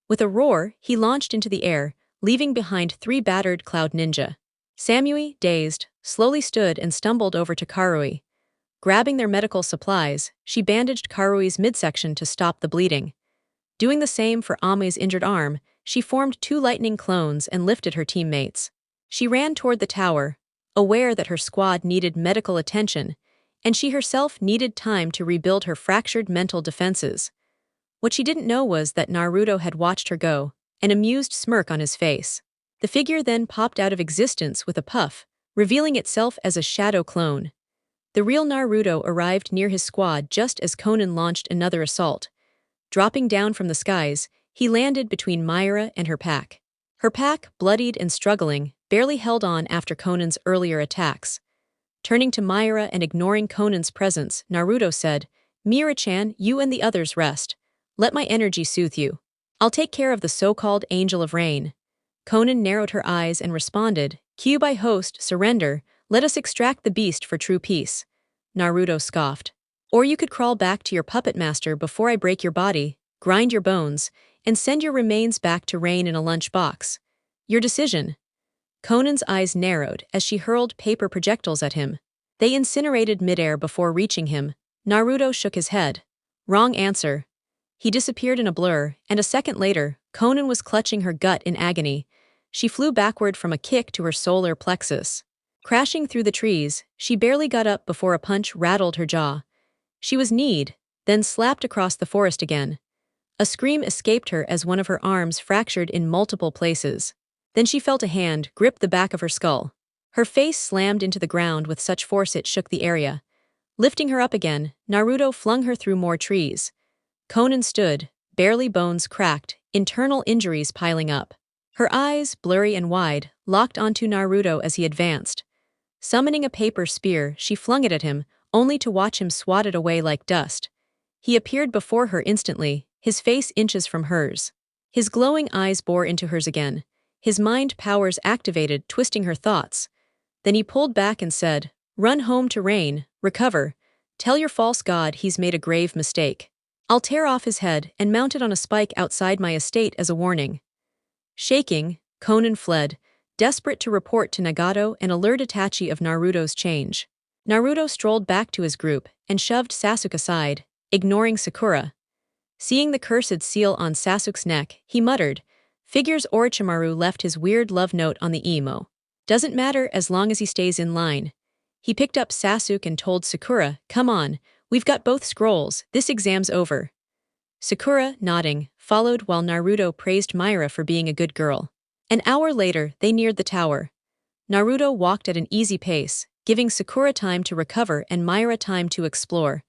S1: With a roar, he launched into the air, leaving behind 3 battered cloud ninja. Samui, dazed, slowly stood and stumbled over to Karui. Grabbing their medical supplies, she bandaged Karui's midsection to stop the bleeding. Doing the same for Ami's injured arm, she formed 2 lightning clones and lifted her teammates. She ran toward the tower, aware that her squad needed medical attention, and she herself needed time to rebuild her fractured mental defenses. What she didn't know was that Naruto had watched her go, an amused smirk on his face. The figure then popped out of existence with a puff, revealing itself as a shadow clone. The real Naruto arrived near his squad just as Konan launched another assault. Dropping down from the skies, he landed between Myra and her pack. Her pack, bloodied and struggling, barely held on after Konan's earlier attacks. Turning to Myra and ignoring Konan's presence, Naruto said, Mira-chan, you and the others rest. Let my energy soothe you. I'll take care of the so-called Angel of Rain. Konan narrowed her eyes and responded, Cue by host, surrender, let us extract the beast for true peace. Naruto scoffed. Or you could crawl back to your puppet master before I break your body, grind your bones, and send your remains back to Rain in a lunchbox. Your decision. Konan's eyes narrowed as she hurled paper projectiles at him. They incinerated midair before reaching him. Naruto shook his head. Wrong answer. He disappeared in a blur, and a second later, Konan was clutching her gut in agony. She flew backward from a kick to her solar plexus. Crashing through the trees, she barely got up before a punch rattled her jaw. She was kneed, then slapped across the forest again. A scream escaped her as one of her arms fractured in multiple places. Then she felt a hand grip the back of her skull. Her face slammed into the ground with such force it shook the area. Lifting her up again, Naruto flung her through more trees. Konan stood, barely bones cracked, internal injuries piling up. Her eyes, blurry and wide, locked onto Naruto as he advanced. Summoning a paper spear, she flung it at him, only to watch him swat it away like dust. He appeared before her instantly, his face inches from hers. His glowing eyes bore into hers again. His mind powers activated, twisting her thoughts. Then he pulled back and said, "Run home to Rain, recover. Tell your false god he's made a grave mistake. I'll tear off his head and mount it on a spike outside my estate as a warning." Shaking, Konan fled, desperate to report to Nagato and alert Itachi of Naruto's change. Naruto strolled back to his group and shoved Sasuke aside, ignoring Sakura. Seeing the cursed seal on Sasuke's neck, he muttered, "Figures Orochimaru left his weird love note on the emo. Doesn't matter as long as he stays in line." He picked up Sasuke and told Sakura, "Come on, we've got both scrolls, this exam's over." Sakura, nodding, followed while Naruto praised Myra for being a good girl. An hour later, they neared the tower. Naruto walked at an easy pace, giving Sakura time to recover and Myra time to explore.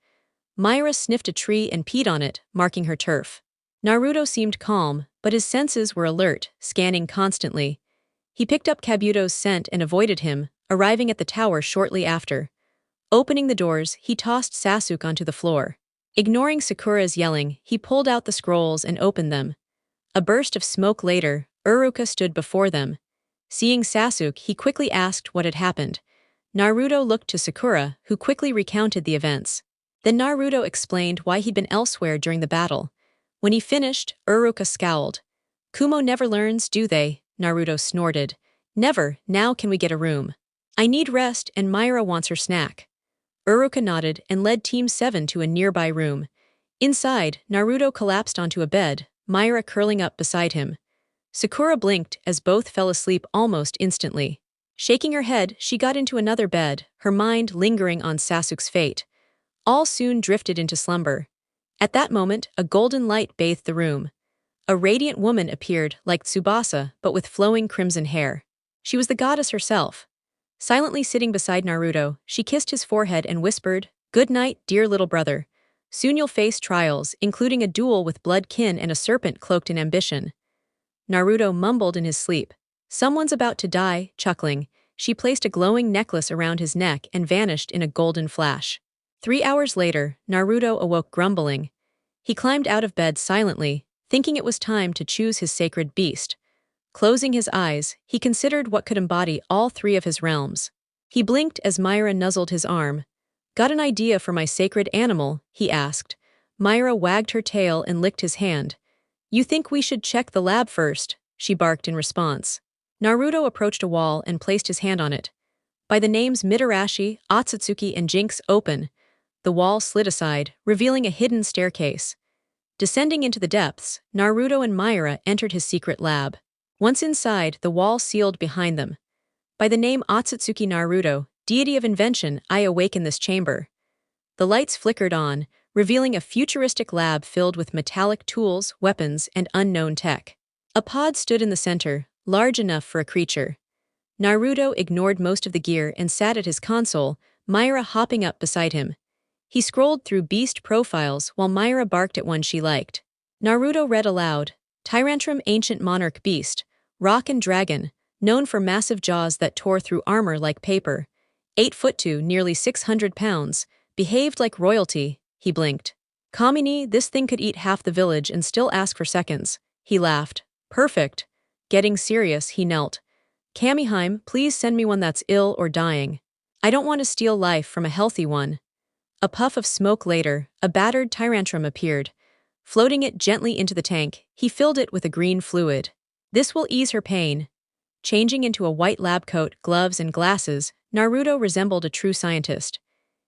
S1: Myra sniffed a tree and peed on it, marking her turf. Naruto seemed calm, but his senses were alert, scanning constantly. He picked up Kabuto's scent and avoided him, arriving at the tower shortly after. Opening the doors, he tossed Sasuke onto the floor. Ignoring Sakura's yelling, he pulled out the scrolls and opened them. A burst of smoke later, Uruka stood before them. Seeing Sasuke, he quickly asked what had happened. Naruto looked to Sakura, who quickly recounted the events. Then Naruto explained why he'd been elsewhere during the battle. When he finished, Uruka scowled. "Kumo never learns, do they?" Naruto snorted. "Never, now can we get a room? I need rest and Myra wants her snack." Uruka nodded and led Team 7 to a nearby room. Inside, Naruto collapsed onto a bed, Myra curling up beside him. Sakura blinked as both fell asleep almost instantly. Shaking her head, she got into another bed, her mind lingering on Sasuke's fate. All soon drifted into slumber. At that moment, a golden light bathed the room. A radiant woman appeared, like Tsubasa, but with flowing crimson hair. She was the goddess herself. Silently sitting beside Naruto, she kissed his forehead and whispered, "Good night, dear little brother. Soon you'll face trials, including a duel with blood kin and a serpent cloaked in ambition." Naruto mumbled in his sleep. "Someone's about to die," chuckling. She placed a glowing necklace around his neck and vanished in a golden flash. 3 hours later, Naruto awoke grumbling. He climbed out of bed silently, thinking it was time to choose his sacred beast. Closing his eyes, he considered what could embody all three of his realms. He blinked as Myra nuzzled his arm. "Got an idea for my sacred animal?" he asked. Myra wagged her tail and licked his hand. "You think we should check the lab first?" she barked in response. Naruto approached a wall and placed his hand on it. By the names Mitarashi, OTSUTSUKI, and Jinx open, the wall slid aside, revealing a hidden staircase. Descending into the depths, Naruto and Myra entered his secret lab. Once inside, the wall sealed behind them. By the name OTSUTSUKI Naruto, deity of invention, I awaken this chamber. The lights flickered on, revealing a futuristic lab filled with metallic tools, weapons, and unknown tech. A pod stood in the center, large enough for a creature. Naruto ignored most of the gear and sat at his console, Myra hopping up beside him. He scrolled through beast profiles while Myra barked at one she liked. Naruto read aloud, "Tyrantrum ancient monarch beast, rock and dragon, known for massive jaws that tore through armor like paper. 8'2", nearly 600 pounds, behaved like royalty." He blinked. "Kamini, this thing could eat half the village and still ask for seconds." He laughed. "Perfect." Getting serious, he knelt. "Kamiheim, please send me one that's ill or dying. I don't want to steal life from a healthy one." A puff of smoke later, a battered Tyrantrum appeared. Floating it gently into the tank, he filled it with a green fluid. "This will ease her pain." Changing into a white lab coat, gloves, and glasses, Naruto resembled a true scientist.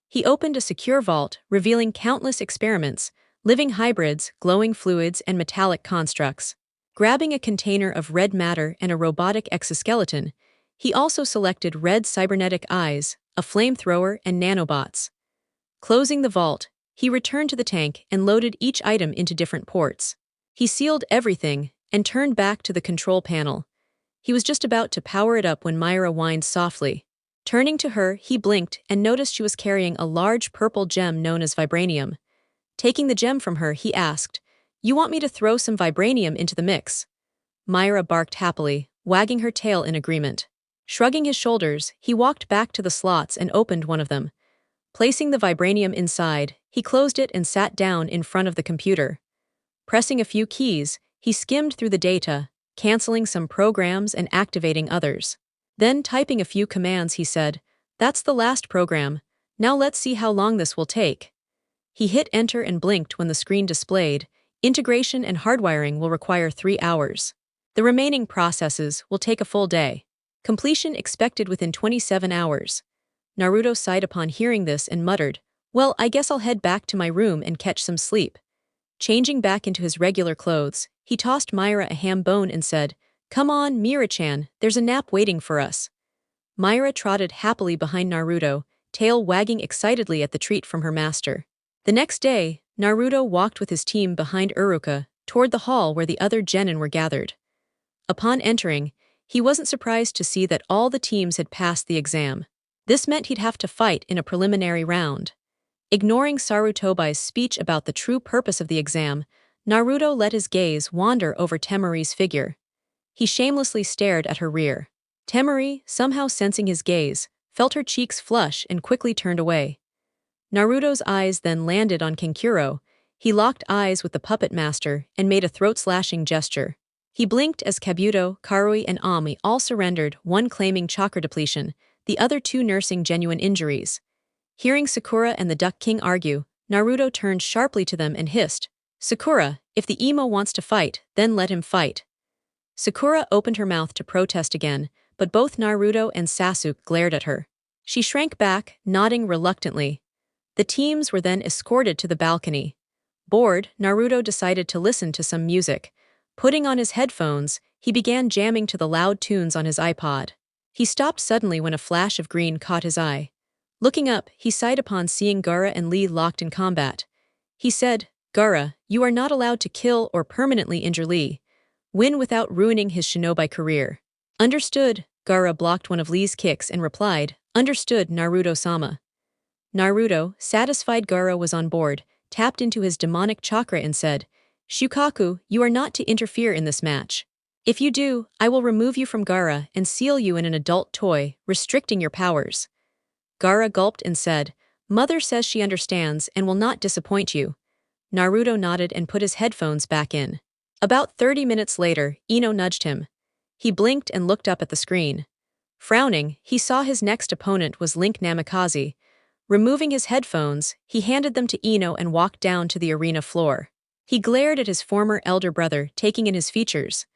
S1: He opened a secure vault, revealing countless experiments, living hybrids, glowing fluids, and metallic constructs. Grabbing a container of red matter and a robotic exoskeleton, he also selected red cybernetic eyes, a flamethrower, and nanobots. Closing the vault, he returned to the tank and loaded each item into different ports. He sealed everything and turned back to the control panel. He was just about to power it up when Myra whined softly. Turning to her, he blinked and noticed she was carrying a large purple gem known as vibranium. Taking the gem from her, he asked, "You want me to throw some vibranium into the mix?" Myra barked happily, wagging her tail in agreement. Shrugging his shoulders, he walked back to the slots and opened one of them. Placing the vibranium inside, he closed it and sat down in front of the computer. Pressing a few keys, he skimmed through the data, canceling some programs and activating others. Then, typing a few commands, he said, "That's the last program. Now let's see how long this will take." He hit enter and blinked when the screen displayed, "Integration and hardwiring will require 3 hours. The remaining processes will take a full day. Completion expected within 27 hours. Naruto sighed upon hearing this and muttered, "Well, I guess I'll head back to my room and catch some sleep." Changing back into his regular clothes, he tossed Myra a ham bone and said, "Come on, Mira-chan, there's a nap waiting for us." Myra trotted happily behind Naruto, tail wagging excitedly at the treat from her master. The next day, Naruto walked with his team behind Uruka, toward the hall where the other genin were gathered. Upon entering, he wasn't surprised to see that all the teams had passed the exam. This meant he'd have to fight in a preliminary round. Ignoring Sarutobai's speech about the true purpose of the exam, Naruto let his gaze wander over Temari's figure. He shamelessly stared at her rear. Temari, somehow sensing his gaze, felt her cheeks flush and quickly turned away. Naruto's eyes then landed on Kankuro. He locked eyes with the puppet master and made a throat-slashing gesture. He blinked as Kabuto, Karui, and Ami all surrendered, one claiming chakra depletion, the other two nursing genuine injuries. Hearing Sakura and the Duck King argue, Naruto turned sharply to them and hissed, "Sakura, if the emo wants to fight, then let him fight." Sakura opened her mouth to protest again, but both Naruto and Sasuke glared at her. She shrank back, nodding reluctantly. The teams were then escorted to the balcony. Bored, Naruto decided to listen to some music. Putting on his headphones, he began jamming to the loud tunes on his iPod. He stopped suddenly when a flash of green caught his eye. Looking up, he sighed upon seeing Gaara and Lee locked in combat. He said, "Gaara, you are not allowed to kill or permanently injure Lee. Win without ruining his shinobi career." "Understood." Gaara blocked one of Lee's kicks and replied, "Understood, Naruto-sama." Naruto, satisfied Gaara was on board, tapped into his demonic chakra and said, "Shukaku, you are not to interfere in this match. If you do, I will remove you from Gaara and seal you in an adult toy, restricting your powers." Gaara gulped and said, "Mother says she understands and will not disappoint you." Naruto nodded and put his headphones back in. About 30 minutes later, Ino nudged him. He blinked and looked up at the screen. Frowning, he saw his next opponent was Link Namikaze. Removing his headphones, he handed them to Ino and walked down to the arena floor. He glared at his former elder brother, taking in his features.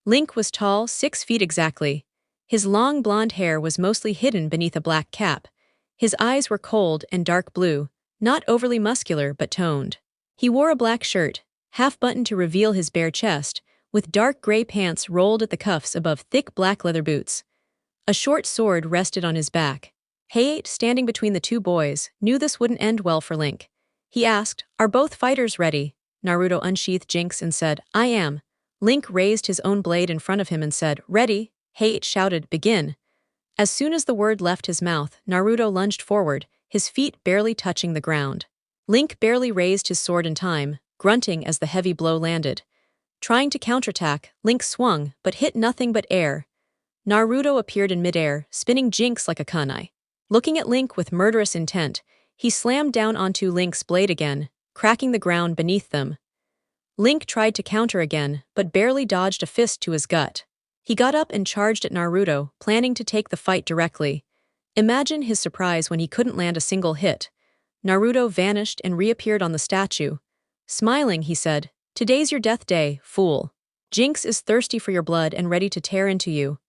S1: Link was tall, 6 feet exactly. His long blonde hair was mostly hidden beneath a black cap. His eyes were cold and dark blue, not overly muscular but toned. He wore a black shirt, half-buttoned to reveal his bare chest, with dark gray pants rolled at the cuffs above thick black leather boots. A short sword rested on his back. Hayate, standing between the two boys, knew this wouldn't end well for Link. He asked, "Are both fighters ready?" Naruto unsheathed Jinx and said, "I am." Link raised his own blade in front of him and said, "Ready?" Hayate shouted, "Begin." As soon as the word left his mouth, Naruto lunged forward, his feet barely touching the ground. Link barely raised his sword in time, grunting as the heavy blow landed. Trying to counterattack, Link swung, but hit nothing but air. Naruto appeared in midair, spinning Jinx like a kunai. Looking at Link with murderous intent, he slammed down onto Link's blade again, cracking the ground beneath them. Link tried to counter again, but barely dodged a fist to his gut. He got up and charged at Naruto, planning to take the fight directly. Imagine his surprise when he couldn't land a single hit. Naruto vanished and reappeared on the statue. Smiling, he said, "Today's your death day, fool. Jinx is thirsty for your blood and ready to tear into you."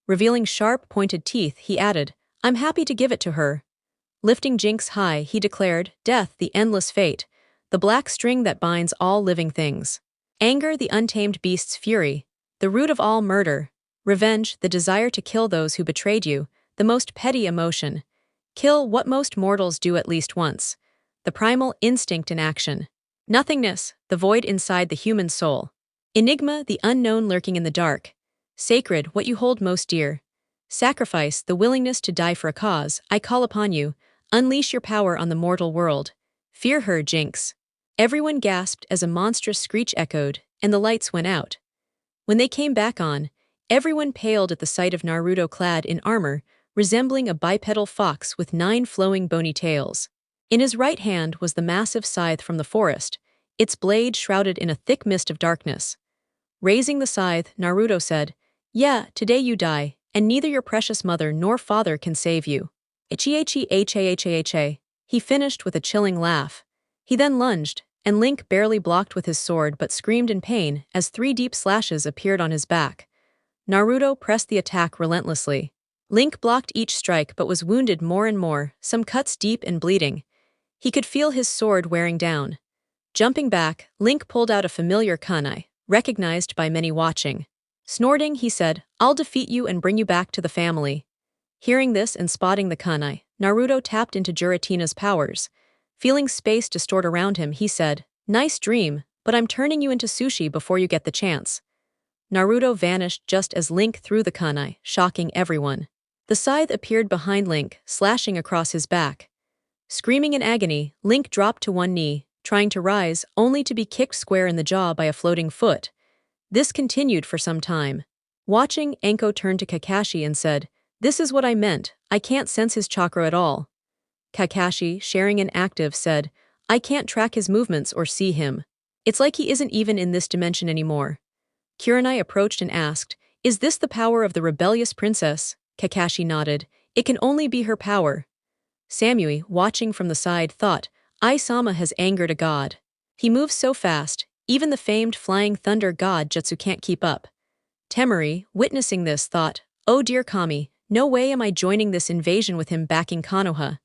S1: Revealing sharp, pointed teeth, he added, "I'm happy to give it to her." Lifting Jinx high, he declared, "Death, the endless fate, the black string that binds all living things. Anger, the untamed beast's fury, the root of all murder. Revenge, the desire to kill those who betrayed you, the most petty emotion. Kill what most mortals do at least once, the primal instinct in action. Nothingness, the void inside the human soul. Enigma, the unknown lurking in the dark. Sacred, what you hold most dear. Sacrifice, the willingness to die for a cause, I call upon you. Unleash your power on the mortal world. Fear her, Jinx. Everyone gasped as a monstrous screech echoed, and the lights went out. When they came back on, everyone paled at the sight of Naruto clad in armor, resembling a bipedal fox with 9 flowing bony tails. In his right hand was the massive scythe from the forest, its blade shrouded in a thick mist of darkness. Raising the scythe, Naruto said, "Yeah, today you die, and neither your precious mother nor father can save you." Ichi-ha-ha-ha-ha. He finished with a chilling laugh. He then lunged, and Link barely blocked with his sword but screamed in pain as 3 deep slashes appeared on his back. Naruto pressed the attack relentlessly. Link blocked each strike but was wounded more and more, some cuts deep and bleeding. He could feel his sword wearing down. Jumping back, Link pulled out a familiar kunai, recognized by many watching. Snorting, he said, "I'll defeat you and bring you back to the family." Hearing this and spotting the kunai, Naruto tapped into Giratina's powers. Feeling space distort around him, he said, "Nice dream, but I'm turning you into sushi before you get the chance." Naruto vanished just as Link threw the kunai, shocking everyone. The scythe appeared behind Link, slashing across his back. Screaming in agony, Link dropped to one knee, trying to rise, only to be kicked square in the jaw by a floating foot. This continued for some time. Watching, Anko turned to Kakashi and said, "This is what I meant, I can't sense his chakra at all." Kakashi, sharing an active, said, "I can't track his movements or see him. It's like he isn't even in this dimension anymore." Kurenai approached and asked, "Is this the power of the rebellious princess?" Kakashi nodded, "It can only be her power." Samui, watching from the side, thought, "Ai-sama has angered a god. He moves so fast, even the famed flying thunder god Jutsu can't keep up." Temari, witnessing this, thought, "Oh dear Kami, no way am I joining this invasion with him backing Konoha."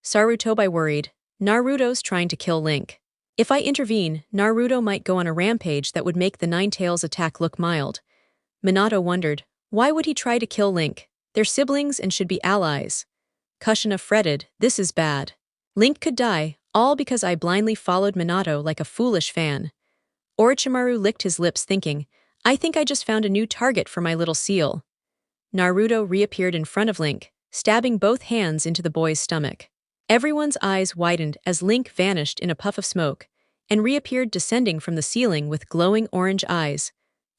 S1: Sarutobi worried, "Naruto's trying to kill Link. If I intervene, Naruto might go on a rampage that would make the Nine Tails attack look mild." Minato wondered, why would he try to kill Link? They're siblings and should be allies. Kushina fretted, "This is bad. Link could die, all because I blindly followed Minato like a foolish fan." Orochimaru licked his lips thinking, "I think I just found a new target for my little seal." Naruto reappeared in front of Link, stabbing both hands into the boy's stomach. Everyone's eyes widened as Link vanished in a puff of smoke, and reappeared descending from the ceiling with glowing orange eyes,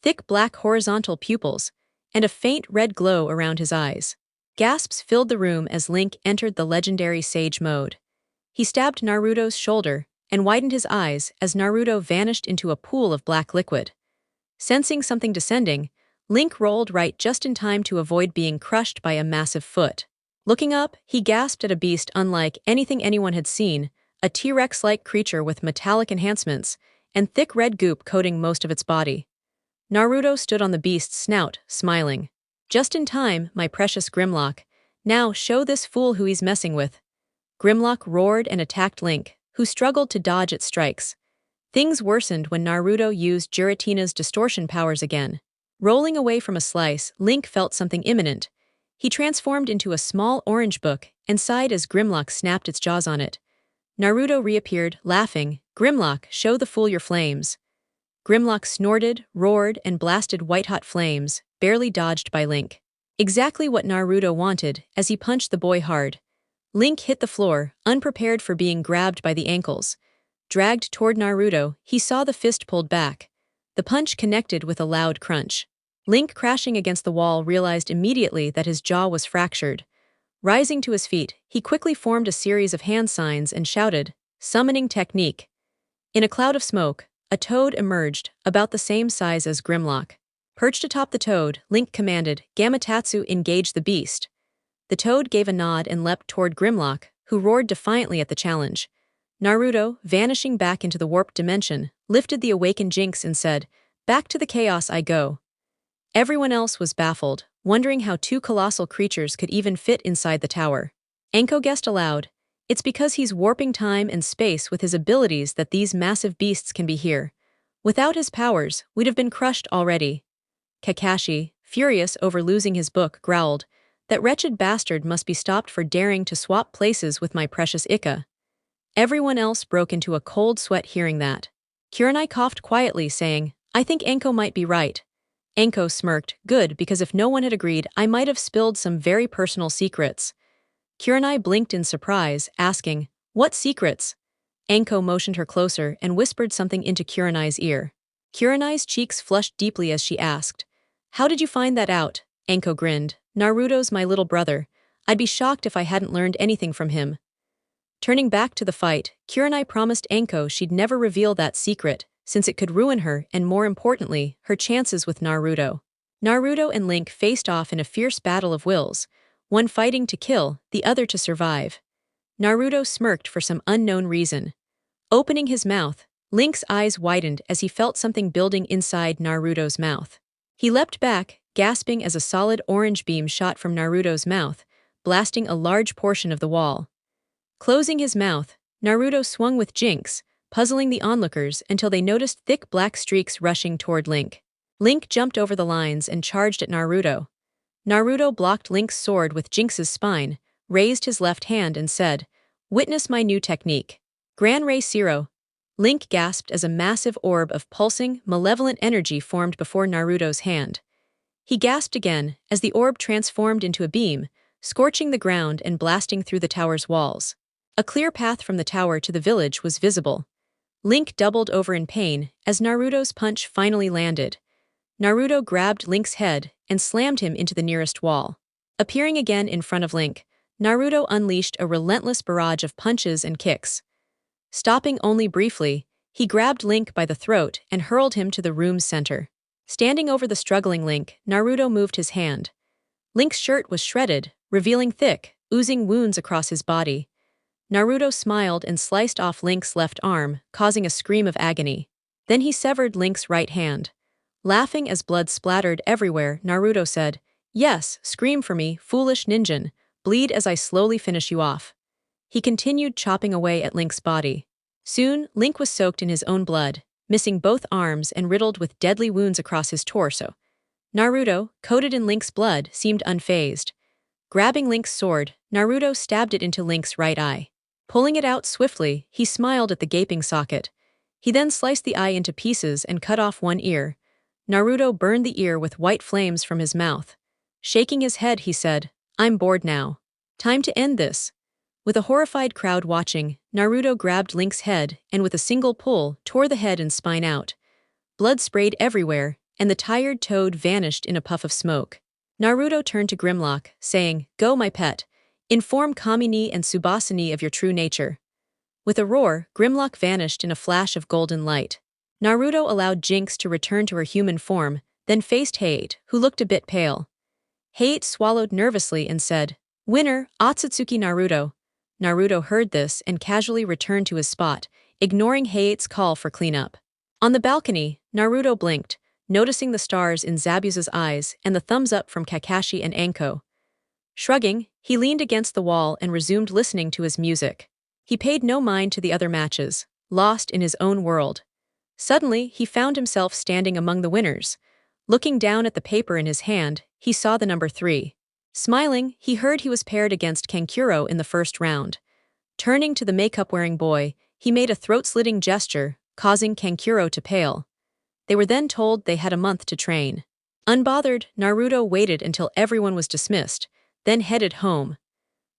S1: thick black horizontal pupils, and a faint red glow around his eyes. Gasps filled the room as Link entered the legendary Sage mode. He stabbed Naruto's shoulder, and widened his eyes as Naruto vanished into a pool of black liquid. Sensing something descending, Link rolled right just in time to avoid being crushed by a massive foot. Looking up, he gasped at a beast unlike anything anyone had seen, a T-Rex-like creature with metallic enhancements, and thick red goop coating most of its body. Naruto stood on the beast's snout, smiling. "Just in time, my precious Grimlock. Now show this fool who he's messing with." Grimlock roared and attacked Link, who struggled to dodge its strikes. Things worsened when Naruto used Giratina's distortion powers again. Rolling away from a slice, Link felt something imminent. He transformed into a small orange book and sighed as Grimlock snapped its jaws on it. Naruto reappeared, laughing, "Grimlock, show the fool your flames." Grimlock snorted, roared, and blasted white-hot flames, barely dodged by Link. Exactly what Naruto wanted, as he punched the boy hard. Link hit the floor, unprepared for being grabbed by the ankles. Dragged toward Naruto, he saw the fist pulled back. The punch connected with a loud crunch. Link, crashing against the wall, realized immediately that his jaw was fractured. Rising to his feet, he quickly formed a series of hand signs and shouted, "Summoning technique." In a cloud of smoke, a toad emerged, about the same size as Grimlock. Perched atop the toad, Link commanded, "Gamatsu, engage the beast." The toad gave a nod and leapt toward Grimlock, who roared defiantly at the challenge. Naruto, vanishing back into the warped dimension, lifted the awakened Jinx and said, "Back to the chaos I go." Everyone else was baffled, wondering how 2 colossal creatures could even fit inside the tower. Anko guessed aloud, "It's because he's warping time and space with his abilities that these massive beasts can be here. Without his powers, we'd have been crushed already." Kakashi, furious over losing his book, growled, "That wretched bastard must be stopped for daring to swap places with my precious Ika." Everyone else broke into a cold sweat hearing that. Kurenai coughed quietly, saying, "I think Anko might be right." Anko smirked. Good, because if no one had agreed, I might have spilled some very personal secrets. Kurenai blinked in surprise, asking, What secrets? Anko motioned her closer and whispered something into Kurenai's ear. Kurenai's cheeks flushed deeply as she asked, How did you find that out? Anko grinned. Naruto's my little brother. I'd be shocked if I hadn't learned anything from him. Turning back to the fight, Kurenai promised Anko she'd never reveal that secret, since it could ruin her and, more importantly, her chances with Naruto. Naruto and Link faced off in a fierce battle of wills, one fighting to kill, the other to survive. Naruto smirked for some unknown reason. Opening his mouth, Link's eyes widened as he felt something building inside Naruto's mouth. He leapt back, gasping as a solid orange beam shot from Naruto's mouth, blasting a large portion of the wall. Closing his mouth, Naruto swung with Jinx, puzzling the onlookers until they noticed thick black streaks rushing toward Link. Link jumped over the lines and charged at Naruto. Naruto blocked Link's sword with Jinx's spine, raised his left hand and said, Witness my new technique. Gran Ray Zero. Link gasped as a massive orb of pulsing, malevolent energy formed before Naruto's hand. He gasped again as the orb transformed into a beam, scorching the ground and blasting through the tower's walls. A clear path from the tower to the village was visible. Link doubled over in pain as Naruto's punch finally landed. Naruto grabbed Link's head and slammed him into the nearest wall. Appearing again in front of Link, Naruto unleashed a relentless barrage of punches and kicks. Stopping only briefly, he grabbed Link by the throat and hurled him to the room's center. Standing over the struggling Link, Naruto moved his hand. Link's shirt was shredded, revealing thick, oozing wounds across his body. Naruto smiled and sliced off Link's left arm, causing a scream of agony. Then he severed Link's right hand. Laughing as blood splattered everywhere, Naruto said, Yes, scream for me, foolish ninja. Bleed as I slowly finish you off. He continued chopping away at Link's body. Soon, Link was soaked in his own blood, missing both arms and riddled with deadly wounds across his torso. Naruto, coated in Link's blood, seemed unfazed. Grabbing Link's sword, Naruto stabbed it into Link's right eye. Pulling it out swiftly, he smiled at the gaping socket. He then sliced the eye into pieces and cut off one ear. Naruto burned the ear with white flames from his mouth. Shaking his head, he said, I'm bored now. Time to end this. With a horrified crowd watching, Naruto grabbed Link's head and with a single pull tore the head and spine out. Blood sprayed everywhere, and the tired toad vanished in a puff of smoke. Naruto turned to Grimlock, saying, Go, my pet. Inform Kamini and Tsubasa of your true nature. With a roar, Grimlock vanished in a flash of golden light. Naruto allowed Jinx to return to her human form, then faced Hayate, who looked a bit pale. Hayate swallowed nervously and said, Winner, OTSUTSUKI Naruto. Naruto heard this and casually returned to his spot, ignoring Hayate's call for cleanup. On the balcony, Naruto blinked, noticing the stars in Zabuza's eyes and the thumbs up from Kakashi and Anko. Shrugging, he leaned against the wall and resumed listening to his music. He paid no mind to the other matches, lost in his own world. Suddenly, he found himself standing among the winners. Looking down at the paper in his hand, he saw the number 3. Smiling, he heard he was paired against Kankuro in the first round. Turning to the makeup-wearing boy, he made a throat-slitting gesture, causing Kankuro to pale. They were then told they had a month to train. Unbothered, Naruto waited until everyone was dismissed, then headed home.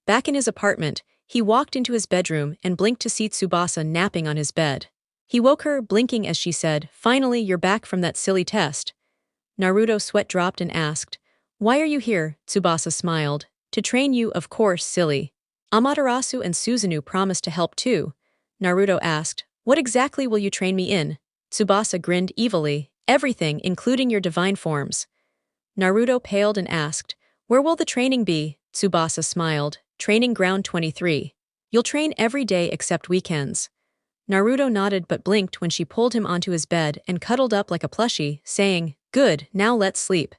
S1: Back in his apartment, he walked into his bedroom and blinked to see Tsubasa napping on his bed. He woke her, blinking as she said, Finally, you're back from that silly test. Naruto sweat dropped and asked, Why are you here? Tsubasa smiled. To train you, of course, silly. Amaterasu and Susanoo promised to help too. Naruto asked, What exactly will you train me in? Tsubasa grinned evilly, Everything, including your divine forms. Naruto paled and asked, Where will the training be? Tsubasa smiled, Training ground 23. You'll train every day except weekends. Naruto nodded but blinked when she pulled him onto his bed and cuddled up like a plushie, saying, Good, now let's sleep.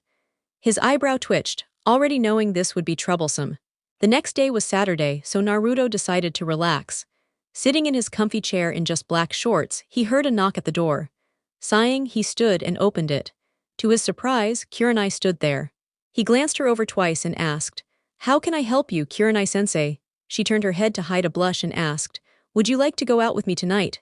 S1: His eyebrow twitched, already knowing this would be troublesome. The next day was Saturday, so Naruto decided to relax. Sitting in his comfy chair in just black shorts, he heard a knock at the door. Sighing, he stood and opened it. To his surprise, Kurenai stood there. He glanced her over twice and asked, How can I help you, Kurenai-sensei? She turned her head to hide a blush and asked, Would you like to go out with me tonight?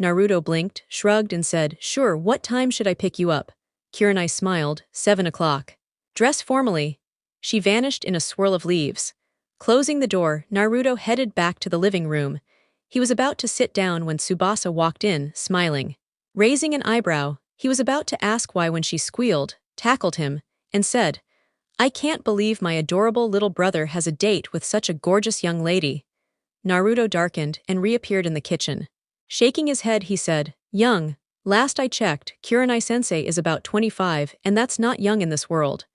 S1: Naruto blinked, shrugged and said, Sure, what time should I pick you up? Kurenai smiled. 7 o'clock. Dress formally. She vanished in a swirl of leaves. Closing the door, Naruto headed back to the living room. He was about to sit down when Tsubasa walked in, smiling. Raising an eyebrow, he was about to ask why when she squealed, tackled him, and said, "I can't believe my adorable little brother has a date with such a gorgeous young lady." Naruto darkened and reappeared in the kitchen. Shaking his head, he said, "Young. Last I checked, Kurenai-sensei is about 25, and that's not young in this world."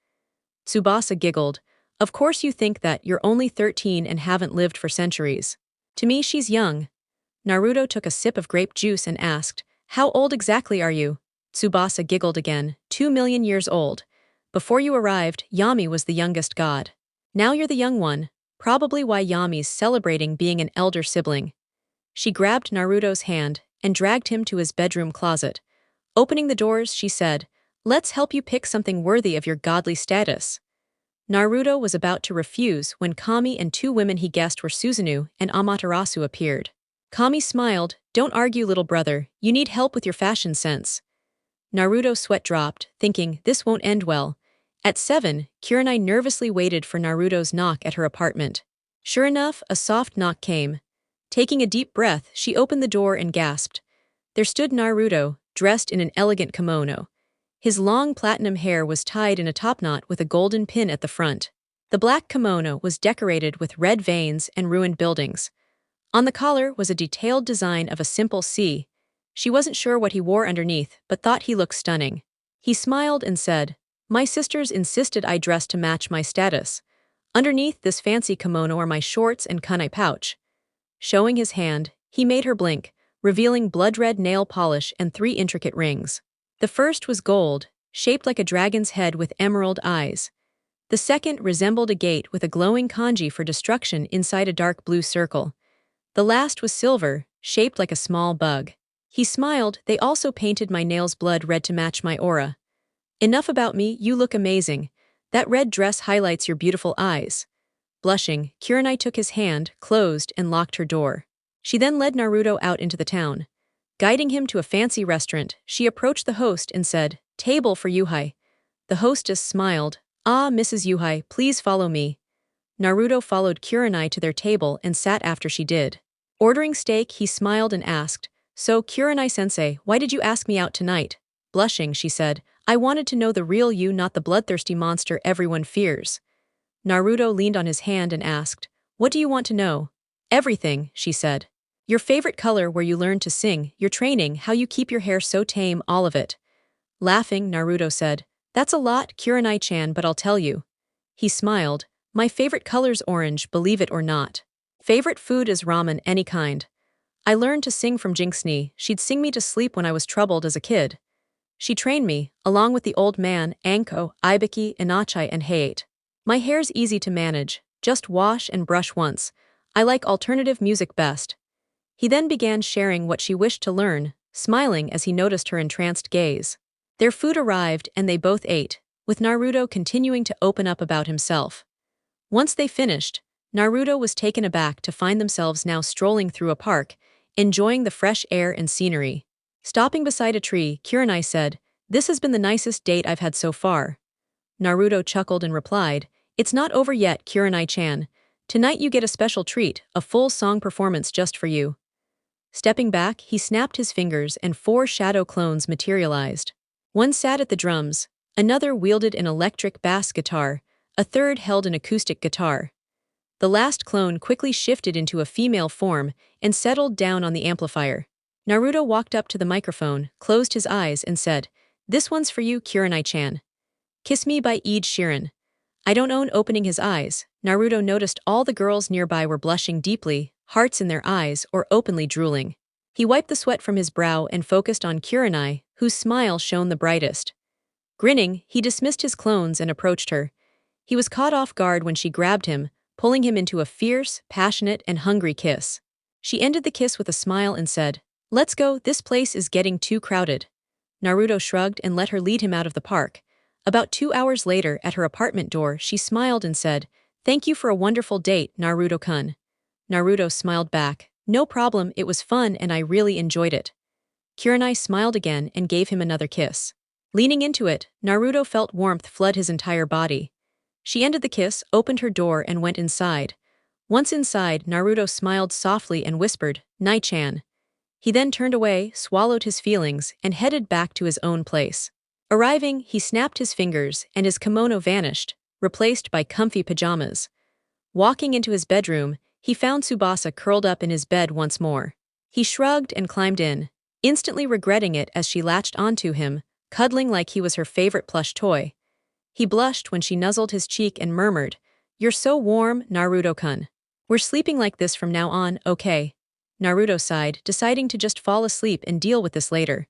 S1: Tsubasa giggled. "Of course you think that, you're only 13 and haven't lived for centuries. To me she's young." Naruto took a sip of grape juice and asked, "How old exactly are you?" Tsubasa giggled again. 2 million years old. Before you arrived, Yami was the youngest god. Now you're the young one, probably why Yami's celebrating being an elder sibling." She grabbed Naruto's hand and dragged him to his bedroom closet. Opening the doors, she said, "Let's help you pick something worthy of your godly status." Naruto was about to refuse when Kami and 2 women he guessed were Susanoo and Amaterasu appeared. Kami smiled. "Don't argue, little brother, you need help with your fashion sense." Naruto's sweat dropped, thinking, this won't end well. At 7, Kurenai nervously waited for Naruto's knock at her apartment. Sure enough, a soft knock came. Taking a deep breath, she opened the door and gasped. There stood Naruto, dressed in an elegant kimono. His long platinum hair was tied in a topknot with a golden pin at the front. The black kimono was decorated with red veins and ruined buildings. On the collar was a detailed design of a simple C. She wasn't sure what he wore underneath, but thought he looked stunning. He smiled and said, "My sisters insisted I dress to match my status. Underneath this fancy kimono are my shorts and kunai pouch." Showing his hand, he made her blink, revealing blood-red nail polish and 3 intricate rings. The first was gold, shaped like a dragon's head with emerald eyes. The second resembled a gate with a glowing kanji for destruction inside a dark blue circle. The last was silver, shaped like a small bug. He smiled. "They also painted my nails blood red to match my aura." "Enough about me, you look amazing. That red dress highlights your beautiful eyes." Blushing, Kurenai took his hand, closed, and locked her door. She then led Naruto out into the town. Guiding him to a fancy restaurant, she approached the host and said, "Table for Yuhai." The hostess smiled. "Ah, Mrs. Yuhai, please follow me." Naruto followed Kurenai to their table and sat after she did. Ordering steak, he smiled and asked, "So, Kurenai-sensei, why did you ask me out tonight?" Blushing, she said, "I wanted to know the real you, not the bloodthirsty monster everyone fears." Naruto leaned on his hand and asked, "What do you want to know?" "Everything," she said. "Your favorite color, where you learned to sing, your training, how you keep your hair so tame, all of it." Laughing, Naruto said, "That's a lot, Kurenai-chan, but I'll tell you." He smiled. "My favorite color's orange, believe it or not. Favorite food is ramen, any kind. I learned to sing from Jinxni. She'd sing me to sleep when I was troubled as a kid. She trained me, along with the old man, Anko, Ibiki, Inachai, and Hayate. My hair's easy to manage, just wash and brush once. I like alternative music best." He then began sharing what she wished to learn, smiling as he noticed her entranced gaze. Their food arrived and they both ate, with Naruto continuing to open up about himself. Once they finished, Naruto was taken aback to find themselves now strolling through a park, enjoying the fresh air and scenery. Stopping beside a tree, Kurenai said, "This has been the nicest date I've had so far." Naruto chuckled and replied, "It's not over yet, Kurenai-chan. Tonight you get a special treat, a full song performance just for you." Stepping back, he snapped his fingers and 4 shadow clones materialized. One sat at the drums, another wielded an electric bass guitar, a third held an acoustic guitar. The last clone quickly shifted into a female form and settled down on the amplifier. Naruto walked up to the microphone, closed his eyes, and said, "This one's for you, Kurenai-chan. Kiss Me by Ed Sheeran." I don't own opening his eyes. Naruto noticed all the girls nearby were blushing deeply, hearts in their eyes, or openly drooling. He wiped the sweat from his brow and focused on Kurenai, whose smile shone the brightest. Grinning, he dismissed his clones and approached her. He was caught off guard when she grabbed him, pulling him into a fierce, passionate, and hungry kiss. She ended the kiss with a smile and said, "Let's go, this place is getting too crowded." Naruto shrugged and let her lead him out of the park. About 2 hours later, at her apartment door, she smiled and said, "Thank you for a wonderful date, Naruto-kun." Naruto smiled back, "No problem, it was fun and I really enjoyed it." Kurenai smiled again and gave him another kiss. Leaning into it, Naruto felt warmth flood his entire body. She ended the kiss, opened her door, and went inside. Once inside, Naruto smiled softly and whispered, "Nai-chan." He then turned away, swallowed his feelings, and headed back to his own place. Arriving, he snapped his fingers, and his kimono vanished, replaced by comfy pajamas. Walking into his bedroom, he found Tsubasa curled up in his bed once more. He shrugged and climbed in, instantly regretting it as she latched onto him, cuddling like he was her favorite plush toy. He blushed when she nuzzled his cheek and murmured, "You're so warm, Naruto-kun. We're sleeping like this from now on, okay?" Naruto sighed, deciding to just fall asleep and deal with this later.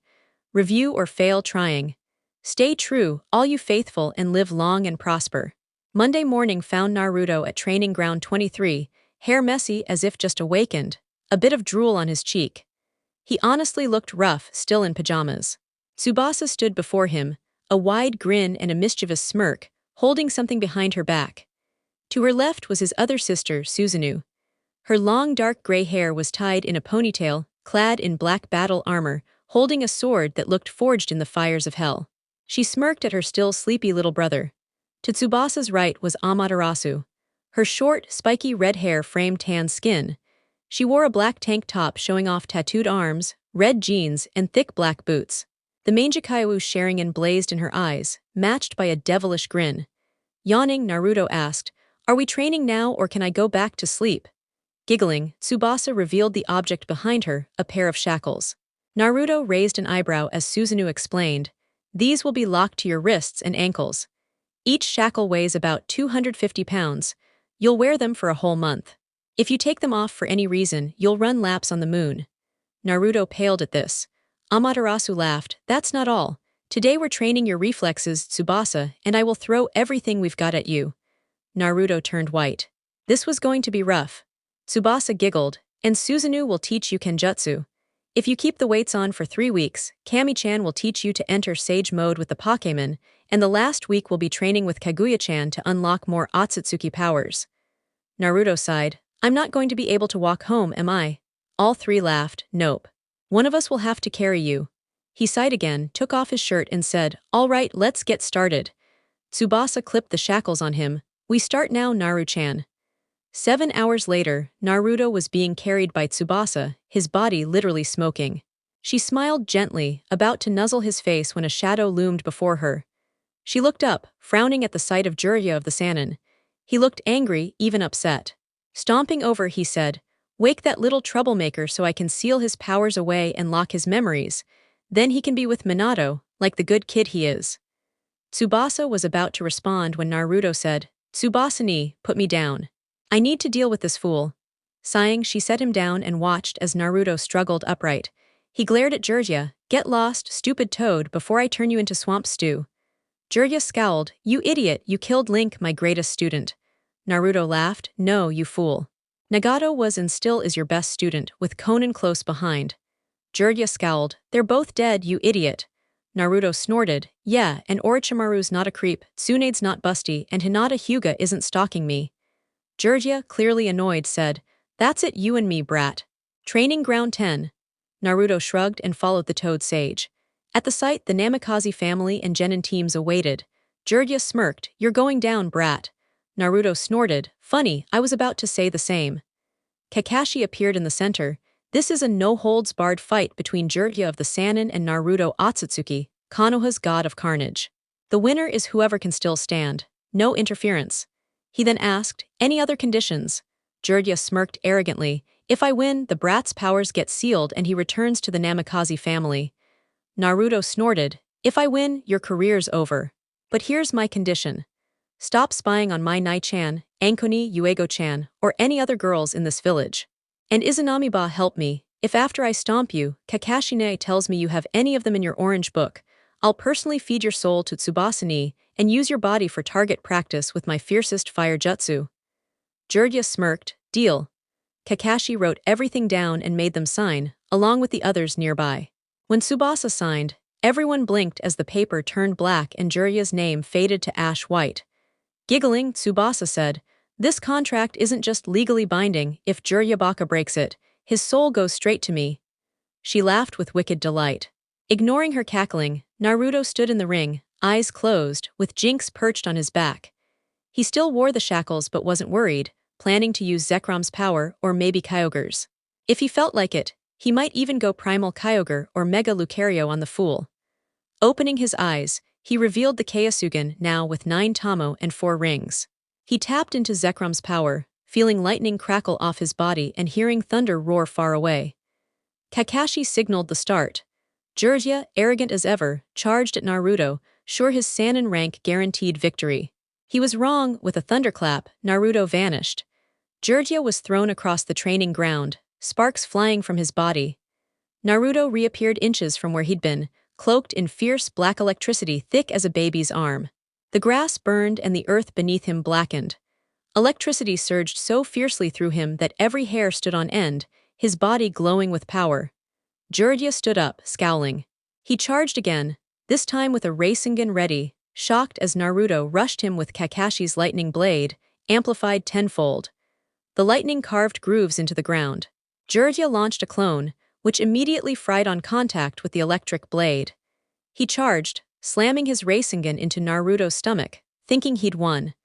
S1: Review or fail trying. Stay true, all you faithful, and live long and prosper. Monday morning found Naruto at training ground 23, hair messy as if just awakened, a bit of drool on his cheek. He honestly looked rough, still in pajamas. Tsubasa stood before him, a wide grin and a mischievous smirk, holding something behind her back. To her left was his other sister, Susanoo. Her long dark gray hair was tied in a ponytail, clad in black battle armor, holding a sword that looked forged in the fires of hell. She smirked at her still sleepy little brother. To Tsubasa's right was Amaterasu. Her short, spiky red hair framed tan skin. She wore a black tank top showing off tattooed arms, red jeans, and thick black boots. The Mangekaiwu Sharingan blazed in her eyes, matched by a devilish grin. Yawning, Naruto asked, "Are we training now or can I go back to sleep?" Giggling, Tsubasa revealed the object behind her, a pair of shackles. Naruto raised an eyebrow as Susanoo explained, "These will be locked to your wrists and ankles. Each shackle weighs about 250 pounds. You'll wear them for a whole month. If you take them off for any reason, you'll run laps on the moon." Naruto paled at this. Amaterasu laughed, "That's not all. Today we're training your reflexes, Tsubasa, and I will throw everything we've got at you." Naruto turned white. This was going to be rough. Tsubasa giggled, "And Susanoo will teach you kenjutsu. If you keep the weights on for 3 weeks, Kami-chan will teach you to enter Sage mode with the Pokemon, and the last week will be training with Kaguya-chan to unlock more OTSUTSUKI powers." Naruto sighed, "I'm not going to be able to walk home, am I?" All three laughed, "Nope. One of us will have to carry you." He sighed again, took off his shirt and said, "All right, let's get started." Tsubasa clipped the shackles on him. "We start now, Naru-chan." 7 hours later, Naruto was being carried by Tsubasa, his body literally smoking. She smiled gently, about to nuzzle his face when a shadow loomed before her. She looked up, frowning at the sight of Jiraiya of the Sannin. He looked angry, even upset. Stomping over, he said, "Wake that little troublemaker so I can seal his powers away and lock his memories. Then he can be with Minato, like the good kid he is." Tsubasa was about to respond when Naruto said, "Tsubasa-ni, put me down. I need to deal with this fool." Sighing, she set him down and watched as Naruto struggled upright. He glared at Jiraiya, "Get lost, stupid toad, before I turn you into swamp stew." Jiraiya scowled, "You idiot, you killed Link, my greatest student." Naruto laughed, "No, you fool. Nagato was and still is your best student, with Konan close behind." Jiraiya scowled, "They're both dead, you idiot." Naruto snorted, "Yeah, and Orochimaru's not a creep, Tsunade's not busty, and Hinata Hyuga isn't stalking me." Jiraiya, clearly annoyed, said, "That's it, you and me, brat. Training ground 10. Naruto shrugged and followed the Toad Sage. At the site, the Namikaze family and Genin teams awaited. Jiraiya smirked, "You're going down, brat." Naruto snorted, "Funny, I was about to say the same." Kakashi appeared in the center. This is a no-holds-barred fight between Jiraiya of the Sannin and Naruto OTSUTSUKI, Konoha's god of carnage. The winner is whoever can still stand. No interference. He then asked, "Any other conditions?" Jiraiya smirked arrogantly, "If I win, the brat's powers get sealed and he returns to the Namikaze family." Naruto snorted, "If I win, your career's over. But here's my condition. Stop spying on my Nai-chan, Ankoni, Uego-chan, or any other girls in this village. And Izanami-ba help me, if after I stomp you, Kakashi-ne tells me you have any of them in your orange book, I'll personally feed your soul to Tsubasa-ni and use your body for target practice with my fiercest fire jutsu." Jiraiya smirked, "Deal." Kakashi wrote everything down and made them sign, along with the others nearby. When Tsubasa signed, everyone blinked as the paper turned black and Jiraiya's name faded to ash white. Giggling, Tsubasa said, "This contract isn't just legally binding. If Jiraiya Baka breaks it, his soul goes straight to me." She laughed with wicked delight. Ignoring her cackling, Naruto stood in the ring, eyes closed, with Jinx perched on his back. He still wore the shackles but wasn't worried, planning to use Zekrom's power or maybe Kyoger's. If he felt like it, he might even go Primal Kyoger or Mega Lucario on the fool. Opening his eyes, he revealed the Kyosugan now with 9 Tamo and 4 rings. He tapped into Zekrom's power, feeling lightning crackle off his body and hearing thunder roar far away. Kakashi signaled the start. Jiraiya, arrogant as ever, charged at Naruto, sure his Sannin rank guaranteed victory. He was wrong. With a thunderclap, Naruto vanished. Jiraiya was thrown across the training ground, sparks flying from his body. Naruto reappeared inches from where he'd been, cloaked in fierce black electricity thick as a baby's arm. The grass burned and the earth beneath him blackened. Electricity surged so fiercely through him that every hair stood on end, his body glowing with power. Jiraiya stood up, scowling. He charged again, this time with a Rasengan ready, shocked as Naruto rushed him with Kakashi's lightning blade, amplified tenfold. The lightning carved grooves into the ground. Jiraiya launched a clone, which immediately fried on contact with the electric blade. He charged, slamming his Rasengan into Naruto's stomach, thinking he'd won.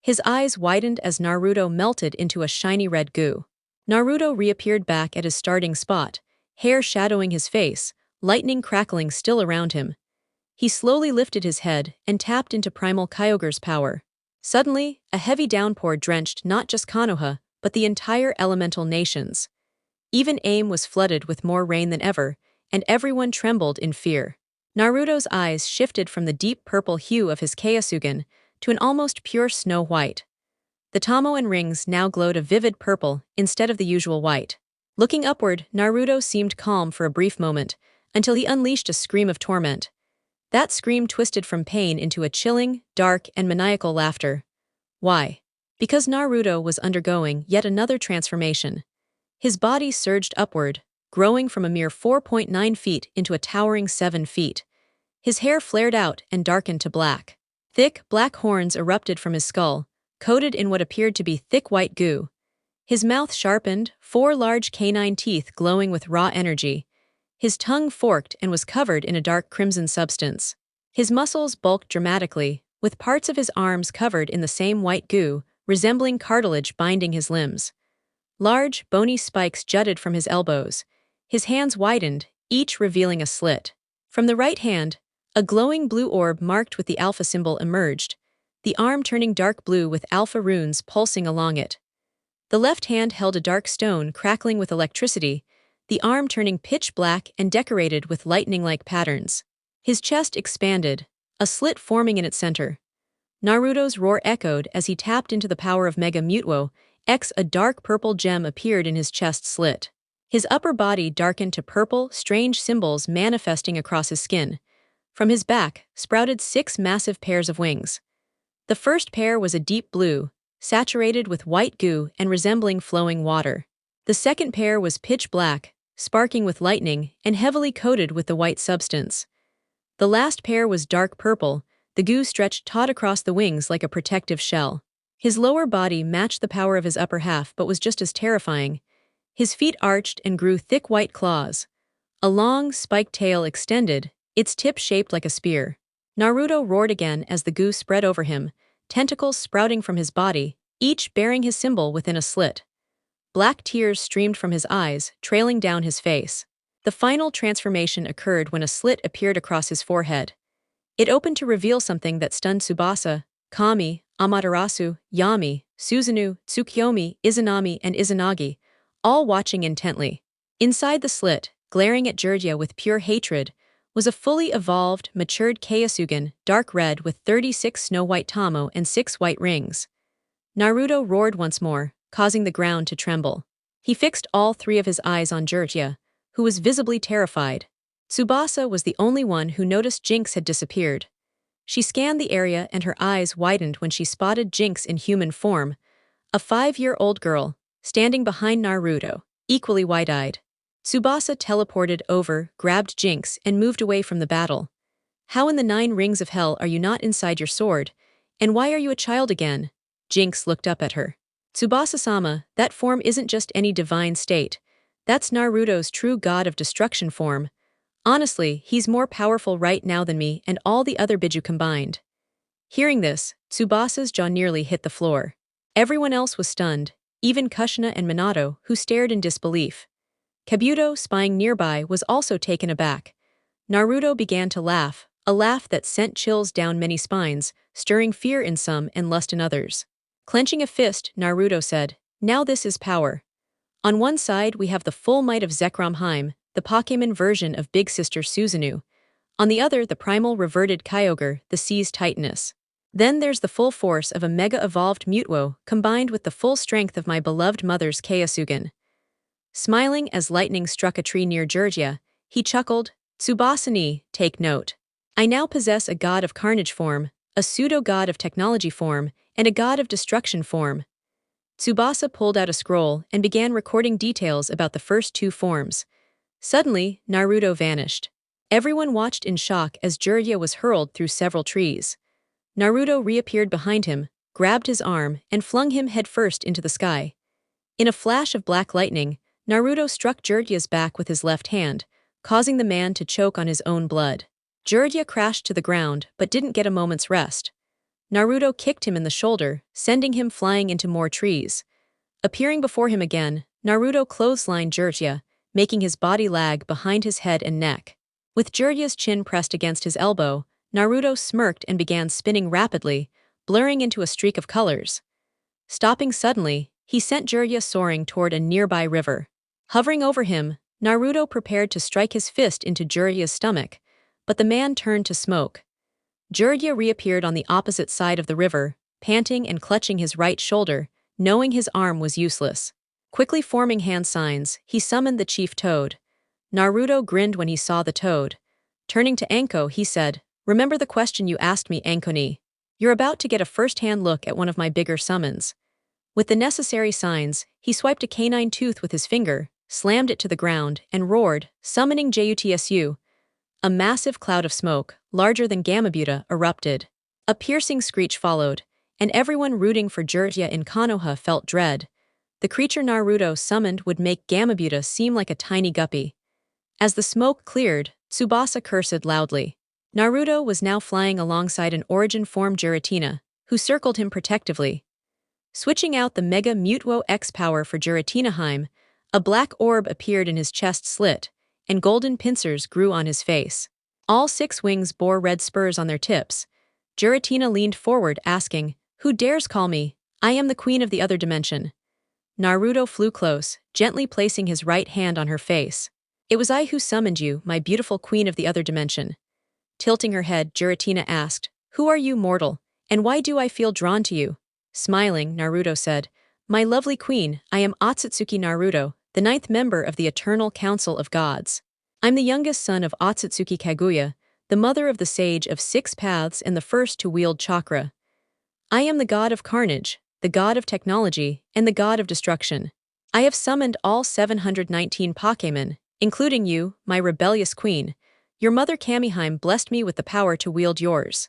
S1: His eyes widened as Naruto melted into a shiny red goo. Naruto reappeared back at his starting spot, hair shadowing his face, lightning crackling still around him. He slowly lifted his head and tapped into Primal Kyoger's power. Suddenly, a heavy downpour drenched not just Konoha, but the entire elemental nations. Even AIM was flooded with more rain than ever, and everyone trembled in fear. Naruto's eyes shifted from the deep purple hue of his Kyosugan to an almost pure snow white. The Tamo and rings now glowed a vivid purple instead of the usual white. Looking upward, Naruto seemed calm for a brief moment, until he unleashed a scream of torment. That scream twisted from pain into a chilling, dark, and maniacal laughter. Why? Because Naruto was undergoing yet another transformation. His body surged upward, growing from a mere 4.9 feet into a towering 7 feet. His hair flared out and darkened to black. Thick, black horns erupted from his skull, coated in what appeared to be thick white goo. His mouth sharpened, 4 large canine teeth glowing with raw energy. His tongue forked and was covered in a dark crimson substance. His muscles bulked dramatically, with parts of his arms covered in the same white goo, resembling cartilage binding his limbs. Large, bony spikes jutted from his elbows. His hands widened, each revealing a slit. From the right hand, a glowing blue orb marked with the alpha symbol emerged, the arm turning dark blue with alpha runes pulsing along it. The left hand held a dark stone crackling with electricity, the arm turning pitch black and decorated with lightning-like patterns. His chest expanded, a slit forming in its center. Naruto's roar echoed as he tapped into the power of Mega Mutuo, a dark purple gem appeared in his chest slit. His upper body darkened to purple, strange symbols manifesting across his skin. From his back sprouted 6 massive pairs of wings. The first pair was a deep blue, saturated with white goo and resembling flowing water. The second pair was pitch black, sparking with lightning and heavily coated with the white substance. The last pair was dark purple, the goo stretched taut across the wings like a protective shell. His lower body matched the power of his upper half but was just as terrifying. His feet arched and grew thick white claws. A long, spiked tail extended, its tip shaped like a spear. Naruto roared again as the goo spread over him, tentacles sprouting from his body, each bearing his symbol within a slit. Black tears streamed from his eyes, trailing down his face. The final transformation occurred when a slit appeared across his forehead. It opened to reveal something that stunned Tsubasa, Kami, Amaterasu, Yami, Susanoo, Tsukiyomi, Izanami, and Izanagi, all watching intently. Inside the slit, glaring at Jiraiya with pure hatred, was a fully evolved, matured Kyosugan, dark red with 36 snow-white Tamo and 6 white rings. Naruto roared once more, causing the ground to tremble. He fixed all 3 of his eyes on Jiraiya, who was visibly terrified. Tsubasa was the only one who noticed Jinx had disappeared. She scanned the area and her eyes widened when she spotted Jinx in human form, a 5-year-old girl, standing behind Naruto, equally wide-eyed. Tsubasa teleported over, grabbed Jinx, and moved away from the battle. "How in the 9 rings of hell are you not inside your sword? And why are you a child again?" Jinx looked up at her. "Tsubasa-sama, that form isn't just any divine state. That's Naruto's true god of destruction form. Honestly, he's more powerful right now than me and all the other Biju combined. Hearing this, Tsubasa's jaw nearly hit the floor. Everyone else was stunned, even Kushina and Minato, who stared in disbelief. Kabuto, spying nearby, was also taken aback. Naruto began to laugh, a laugh that sent chills down many spines, stirring fear in some and lust in others. Clenching a fist, Naruto said, "Now this is power. On one side we have the full might of Zekrom, the Pokemon version of Big Sister Susanoo. On the other the primal reverted Kyogre, the sea's Titaness. Then there's the full force of a mega-evolved Mutuo combined with the full strength of my beloved mother's Kyosugan." Smiling as lightning struck a tree near Jiraiya, he chuckled, "Tsubasa ni, take note. I now possess a god of carnage form, a pseudo-god of technology form, and a god of destruction form." Tsubasa pulled out a scroll and began recording details about the first two forms. Suddenly, Naruto vanished. Everyone watched in shock as Jiraiya was hurled through several trees. Naruto reappeared behind him, grabbed his arm, and flung him headfirst into the sky. In a flash of black lightning, Naruto struck Jiraiya's back with his left hand, causing the man to choke on his own blood. Jiraiya crashed to the ground but didn't get a moment's rest. Naruto kicked him in the shoulder, sending him flying into more trees. Appearing before him again, Naruto clotheslined Jiraiya, making his body lag behind his head and neck. With Jiraiya's chin pressed against his elbow, Naruto smirked and began spinning rapidly, blurring into a streak of colors. Stopping suddenly, he sent Jiraiya soaring toward a nearby river. Hovering over him, Naruto prepared to strike his fist into Jiraiya's stomach, but the man turned to smoke. Jiraiya reappeared on the opposite side of the river, panting and clutching his right shoulder, knowing his arm was useless. Quickly forming hand signs, he summoned the chief toad. Naruto grinned when he saw the toad. Turning to Anko, he said, "Remember the question you asked me, Anko-ni? You're about to get a first-hand look at one of my bigger summons." With the necessary signs, he swiped a canine tooth with his finger, slammed it to the ground, and roared, summoning JUTSU. A massive cloud of smoke, larger than Gamabuta, erupted. A piercing screech followed, and everyone rooting for Jiraiya in Konoha felt dread. The creature Naruto summoned would make Gamabuta seem like a tiny guppy. As the smoke cleared, Tsubasa cursed loudly. Naruto was now flying alongside an origin form Giratina, who circled him protectively. Switching out the Mega Mutuo X power for Giratina, a black orb appeared in his chest slit, and golden pincers grew on his face. All 6 wings bore red spurs on their tips. Giratina leaned forward, asking, "Who dares call me? I am the queen of the other dimension." Naruto flew close, gently placing his right hand on her face. "It was I who summoned you, my beautiful queen of the other dimension." Tilting her head, Giratina asked, "Who are you, mortal, and why do I feel drawn to you?" Smiling, Naruto said, "My lovely queen, I am OTSUTSUKI Naruto, the 9th member of the Eternal Council of Gods. I'm the youngest son of OTSUTSUKI Kaguya, the mother of the sage of 6 paths and the first to wield chakra. I am the god of carnage, the god of technology, and the god of destruction. I have summoned all 719 Pokémon, including you, my rebellious queen. Your mother Kamiheim blessed me with the power to wield yours."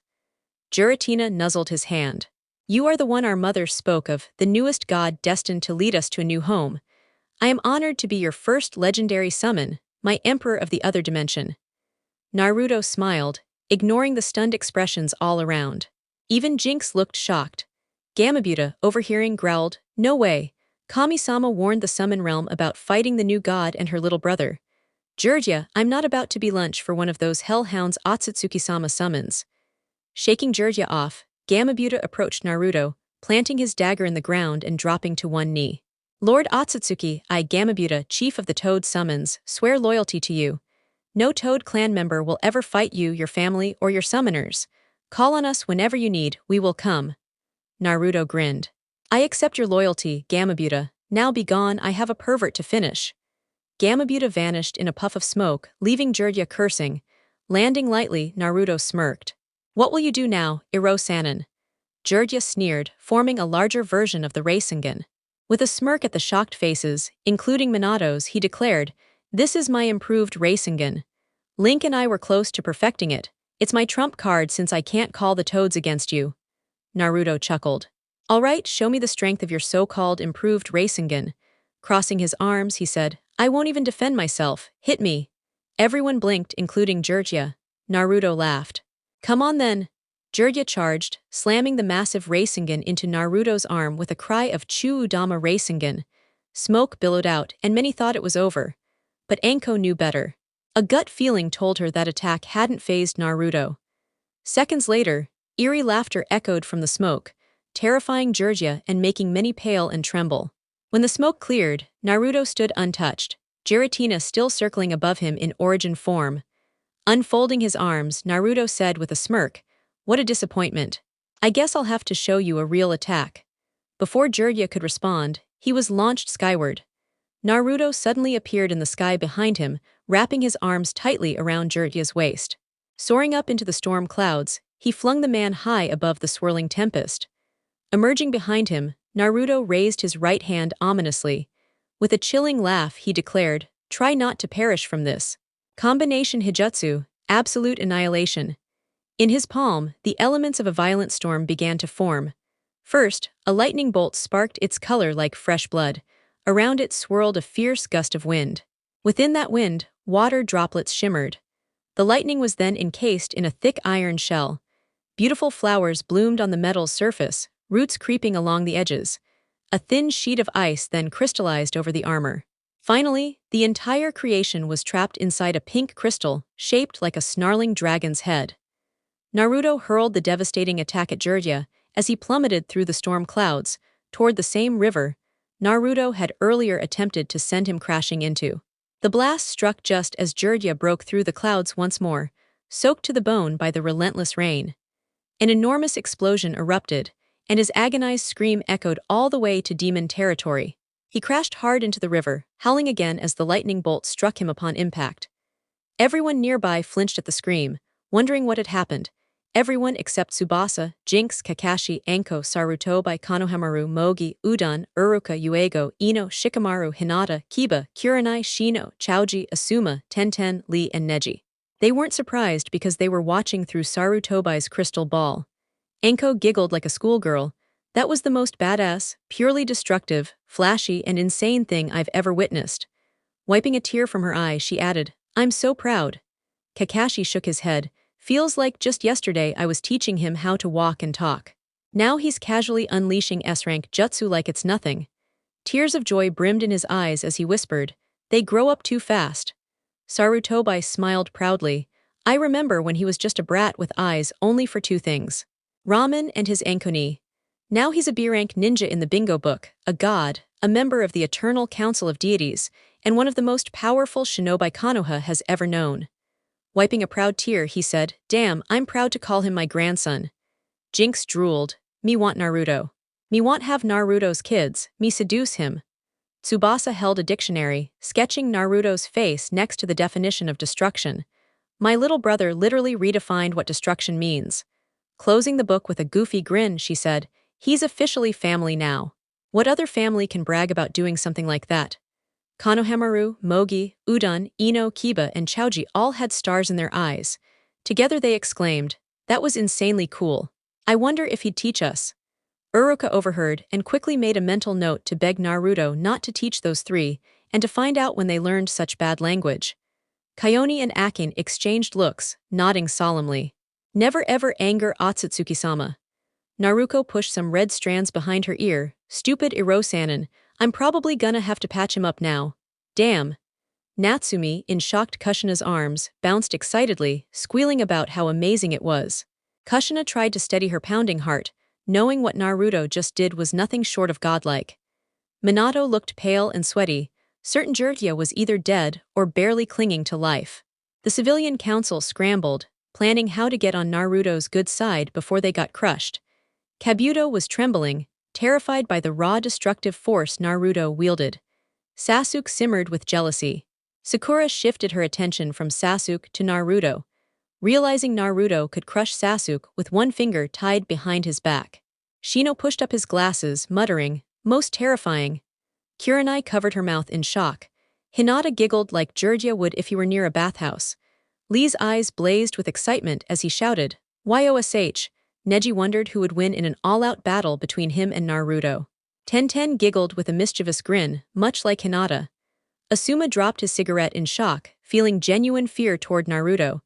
S1: Giratina nuzzled his hand. "You are the one our mother spoke of, the newest god destined to lead us to a new home. I am honored to be your first legendary summon, my emperor of the other dimension." Naruto smiled, ignoring the stunned expressions all around. Even Jinx looked shocked. Gamabuta, overhearing, growled, "No way." Kami-sama warned the summon realm about fighting the new god and her little brother. "Jiraiya, I'm not about to be lunch for one of those hellhounds Otsutsuki-sama summons." Shaking Jiraiya off, Gamabuta approached Naruto, planting his dagger in the ground and dropping to one knee. "Lord Otsutsuki, I, Gamabuta, chief of the Toad summons, swear loyalty to you. No Toad clan member will ever fight you, your family, or your summoners. Call on us whenever you need, we will come." Naruto grinned. "I accept your loyalty, Gamabuta. Now be gone, I have a pervert to finish." Gamabuta vanished in a puff of smoke, leaving Jiraiya cursing. Landing lightly, Naruto smirked. "What will you do now, Iro-sanin?" Jiraiya sneered, forming a larger version of the Rasengan. With a smirk at the shocked faces, including Minato's, he declared, "This is my improved Rasengan. Link and I were close to perfecting it. It's my trump card since I can't call the Toads against you." Naruto chuckled. "All right, show me the strength of your so-called improved Rasengan." Crossing his arms, he said, "I won't even defend myself. Hit me." Everyone blinked, including Jiraiya. Naruto laughed. Come on then. Jiraiya charged, slamming the massive Rasengan into Naruto's arm with a cry of Chu Udama Rasengan. Smoke billowed out, and many thought it was over. But Anko knew better. A gut feeling told her that attack hadn't fazed Naruto. Seconds later, eerie laughter echoed from the smoke, terrifying Jiraiya and making many pale and tremble. When the smoke cleared, Naruto stood untouched, Giratina still circling above him in origin form. Unfolding his arms, Naruto said with a smirk, "What a disappointment. I guess I'll have to show you a real attack." Before Jiraiya could respond, he was launched skyward. Naruto suddenly appeared in the sky behind him, wrapping his arms tightly around Jiraiya's waist. Soaring up into the storm clouds, he flung the man high above the swirling tempest. Emerging behind him, Naruto raised his right hand ominously. With a chilling laugh, he declared, "Try not to perish from this. Combination Hijutsu, absolute annihilation." In his palm, the elements of a violent storm began to form. First, a lightning bolt sparked, its color like fresh blood. Around it swirled a fierce gust of wind. Within that wind, water droplets shimmered. The lightning was then encased in a thick iron shell. Beautiful flowers bloomed on the metal's surface, roots creeping along the edges. A thin sheet of ice then crystallized over the armor. Finally, the entire creation was trapped inside a pink crystal, shaped like a snarling dragon's head. Naruto hurled the devastating attack at Jiraiya as he plummeted through the storm clouds, toward the same river Naruto had earlier attempted to send him crashing into. The blast struck just as Jiraiya broke through the clouds once more, soaked to the bone by the relentless rain. An enormous explosion erupted, and his agonized scream echoed all the way to demon territory. He crashed hard into the river, howling again as the lightning bolt struck him upon impact. Everyone nearby flinched at the scream, wondering what had happened. Everyone except Tsubasa, Jinx, Kakashi, Anko, Sarutobi, Konohamaru, Mogi, Udon, Uruka, Uego, Ino, Shikamaru, Hinata, Kiba, Kurenai, Shino, Choji, Asuma, Tenten, Lee, and Neji. They weren't surprised because they were watching through Sarutobi's crystal ball. Anko giggled like a schoolgirl. "That was the most badass, purely destructive, flashy, and insane thing I've ever witnessed." Wiping a tear from her eye, she added, "I'm so proud." Kakashi shook his head. "Feels like just yesterday I was teaching him how to walk and talk. Now he's casually unleashing S-rank jutsu like it's nothing." Tears of joy brimmed in his eyes as he whispered, "They grow up too fast." Sarutobi smiled proudly. "I remember when he was just a brat with eyes only for two things: ramen and his Ankoni. Now he's a B-rank ninja in the bingo book, a god, a member of the Eternal Council of Deities, and one of the most powerful shinobi Konoha has ever known." Wiping a proud tear, he said, "Damn, I'm proud to call him my grandson." Jinx drooled, "Me want Naruto. Me want have Naruto's kids, me seduce him." Tsubasa held a dictionary, sketching Naruto's face next to the definition of destruction. "My little brother literally redefined what destruction means." Closing the book with a goofy grin, she said, "He's officially family now. What other family can brag about doing something like that?" Konohamaru, Mogi, Udon, Ino, Kiba, and Choji all had stars in their eyes. Together they exclaimed, "That was insanely cool. I wonder if he'd teach us." Uruka overheard and quickly made a mental note to beg Naruto not to teach those three and to find out when they learned such bad language. Kayoni and Akin exchanged looks, nodding solemnly. "Never ever anger Otsutsuki-sama." Naruko pushed some red strands behind her ear. "Stupid Irosanin, I'm probably gonna have to patch him up now. Damn." Natsumi, in shocked Kushina's arms, bounced excitedly, squealing about how amazing it was. Kushina tried to steady her pounding heart, knowing what Naruto just did was nothing short of godlike. Minato looked pale and sweaty, certain Jiraiya was either dead or barely clinging to life. The civilian council scrambled, planning how to get on Naruto's good side before they got crushed. Kabuto was trembling, terrified by the raw destructive force Naruto wielded. Sasuke simmered with jealousy. Sakura shifted her attention from Sasuke to Naruto, realizing Naruto could crush Sasuke with one finger tied behind his back. Shino pushed up his glasses, muttering, "Most terrifying." Kurenai covered her mouth in shock. Hinata giggled like Jiraiya would if he were near a bathhouse. Lee's eyes blazed with excitement as he shouted, "YOSH!" Neji wondered who would win in an all-out battle between him and Naruto. Tenten giggled with a mischievous grin, much like Hinata. Asuma dropped his cigarette in shock, feeling genuine fear toward Naruto.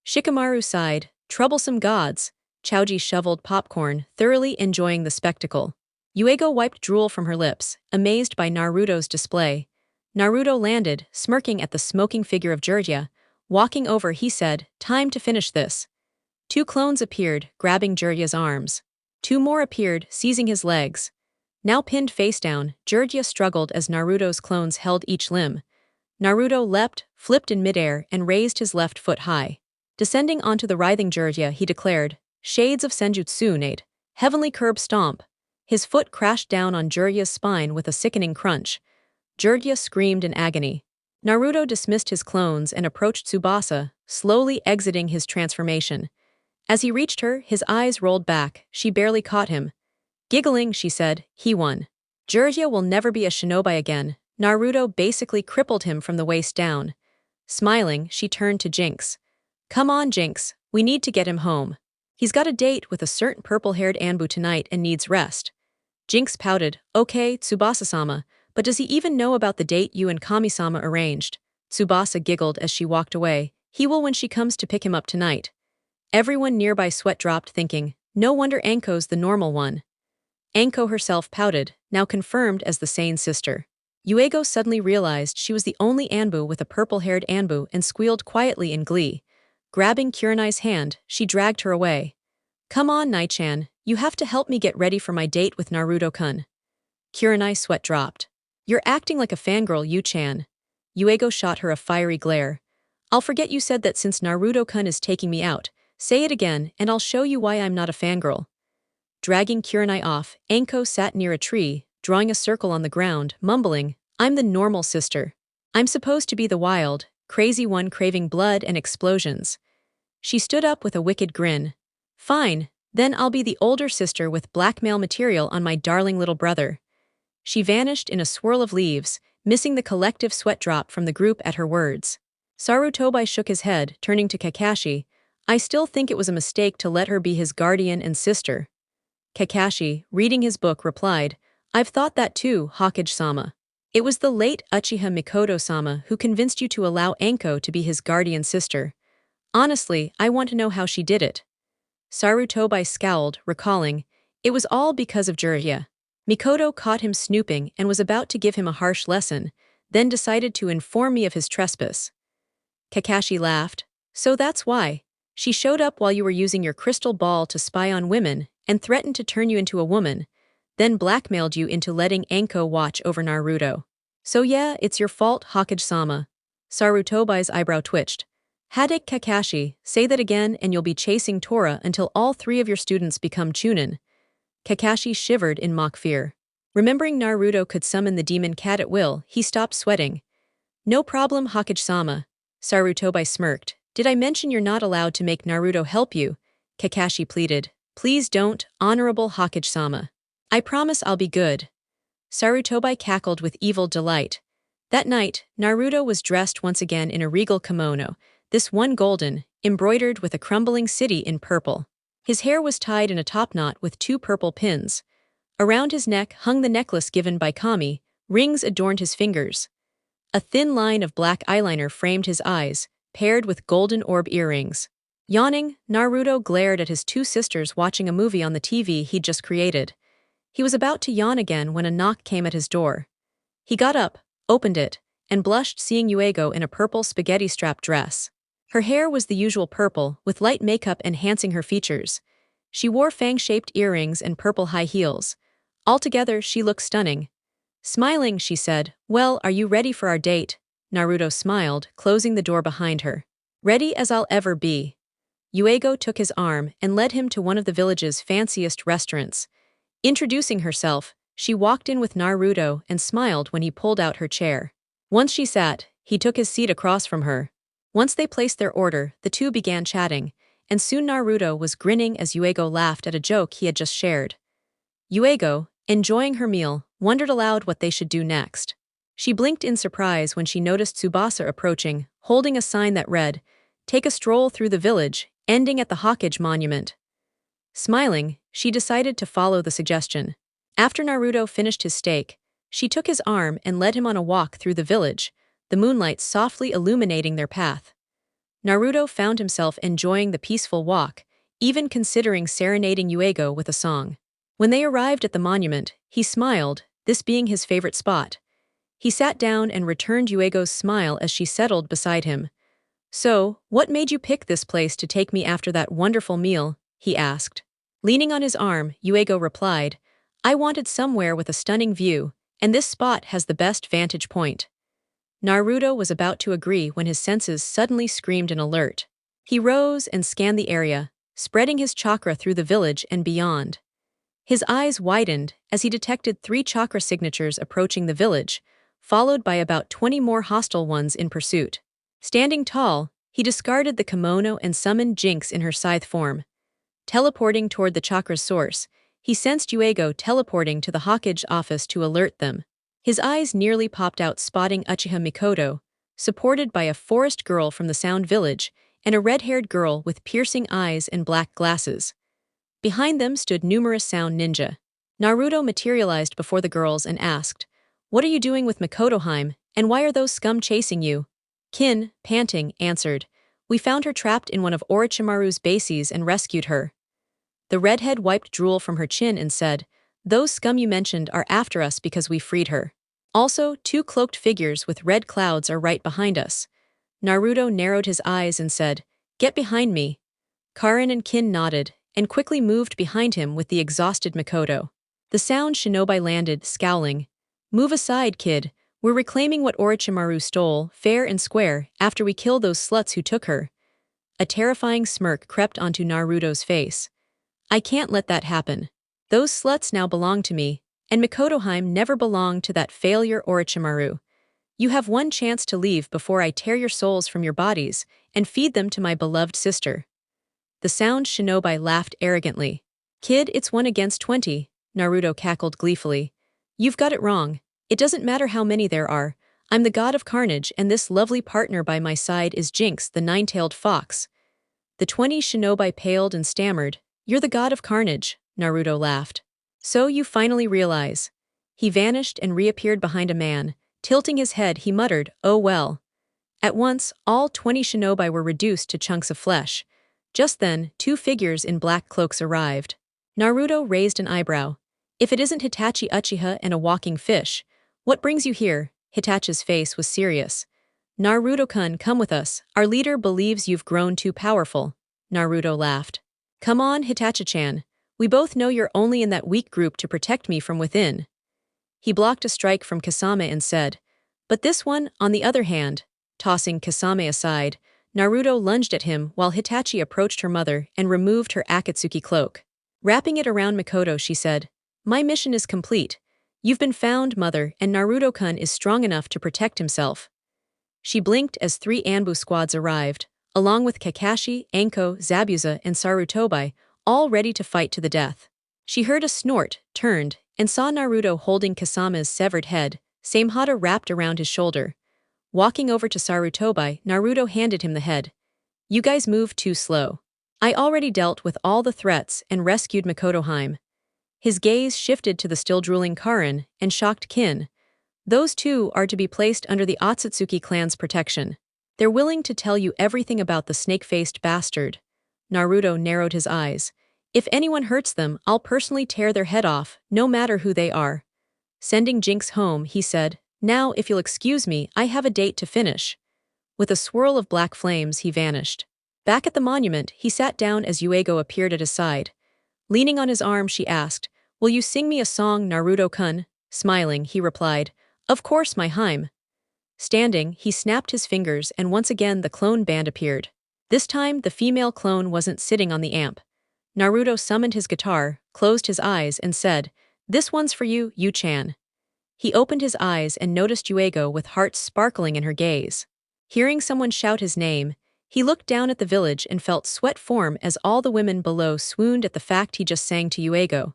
S1: Shikamaru sighed, troublesome gods. Chaoji shoveled popcorn, thoroughly enjoying the spectacle. Yuego wiped drool from her lips, amazed by Naruto's display. Naruto landed, smirking at the smoking figure of Jiraiya. Walking over, he said, "Time to finish this." Two clones appeared, grabbing Jiraiya's arms. Two more appeared, seizing his legs. Now pinned face down, Jiraiya struggled as Naruto's clones held each limb. Naruto leapt, flipped in midair, and raised his left foot high. Descending onto the writhing Jiraiya, he declared, "Shades of Senjutsu Nade, heavenly curb stomp." His foot crashed down on Jiraiya's spine with a sickening crunch. Jiraiya screamed in agony. Naruto dismissed his clones and approached Tsubasa, slowly exiting his transformation. As he reached her, his eyes rolled back, she barely caught him. Giggling, she said, "He won. Jiraiya will never be a shinobi again." Naruto basically crippled him from the waist down. Smiling, she turned to Jinx. "Come on, Jinx, we need to get him home. He's got a date with a certain purple-haired Anbu tonight and needs rest." Jinx pouted, "Okay, Tsubasa-sama, but does he even know about the date you and Kami-sama arranged?" Tsubasa giggled as she walked away. "He will when she comes to pick him up tonight." Everyone nearby sweat dropped, thinking, no wonder Anko's the normal one. Anko herself pouted, now confirmed as the sane sister. Yuego suddenly realized she was the only Anbu with a purple-haired Anbu and squealed quietly in glee. Grabbing Kurenai's hand, she dragged her away. "Come on, Nai-chan, you have to help me get ready for my date with Naruto-kun." Kurenai's sweat dropped. "You're acting like a fangirl, Yu-chan." Yuego shot her a fiery glare. "I'll forget you said that since Naruto-kun is taking me out. Say it again, and I'll show you why I'm not a fangirl." Dragging Kurenai off, Anko sat near a tree, drawing a circle on the ground, mumbling, "I'm the normal sister. I'm supposed to be the wild, crazy one craving blood and explosions." She stood up with a wicked grin. "Fine, then I'll be the older sister with blackmail material on my darling little brother." She vanished in a swirl of leaves, missing the collective sweat drop from the group at her words. Sarutobi shook his head, turning to Kakashi. "I still think it was a mistake to let her be his guardian and sister." Kakashi, reading his book, replied, "I've thought that too, Hokage-sama. It was the late Uchiha Mikoto-sama who convinced you to allow Anko to be his guardian sister. Honestly, I want to know how she did it." Sarutobi scowled, recalling, "It was all because of Jiraiya. Mikoto caught him snooping and was about to give him a harsh lesson, then decided to inform me of his trespass." Kakashi laughed. "So that's why. She showed up while you were using your crystal ball to spy on women and threatened to turn you into a woman, then blackmailed you into letting Anko watch over Naruto. So yeah, it's your fault, Hokage-sama." Sarutobi's eyebrow twitched. "Hadek Kakashi, say that again and you'll be chasing Tora until all three of your students become Chunin." Kakashi shivered in mock fear. Remembering Naruto could summon the demon cat at will, he stopped sweating. "No problem, Hokage-sama." Sarutobi smirked. "Did I mention you're not allowed to make Naruto help you?" Kakashi pleaded. "Please don't, honorable Hokage-sama. I promise I'll be good." Sarutobi cackled with evil delight. That night, Naruto was dressed once again in a regal kimono, this one golden, embroidered with a crumbling city in purple. His hair was tied in a topknot with two purple pins. Around his neck hung the necklace given by Kami, rings adorned his fingers. A thin line of black eyeliner framed his eyes, paired with golden orb earrings. Yawning, Naruto glared at his two sisters watching a movie on the TV he'd just created. He was about to yawn again when a knock came at his door. He got up, opened it, and blushed seeing Yuego in a purple spaghetti-strap dress. Her hair was the usual purple, with light makeup enhancing her features. She wore fang-shaped earrings and purple high heels. Altogether, she looked stunning. Smiling, she said, "Well, are you ready for our date?" Naruto smiled, closing the door behind her. "Ready as I'll ever be." Yuego took his arm and led him to one of the village's fanciest restaurants. Introducing herself, she walked in with Naruto and smiled when he pulled out her chair. Once she sat, he took his seat across from her. Once they placed their order, the two began chatting, and soon Naruto was grinning as Yuego laughed at a joke he had just shared. Yuego, enjoying her meal, wondered aloud what they should do next. She blinked in surprise when she noticed Tsubasa approaching, holding a sign that read, "Take a stroll through the village, ending at the Hokage monument." Smiling, she decided to follow the suggestion. After Naruto finished his steak, she took his arm and led him on a walk through the village, the moonlight softly illuminating their path. Naruto found himself enjoying the peaceful walk, even considering serenading Yuego with a song. When they arrived at the monument, he smiled, this being his favorite spot. He sat down and returned Yuego's smile as she settled beside him. "So, what made you pick this place to take me after that wonderful meal?" he asked. Leaning on his arm, Yuego replied, "I wanted somewhere with a stunning view, and this spot has the best vantage point." Naruto was about to agree when his senses suddenly screamed an alert. He rose and scanned the area, spreading his chakra through the village and beyond. His eyes widened as he detected 3 chakra signatures approaching the village, followed by about 20 more hostile ones in pursuit. Standing tall, he discarded the kimono and summoned Jinx in her scythe form. Teleporting toward the chakra's source, he sensed Yuego teleporting to the Hokage office to alert them. His eyes nearly popped out spotting Uchiha Mikoto, supported by a forest girl from the Sound Village and a red-haired girl with piercing eyes and black glasses. Behind them stood numerous Sound Ninja. Naruto materialized before the girls and asked, "What are you doing with Mikotoheim, and why are those scum chasing you?" Kin, panting, answered, "We found her trapped in one of Orochimaru's bases and rescued her." The redhead wiped drool from her chin and said, "Those scum you mentioned are after us because we freed her. Also, 2 cloaked figures with red clouds are right behind us." Naruto narrowed his eyes and said, "Get behind me." Karin and Kin nodded, and quickly moved behind him with the exhausted Mikoto. The Sound Shinobi landed, scowling. "Move aside, kid. We're reclaiming what Orochimaru stole, fair and square, after we kill those sluts who took her." A terrifying smirk crept onto Naruto's face. "I can't let that happen. Those sluts now belong to me, and Mikotoheim never belonged to that failure Orochimaru. You have one chance to leave before I tear your souls from your bodies and feed them to my beloved sister." The Sound Shinobi laughed arrogantly. "Kid, it's 1 against 20, Naruto cackled gleefully. "You've got it wrong. It doesn't matter how many there are. I'm the god of Carnage, and this lovely partner by my side is Jinx, the 9-tailed fox." The 20 shinobi paled and stammered, "You're the god of Carnage," Naruto laughed. "So you finally realize." He vanished and reappeared behind a man. Tilting his head, he muttered, "Oh well." At once, all 20 shinobi were reduced to chunks of flesh. Just then, 2 figures in black cloaks arrived. Naruto raised an eyebrow. "If it isn't Hitachi Uchiha and a walking fish, what brings you here?" Hitachi's face was serious. "Naruto-kun, come with us. Our leader believes you've grown too powerful." Naruto laughed. "Come on, Hitachi-chan. We both know you're only in that weak group to protect me from within." He blocked a strike from Kasame and said, "But this one, on the other hand." Tossing Kasame aside, Naruto lunged at him while Hitachi approached her mother and removed her Akatsuki cloak. Wrapping it around Mikoto, she said, "My mission is complete. You've been found, mother, and Naruto-kun is strong enough to protect himself." She blinked as 3 Anbu squads arrived, along with Kakashi, Anko, Zabuza, and Sarutobi, all ready to fight to the death. She heard a snort, turned, and saw Naruto holding Kasame's severed head, same hata wrapped around his shoulder. Walking over to Sarutobi, Naruto handed him the head. "You guys moved too slow. I already dealt with all the threats and rescued Mikotoheim." His gaze shifted to the still-drooling Karin and shocked Kin. "Those 2 are to be placed under the OTSUTSUKI clan's protection. They're willing to tell you everything about the snake-faced bastard." Naruto narrowed his eyes. "If anyone hurts them, I'll personally tear their head off, no matter who they are." Sending Jinx home, he said, "Now, if you'll excuse me, I have a date to finish." With a swirl of black flames, he vanished. Back at the monument, he sat down as Yuego appeared at his side. Leaning on his arm, she asked, "Will you sing me a song, Naruto-kun?" Smiling, he replied, "Of course, my Haim." Standing, he snapped his fingers and once again the clone band appeared. This time, the female clone wasn't sitting on the amp. Naruto summoned his guitar, closed his eyes, and said, "This one's for you, Yu-chan." He opened his eyes and noticed Yuego with hearts sparkling in her gaze. Hearing someone shout his name, he looked down at the village and felt sweat form as all the women below swooned at the fact he just sang to Yuego.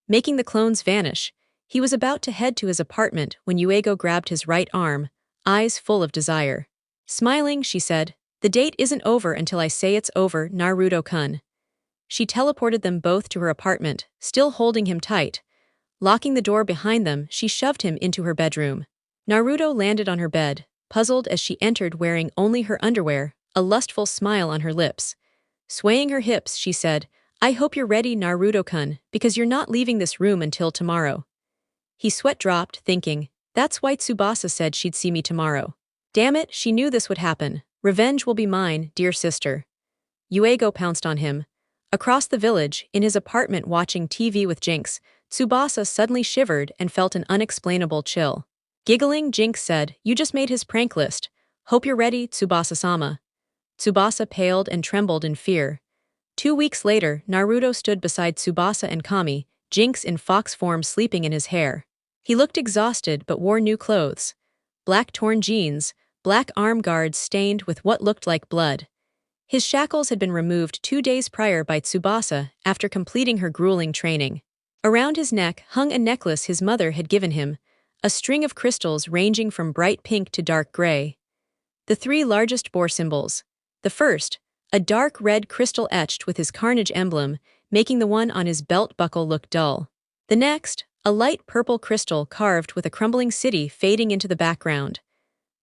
S1: Making the clones vanish, he was about to head to his apartment when Yuego grabbed his right arm, eyes full of desire. Smiling, she said, "The date isn't over until I say it's over, Naruto-kun." She teleported them both to her apartment, still holding him tight. Locking the door behind them, she shoved him into her bedroom. Naruto landed on her bed, puzzled as she entered wearing only her underwear, a lustful smile on her lips. Swaying her hips, she said, "I hope you're ready, Naruto-kun, because you're not leaving this room until tomorrow." He sweat-dropped, thinking, that's why Tsubasa said she'd see me tomorrow. Damn it, she knew this would happen. Revenge will be mine, dear sister. Yuego pounced on him. Across the village, in his apartment watching TV with Jinx, Tsubasa suddenly shivered and felt an unexplainable chill. Giggling, Jinx said, "You just made his prank list. Hope you're ready, Tsubasa-sama." Tsubasa paled and trembled in fear. 2 weeks later, Naruto stood beside Tsubasa and Kami, Jinx in fox form sleeping in his hair. He looked exhausted but wore new clothes. Black torn jeans, black arm guards stained with what looked like blood. His shackles had been removed 2 days prior by Tsubasa after completing her grueling training. Around his neck hung a necklace his mother had given him, a string of crystals ranging from bright pink to dark gray. The 3 largest bore symbols. The first, a dark red crystal etched with his Carnage emblem, making the one on his belt buckle look dull. The next, a light purple crystal carved with a crumbling city fading into the background.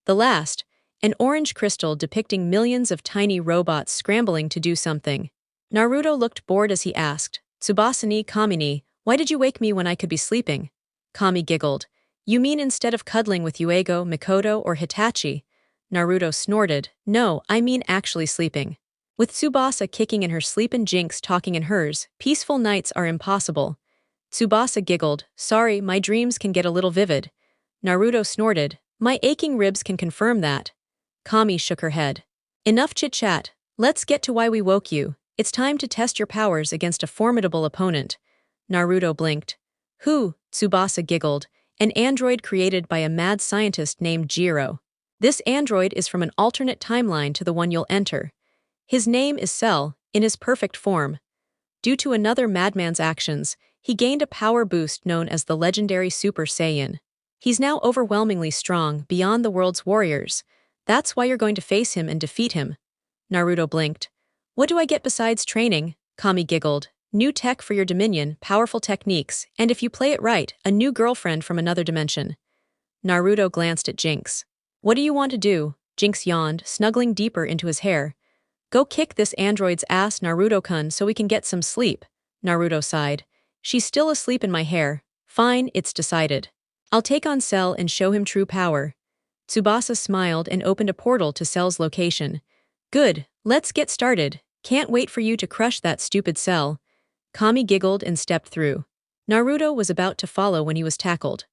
S1: The last, an orange crystal depicting millions of tiny robots scrambling to do something. Naruto looked bored as he asked, "Tsubasa-ni, Kami-ni, why did you wake me when I could be sleeping?" Kami giggled. "You mean instead of cuddling with Yuego, Mikoto, or Hitachi?" Naruto snorted. "No, I mean actually sleeping. With Tsubasa kicking in her sleep and Jinx talking in hers, peaceful nights are impossible." Tsubasa giggled. "Sorry, my dreams can get a little vivid." Naruto snorted. "My aching ribs can confirm that." Kami shook her head. "Enough chit-chat. Let's get to why we woke you. It's time to test your powers against a formidable opponent." Naruto blinked. "Who?" Tsubasa giggled. "An android created by a mad scientist named Jiro. This android is from an alternate timeline to the one you'll enter. His name is Cell, in his perfect form. Due to another madman's actions, he gained a power boost known as the legendary Super Saiyan. He's now overwhelmingly strong, beyond the world's warriors. That's why you're going to face him and defeat him." Naruto blinked. "What do I get besides training?" Kami giggled. "New tech for your dominion, powerful techniques, and if you play it right, a new girlfriend from another dimension." Naruto glanced at Jinx. "What do you want to do?" Jinx yawned, snuggling deeper into his hair. "Go kick this android's ass, Naruto-kun, so we can get some sleep." Naruto sighed. "She's still asleep in my hair. Fine, it's decided. I'll take on Cell and show him true power." Tsubasa smiled and opened a portal to Cell's location. "Good, let's get started. Can't wait for you to crush that stupid Cell." Kami giggled and stepped through. Naruto was about to follow when he was tackled.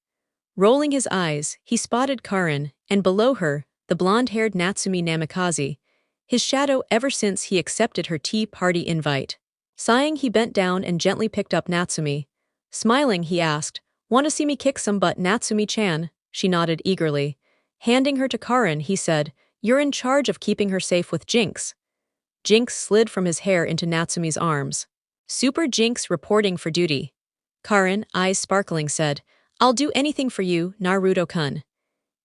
S1: Rolling his eyes, he spotted Karin, and below her, the blonde-haired Natsumi Namikaze, his shadow ever since he accepted her tea party invite. Sighing, he bent down and gently picked up Natsumi. Smiling, he asked, "Want to see me kick some butt, Natsumi-chan?" She nodded eagerly. Handing her to Karin, he said, "You're in charge of keeping her safe with Jinx." Jinx slid from his hair into Natsumi's arms. "Super Jinx reporting for duty." Karin, eyes sparkling, said, "I'll do anything for you, Naruto-kun."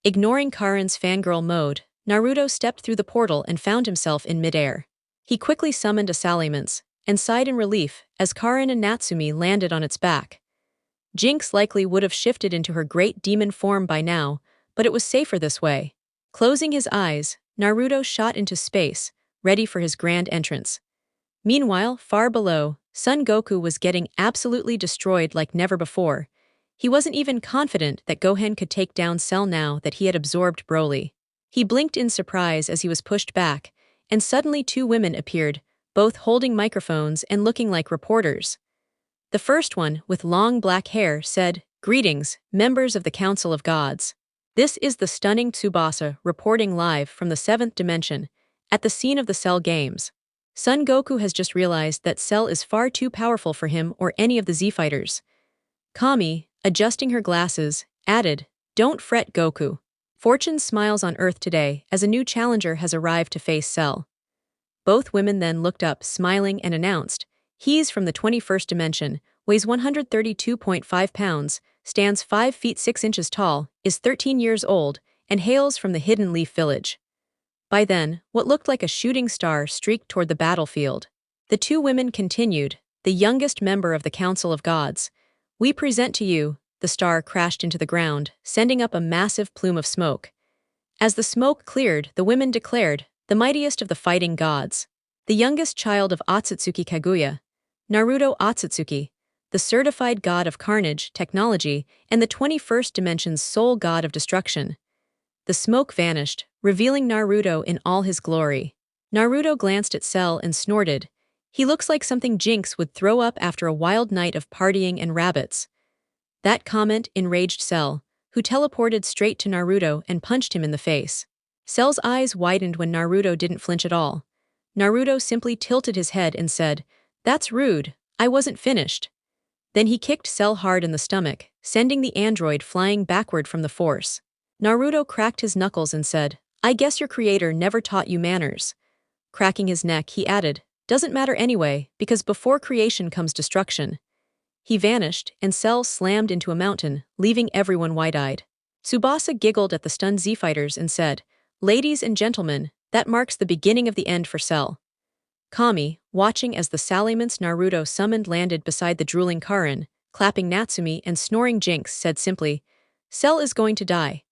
S1: Ignoring Karin's fangirl mode, Naruto stepped through the portal and found himself in midair. He quickly summoned a salamence, and sighed in relief as Karin and Natsumi landed on its back. Jinx likely would have shifted into her great demon form by now, but it was safer this way. Closing his eyes, Naruto shot into space, ready for his grand entrance. Meanwhile, far below, Son Goku was getting absolutely destroyed like never before. He wasn't even confident that Gohan could take down Cell now that he had absorbed Broly. He blinked in surprise as he was pushed back, and suddenly 2 women appeared, both holding microphones and looking like reporters. The first one, with long black hair, said, "Greetings, members of the Council of Gods. This is the stunning Tsubasa reporting live from the 7th dimension, at the scene of the Cell Games. Son Goku has just realized that Cell is far too powerful for him or any of the Z-fighters." Kami, adjusting her glasses, added, "Don't fret, Goku. Fortune smiles on Earth today as a new challenger has arrived to face Cell." Both women then looked up, smiling, and announced, "He's from the 21st dimension, weighs 132.5 pounds, stands 5 feet 6 inches tall, is 13 years old, and hails from the Hidden Leaf Village." By then, what looked like a shooting star streaked toward the battlefield. The 2 women continued, "The youngest member of the Council of Gods. We present to you," the star crashed into the ground, sending up a massive plume of smoke. As the smoke cleared, the women declared, the mightiest of the fighting gods. The youngest child of Otsutsuki Kaguya, Naruto Otsutsuki, the certified god of carnage, technology, and the 21st dimension's sole god of destruction. The smoke vanished, revealing Naruto in all his glory. Naruto glanced at Cell and snorted. He looks like something Jinx would throw up after a wild night of partying and rabbits. That comment enraged Cell, who teleported straight to Naruto and punched him in the face. Cell's eyes widened when Naruto didn't flinch at all. Naruto simply tilted his head and said, "That's rude, I wasn't finished." Then he kicked Cell hard in the stomach, sending the android flying backward from the force. Naruto cracked his knuckles and said, "I guess your creator never taught you manners." Cracking his neck, he added, "Doesn't matter anyway, because before creation comes destruction." He vanished, and Cell slammed into a mountain, leaving everyone wide-eyed. Tsubasa giggled at the stunned Z-fighters and said, "Ladies and gentlemen, that marks the beginning of the end for Cell." Kami, watching as the salamence Naruto summoned landed beside the drooling Karin, clapping Natsumi and snoring Jinx, said simply, "Cell is going to die."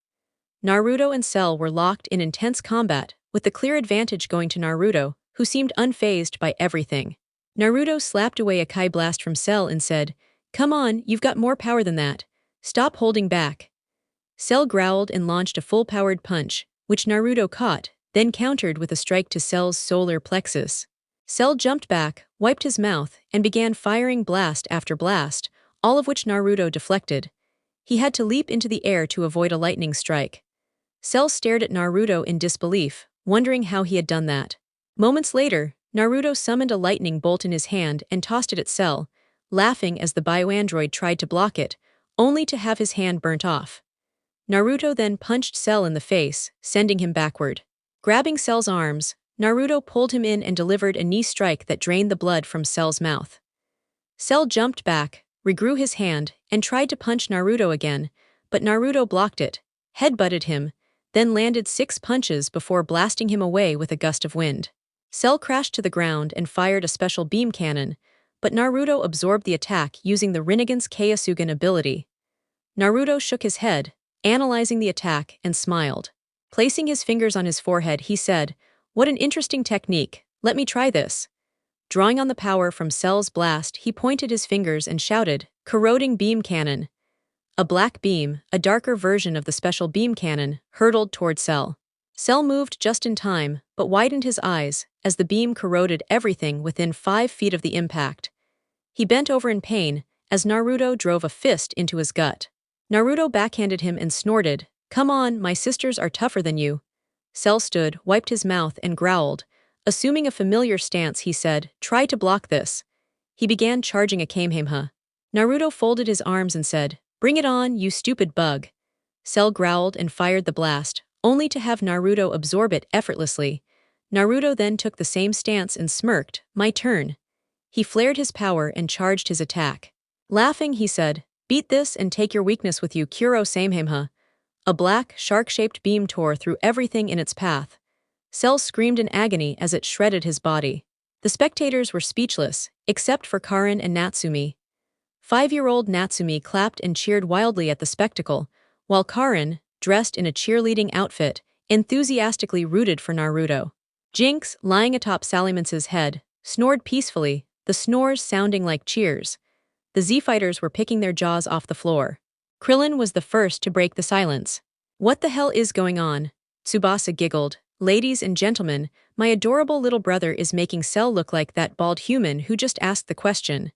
S1: Naruto and Cell were locked in intense combat, with the clear advantage going to Naruto, who seemed unfazed by everything. Naruto slapped away a Kai blast from Cell and said, "Come on, you've got more power than that. Stop holding back." Cell growled and launched a full-powered punch, which Naruto caught, then countered with a strike to Cell's solar plexus. Cell jumped back, wiped his mouth, and began firing blast after blast, all of which Naruto deflected. He had to leap into the air to avoid a lightning strike. Cell stared at Naruto in disbelief, wondering how he had done that. Moments later, Naruto summoned a lightning bolt in his hand and tossed it at Cell, laughing as the bioandroid tried to block it, only to have his hand burnt off. Naruto then punched Cell in the face, sending him backward. Grabbing Cell's arms, Naruto pulled him in and delivered a knee strike that drained the blood from Cell's mouth. Cell jumped back, regrew his hand, and tried to punch Naruto again, but Naruto blocked it, headbutted him, then landed 6 punches before blasting him away with a gust of wind. Cell crashed to the ground and fired a special beam cannon, but Naruto absorbed the attack using the Rinnegan's Kyosugan ability. Naruto shook his head, analyzing the attack, and smiled. Placing his fingers on his forehead, he said, "What an interesting technique, let me try this." Drawing on the power from Cell's blast, he pointed his fingers and shouted, "Corroding beam cannon." A black beam, a darker version of the special beam cannon, hurtled toward Cell. Cell moved just in time, but widened his eyes, as the beam corroded everything within 5 feet of the impact. He bent over in pain, as Naruto drove a fist into his gut. Naruto backhanded him and snorted, "Come on, my sisters are tougher than you." Cell stood, wiped his mouth, and growled. Assuming a familiar stance, he said, "Try to block this." He began charging a Kamehameha. Naruto folded his arms and said, "Bring it on, you stupid bug." Cell growled and fired the blast, only to have Naruto absorb it effortlessly. Naruto then took the same stance and smirked, "My turn." He flared his power and charged his attack. Laughing, he said, "Beat this and take your weakness with you, Kuro Samehameha." A black, shark-shaped beam tore through everything in its path. Cell screamed in agony as it shredded his body. The spectators were speechless, except for Karin and Natsumi. 5-year-old Natsumi clapped and cheered wildly at the spectacle, while Karin, dressed in a cheerleading outfit, enthusiastically rooted for Naruto. Jinx, lying atop Salamance's head, snored peacefully, the snores sounding like cheers. The Z-fighters were picking their jaws off the floor. Krillin was the first to break the silence. "What the hell is going on?" Tsubasa giggled. "Ladies and gentlemen, my adorable little brother is making Cell look like that bald human who just asked the question."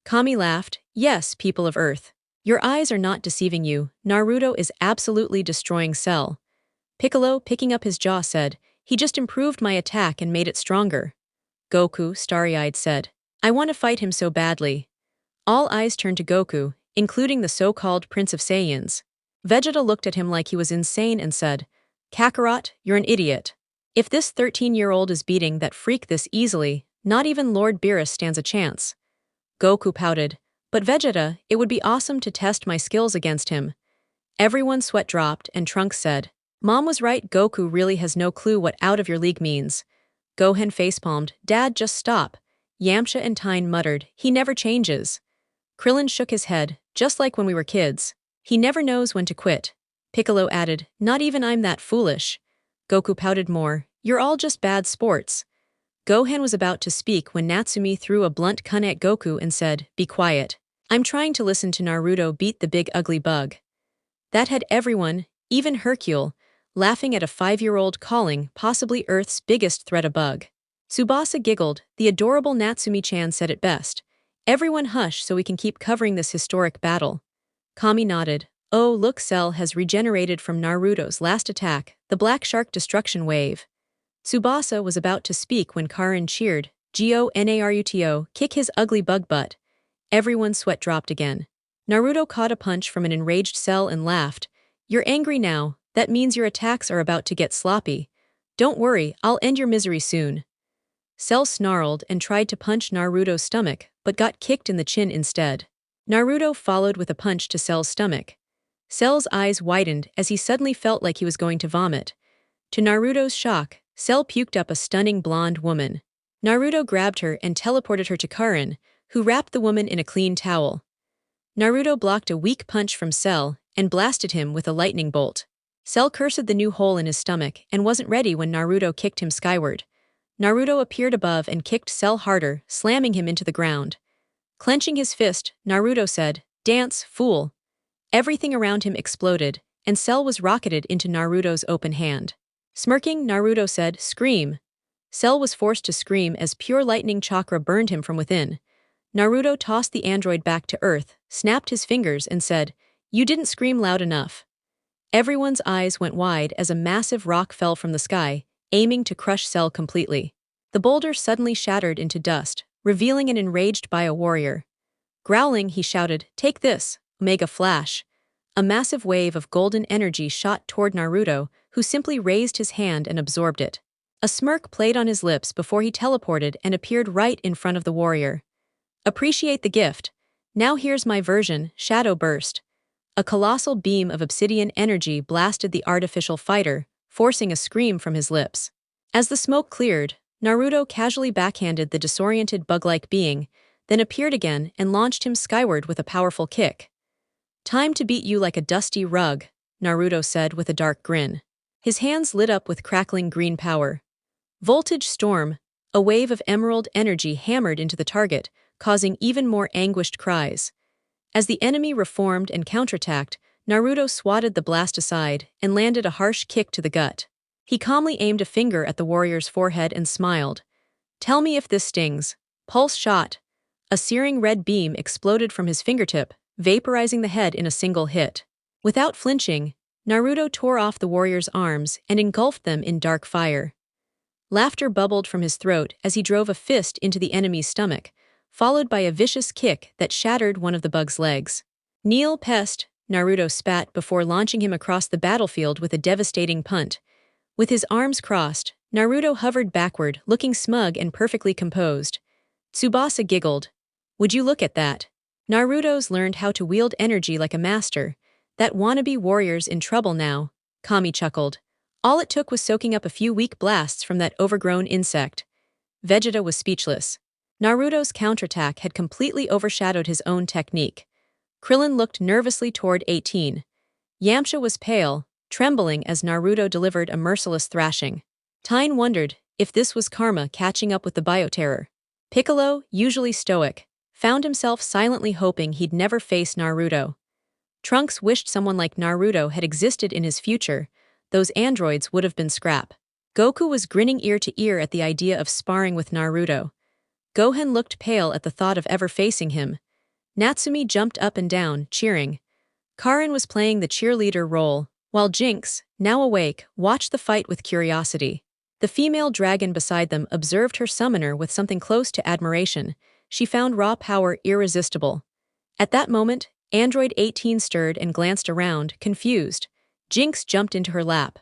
S1: Kami laughed. "Yes, people of Earth. Your eyes are not deceiving you. Naruto is absolutely destroying Cell." Piccolo, picking up his jaw, said, "He just improved my attack and made it stronger." Goku, starry-eyed, said, "I want to fight him so badly." All eyes turned to Goku, including the so-called Prince of Saiyans. Vegeta looked at him like he was insane and said, "Kakarot, you're an idiot. If this 13-year-old is beating that freak this easily, not even Lord Beerus stands a chance." Goku pouted, "But Vegeta, it would be awesome to test my skills against him." Everyone's sweat dropped and Trunks said, "Mom was right, Goku really has no clue what out of your league means." Gohan facepalmed, "Dad, just stop." Yamcha and Tyne muttered, "He never changes." Krillin shook his head, "Just like when we were kids. He never knows when to quit." Piccolo added, "Not even I'm that foolish." Goku pouted more, "You're all just bad sports." Gohan was about to speak when Natsumi threw a blunt kun at Goku and said, "Be quiet. I'm trying to listen to Naruto beat the big ugly bug." That had everyone, even Hercule, laughing at a 5-year-old calling possibly Earth's biggest threat a bug. Tsubasa giggled, "The adorable Natsumi-chan said it best. Everyone hush so we can keep covering this historic battle." Kami nodded. "Oh, look, Cell has regenerated from Naruto's last attack, the Black Shark Destruction Wave." Tsubasa was about to speak when Karin cheered, "Go-Naruto, kick his ugly bug butt." Everyone's sweat dropped again. Naruto caught a punch from an enraged Cell and laughed. "You're angry now, that means your attacks are about to get sloppy. Don't worry, I'll end your misery soon." Cell snarled and tried to punch Naruto's stomach, but got kicked in the chin instead. Naruto followed with a punch to Cell's stomach. Cell's eyes widened as he suddenly felt like he was going to vomit. To Naruto's shock, Cell puked up a stunning blonde woman. Naruto grabbed her and teleported her to Karin, who wrapped the woman in a clean towel. Naruto blocked a weak punch from Cell and blasted him with a lightning bolt. Cell cursed the new hole in his stomach and wasn't ready when Naruto kicked him skyward. Naruto appeared above and kicked Cell harder, slamming him into the ground. Clenching his fist, Naruto said, "Dance, fool." Everything around him exploded, and Cell was rocketed into Naruto's open hand. Smirking, Naruto said, "Scream." Cell was forced to scream as pure lightning chakra burned him from within. Naruto tossed the android back to Earth, snapped his fingers and said, "You didn't scream loud enough." Everyone's eyes went wide as a massive rock fell from the sky, aiming to crush Cell completely. The boulder suddenly shattered into dust, revealing an enraged bio-warrior. Growling, he shouted, "Take this, Omega Flash." A massive wave of golden energy shot toward Naruto, who simply raised his hand and absorbed it. A smirk played on his lips before he teleported and appeared right in front of the warrior. "Appreciate the gift. Now here's my version, Shadow Burst." A colossal beam of obsidian energy blasted the artificial fighter, forcing a scream from his lips. As the smoke cleared, Naruto casually backhanded the disoriented bug-like being, then appeared again and launched him skyward with a powerful kick. "Time to beat you like a dusty rug," Naruto said with a dark grin. His hands lit up with crackling green power. Voltage storm, a wave of emerald energy hammered into the target, causing even more anguished cries. As the enemy reformed and counterattacked, Naruto swatted the blast aside and landed a harsh kick to the gut. He calmly aimed a finger at the warrior's forehead and smiled. "Tell me if this stings." Pulse shot. A searing red beam exploded from his fingertip, vaporizing the head in a single hit. Without flinching, Naruto tore off the warrior's arms and engulfed them in dark fire. Laughter bubbled from his throat as he drove a fist into the enemy's stomach, followed by a vicious kick that shattered one of the bug's legs. "Kneel, pest," Naruto spat before launching him across the battlefield with a devastating punt. With his arms crossed, Naruto hovered backward, looking smug and perfectly composed. Tsubasa giggled. "Would you look at that? Naruto's learned how to wield energy like a master. That wannabe warrior's in trouble now." Kami chuckled. "All it took was soaking up a few weak blasts from that overgrown insect." Vegeta was speechless. Naruto's counterattack had completely overshadowed his own technique. Krillin looked nervously toward 18. Yamcha was pale, trembling as Naruto delivered a merciless thrashing. Tyne wondered if this was karma catching up with the bioterror. Piccolo, usually stoic, found himself silently hoping he'd never face Naruto. Trunks wished someone like Naruto had existed in his future. Those androids would have been scrap. Goku was grinning ear to ear at the idea of sparring with Naruto. Gohan looked pale at the thought of ever facing him. Natsumi jumped up and down, cheering. Karin was playing the cheerleader role, while Jinx, now awake, watched the fight with curiosity. The female dragon beside them observed her summoner with something close to admiration. She found raw power irresistible. At that moment, Android 18 stirred and glanced around, confused. Jinx jumped into her lap.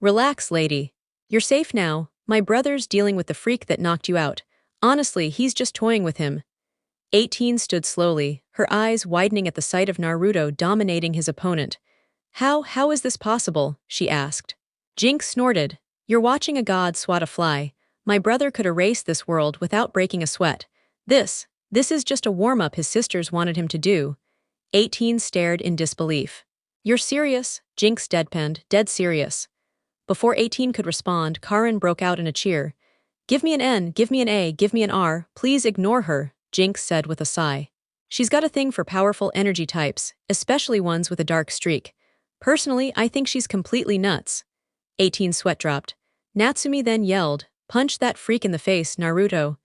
S1: "Relax, lady. You're safe now. My brother's dealing with the freak that knocked you out. Honestly, he's just toying with him." 18 stood slowly, her eyes widening at the sight of Naruto dominating his opponent. How is this possible?" she asked. Jinx snorted. "You're watching a god swat a fly. My brother could erase this world without breaking a sweat. This is just a warm-up his sisters wanted him to do." 18 stared in disbelief. You're serious? Jinx deadpanned, dead serious. Before 18 could respond, Karin broke out in a cheer. Give me an N, give me an A, give me an R, please ignore her, Jinx said with a sigh. She's got a thing for powerful energy types, especially ones with a dark streak. Personally, I think she's completely nuts. 18 sweat dropped. Natsumi then yelled, punch that freak in the face, Naruto.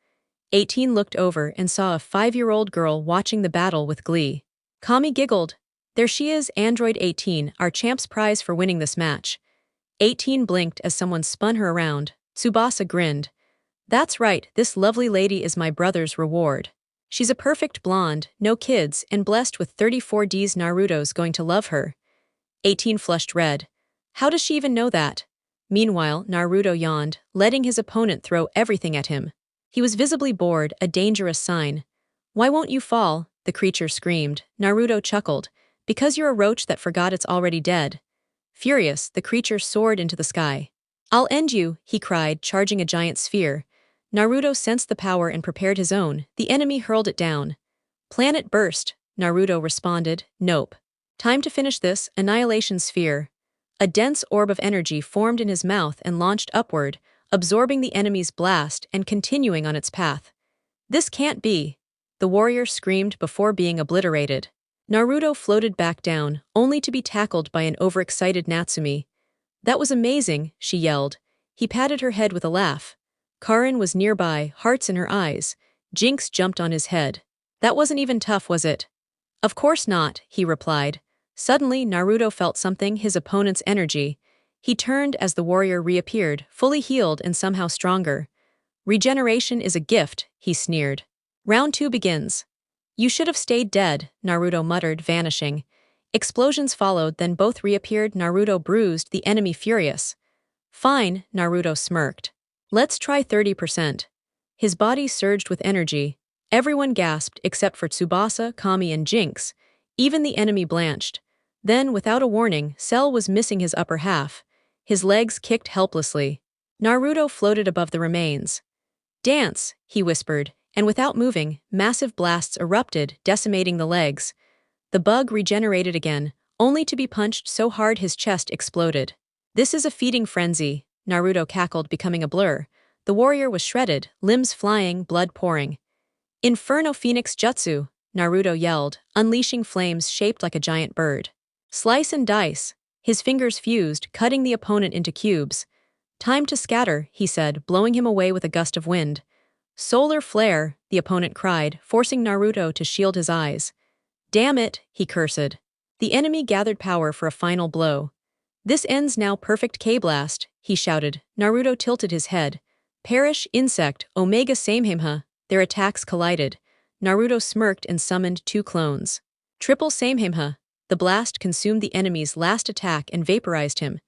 S1: 18 looked over and saw a 5-year-old girl watching the battle with glee. Kami giggled. There she is, Android 18, our champ's prize for winning this match. 18 blinked as someone spun her around. Tsubasa grinned. That's right, this lovely lady is my brother's reward. She's a perfect blonde, no kids, and blessed with 34D's. Naruto's going to love her. 18 flushed red. How does she even know that? Meanwhile, Naruto yawned, letting his opponent throw everything at him. He was visibly bored, a dangerous sign. Why won't you fall? The creature screamed. Naruto chuckled. Because you're a roach that forgot it's already dead. Furious, the creature soared into the sky. I'll end you, he cried, charging a giant sphere. Naruto sensed the power and prepared his own. The enemy hurled it down. Planet burst, Naruto responded. Nope. Time to finish this, annihilation sphere. A dense orb of energy formed in his mouth and launched upward, absorbing the enemy's blast and continuing on its path. This can't be. The warrior screamed before being obliterated. Naruto floated back down, only to be tackled by an overexcited Natsumi. That was amazing, she yelled. He patted her head with a laugh. Karin was nearby, hearts in her eyes. Jinx jumped on his head. That wasn't even tough, was it? Of course not, he replied. Suddenly, Naruto felt something, his opponent's energy. He turned as the warrior reappeared, fully healed and somehow stronger. Regeneration is a gift, he sneered. Round 2 begins. You should have stayed dead, Naruto muttered, vanishing. Explosions followed, then both reappeared. Naruto bruised, the enemy furious. Fine, Naruto smirked. Let's try 30%. His body surged with energy. Everyone gasped except for Tsubasa, Kami, and Jinx. Even the enemy blanched. Then, without a warning, Cell was missing his upper half. His legs kicked helplessly. Naruto floated above the remains. Dance, he whispered, and without moving, massive blasts erupted, decimating the legs. The bug regenerated again, only to be punched so hard his chest exploded. This is a feeding frenzy, Naruto cackled, becoming a blur. The warrior was shredded, limbs flying, blood pouring. Inferno Phoenix Jutsu, Naruto yelled, unleashing flames shaped like a giant bird. Slice and dice. His fingers fused, cutting the opponent into cubes. Time to scatter, he said, blowing him away with a gust of wind. Solar flare, the opponent cried, forcing Naruto to shield his eyes. Damn it, he cursed. The enemy gathered power for a final blow. This ends now, perfect K-blast, he shouted. Naruto tilted his head. Perish, insect, Omega Samehamha. Their attacks collided. Naruto smirked and summoned 2 clones. Triple Samehamha. The blast consumed the enemy's last attack and vaporized him.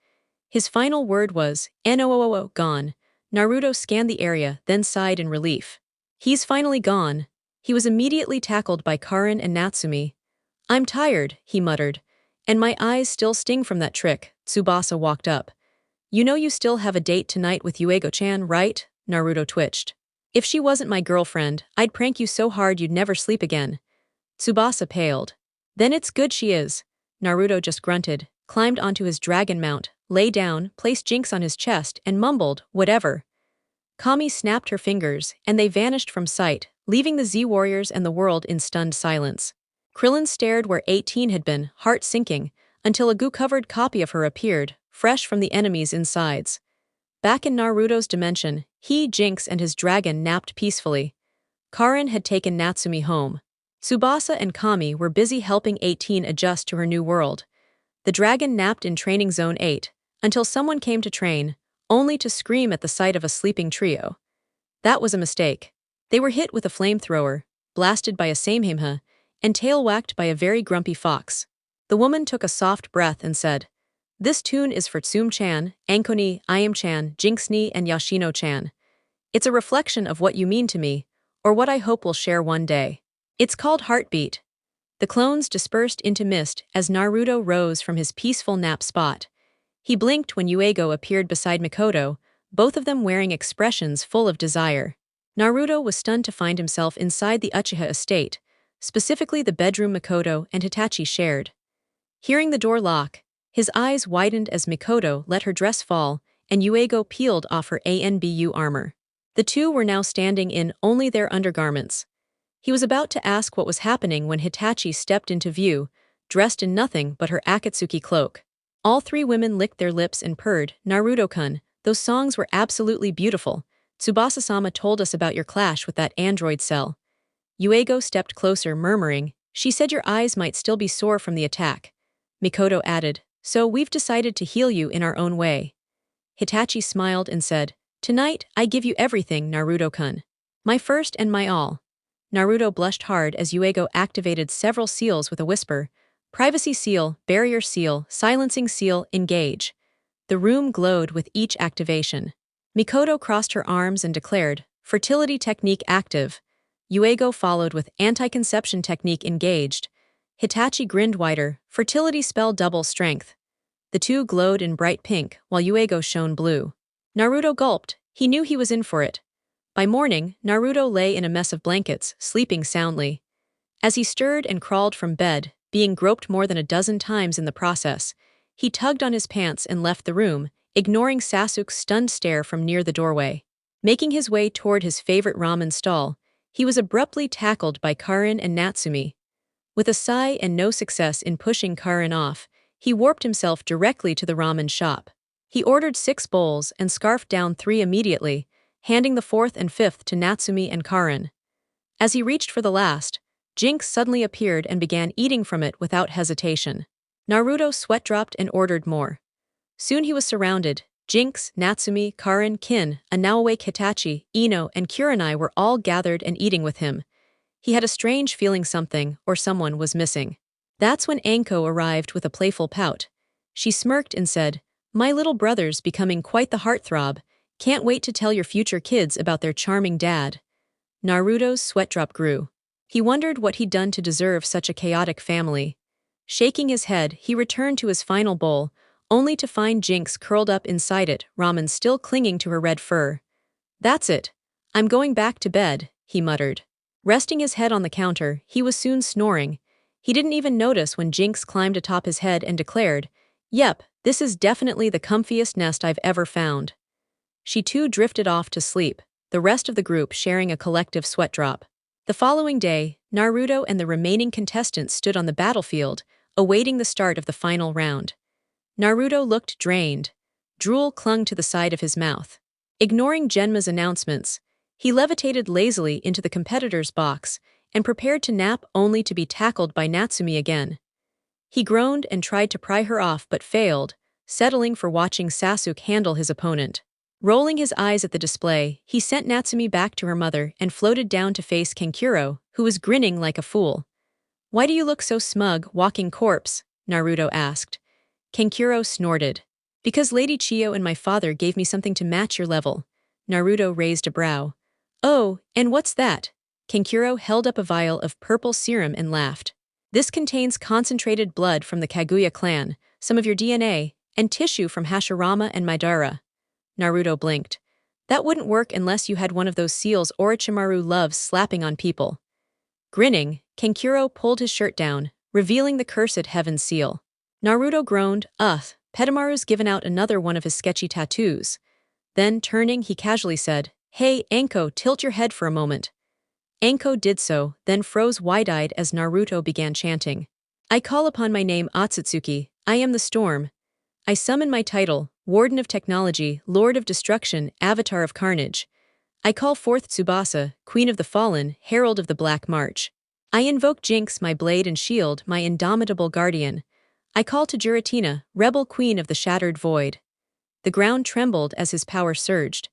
S1: His final word was, "NOOO, gone." Naruto scanned the area, then sighed in relief. He's finally gone. He was immediately tackled by Karin and Natsumi. I'm tired, he muttered. And my eyes still sting from that trick. Tsubasa walked up. You know you still have a date tonight with Yuego-chan, right? Naruto twitched. If she wasn't my girlfriend, I'd prank you so hard you'd never sleep again. Tsubasa paled. Then it's good she is. Naruto just grunted, climbed onto his dragon mount, lay down, placed Jinx on his chest, and mumbled, whatever. Kami snapped her fingers, and they vanished from sight, leaving the Z-Warriors and the world in stunned silence. Krillin stared where 18 had been, heart sinking, until a goo-covered copy of her appeared, fresh from the enemy's insides. Back in Naruto's dimension, he, Jinx, and his dragon napped peacefully. Karin had taken Natsumi home. Tsubasa and Kami were busy helping 18 adjust to her new world. The dragon napped in Training Zone 8, until someone came to train, only to scream at the sight of a sleeping trio. That was a mistake. They were hit with a flamethrower, blasted by a Samehamha, and tail-whacked by a very grumpy fox. The woman took a soft breath and said, This tune is for Tsum-chan, Ankoni, Iam-chan, Jinx-ni, and Yashino-chan. It's a reflection of what you mean to me, or what I hope we'll share one day. It's called Heartbeat. The clones dispersed into mist as Naruto rose from his peaceful nap spot. He blinked when Yuego appeared beside Mikoto, both of them wearing expressions full of desire. Naruto was stunned to find himself inside the Uchiha estate, specifically the bedroom Mikoto and Hitachi shared. Hearing the door lock, his eyes widened as Mikoto let her dress fall, and Yuego peeled off her ANBU armor. The two were now standing in only their undergarments. He was about to ask what was happening when Hitachi stepped into view, dressed in nothing but her Akatsuki cloak. All three women licked their lips and purred, "Naruto-kun, those songs were absolutely beautiful. Tsubasa-sama told us about your clash with that android cell." Yuego stepped closer, murmuring, "She said your eyes might still be sore from the attack." Mikoto added, "So we've decided to heal you in our own way." Hitachi smiled and said, "Tonight, I give you everything, Naruto-kun. My first and my all." Naruto blushed hard as Yuego activated several seals with a whisper. Privacy seal, barrier seal, silencing seal, engage. The room glowed with each activation. Mikoto crossed her arms and declared, "Fertility technique active." Yuego followed with anti-conception technique engaged. Hitachi grinned wider, fertility spell double strength. The two glowed in bright pink, while Yuego shone blue. Naruto gulped. He knew he was in for it. By morning, Naruto lay in a mess of blankets, sleeping soundly. As he stirred and crawled from bed, being groped more than a dozen times in the process, he tugged on his pants and left the room, ignoring Sasuke's stunned stare from near the doorway. Making his way toward his favorite ramen stall, he was abruptly tackled by Karin and Natsumi. With a sigh and no success in pushing Karin off, he warped himself directly to the ramen shop. He ordered 6 bowls and scarfed down 3 immediately, handing the 4th and 5th to Natsumi and Karin. As he reached for the last, Jinx suddenly appeared and began eating from it without hesitation. Naruto sweat-dropped and ordered more. Soon he was surrounded. Jinx, Natsumi, Karin, Kin, a now-awake Hitachi, Ino, and Kurenai were all gathered and eating with him. He had a strange feeling something, or someone, was missing. That's when Anko arrived with a playful pout. She smirked and said, "My little brother's becoming quite the heartthrob. Can't wait to tell your future kids about their charming dad." Naruto's sweat drop grew. He wondered what he'd done to deserve such a chaotic family. Shaking his head, he returned to his final bowl, only to find Jinx curled up inside it, ramen still clinging to her red fur. "That's it. I'm going back to bed," he muttered. Resting his head on the counter, he was soon snoring. He didn't even notice when Jinx climbed atop his head and declared, "Yep, this is definitely the comfiest nest I've ever found." She too drifted off to sleep, the rest of the group sharing a collective sweat drop. The following day, Naruto and the remaining contestants stood on the battlefield, awaiting the start of the final round. Naruto looked drained. Drool clung to the side of his mouth. Ignoring Genma's announcements, he levitated lazily into the competitor's box and prepared to nap only to be tackled by Natsumi again. He groaned and tried to pry her off but failed, settling for watching Sasuke handle his opponent. Rolling his eyes at the display, he sent Natsumi back to her mother and floated down to face Kankuro, who was grinning like a fool. "Why do you look so smug, walking corpse?" Naruto asked. Kankuro snorted. "Because Lady Chiyo and my father gave me something to match your level." Naruto raised a brow. "Oh, and what's that?" Kankuro held up a vial of purple serum and laughed. "This contains concentrated blood from the Kaguya clan, some of your DNA, and tissue from Hashirama and Madara." Naruto blinked. "That wouldn't work unless you had one of those seals Orochimaru loves slapping on people." Grinning, Kankuro pulled his shirt down, revealing the cursed heaven seal. Naruto groaned, "Ugh, Petamaru's given out another one of his sketchy tattoos." Then, turning, he casually said, "Hey, Anko, tilt your head for a moment." Anko did so, then froze wide-eyed as Naruto began chanting. "I call upon my name OTSUTSUKI, I am the storm. I summon my title, Warden of Technology, Lord of Destruction, Avatar of Carnage. I call forth Tsubasa, Queen of the Fallen, Herald of the Black March. I invoke Jinx, my blade and shield, my indomitable guardian. I call to Giratina, Rebel Queen of the Shattered Void." The ground trembled as his power surged.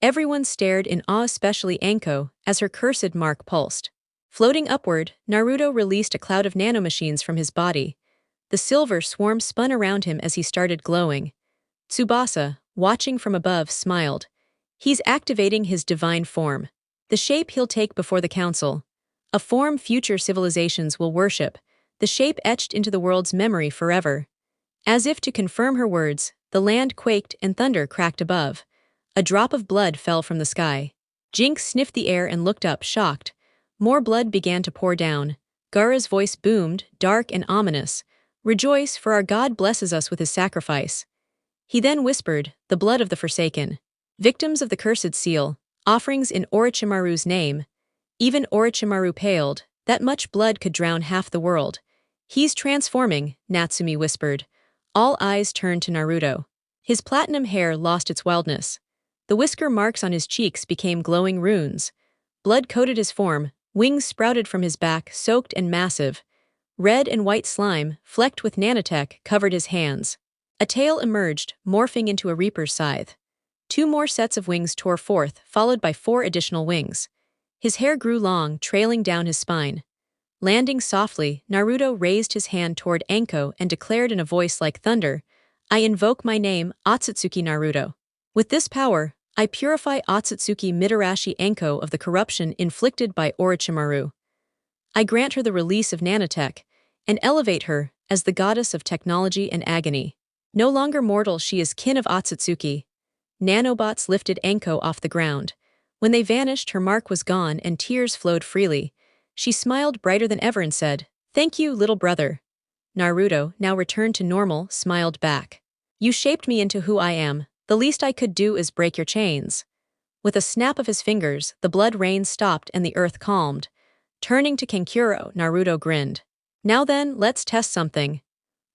S1: Everyone stared in awe, especially Anko, as her cursed mark pulsed. Floating upward, Naruto released a cloud of nanomachines from his body. The silver swarm spun around him as he started glowing. Tsubasa, watching from above, smiled. "He's activating his divine form. The shape he'll take before the council. A form future civilizations will worship, the shape etched into the world's memory forever." As if to confirm her words, the land quaked and thunder cracked above. A drop of blood fell from the sky. Jinx sniffed the air and looked up, shocked. More blood began to pour down. Gaara's voice boomed, dark and ominous. Rejoice, for our God blesses us with his sacrifice. He then whispered, the blood of the Forsaken. Victims of the cursed seal, offerings in Orochimaru's name. Even Orochimaru paled, that much blood could drown half the world. He's transforming, Natsumi whispered. All eyes turned to Naruto. His platinum hair lost its wildness. The whisker marks on his cheeks became glowing runes. Blood coated his form, wings sprouted from his back, soaked and massive. Red and white slime, flecked with nanotech, covered his hands. A tail emerged, morphing into a reaper's scythe. 2 more sets of wings tore forth, followed by 4 additional wings. His hair grew long, trailing down his spine. Landing softly, Naruto raised his hand toward Anko and declared in a voice like thunder, I invoke my name, OTSUTSUKI Naruto. With this power, I purify OTSUTSUKI Mitarashi Anko of the corruption inflicted by Orochimaru. I grant her the release of nanotech, and elevate her as the goddess of technology and agony. No longer mortal, she is kin of OTSUTSUKI. Nanobots lifted Anko off the ground. When they vanished, her mark was gone and tears flowed freely. She smiled brighter than ever and said, Thank you, little brother. Naruto, now returned to normal, smiled back. You shaped me into who I am. The least I could do is break your chains. With a snap of his fingers, the blood rain stopped and the earth calmed. Turning to Kankuro, Naruto grinned. Now then, let's test something.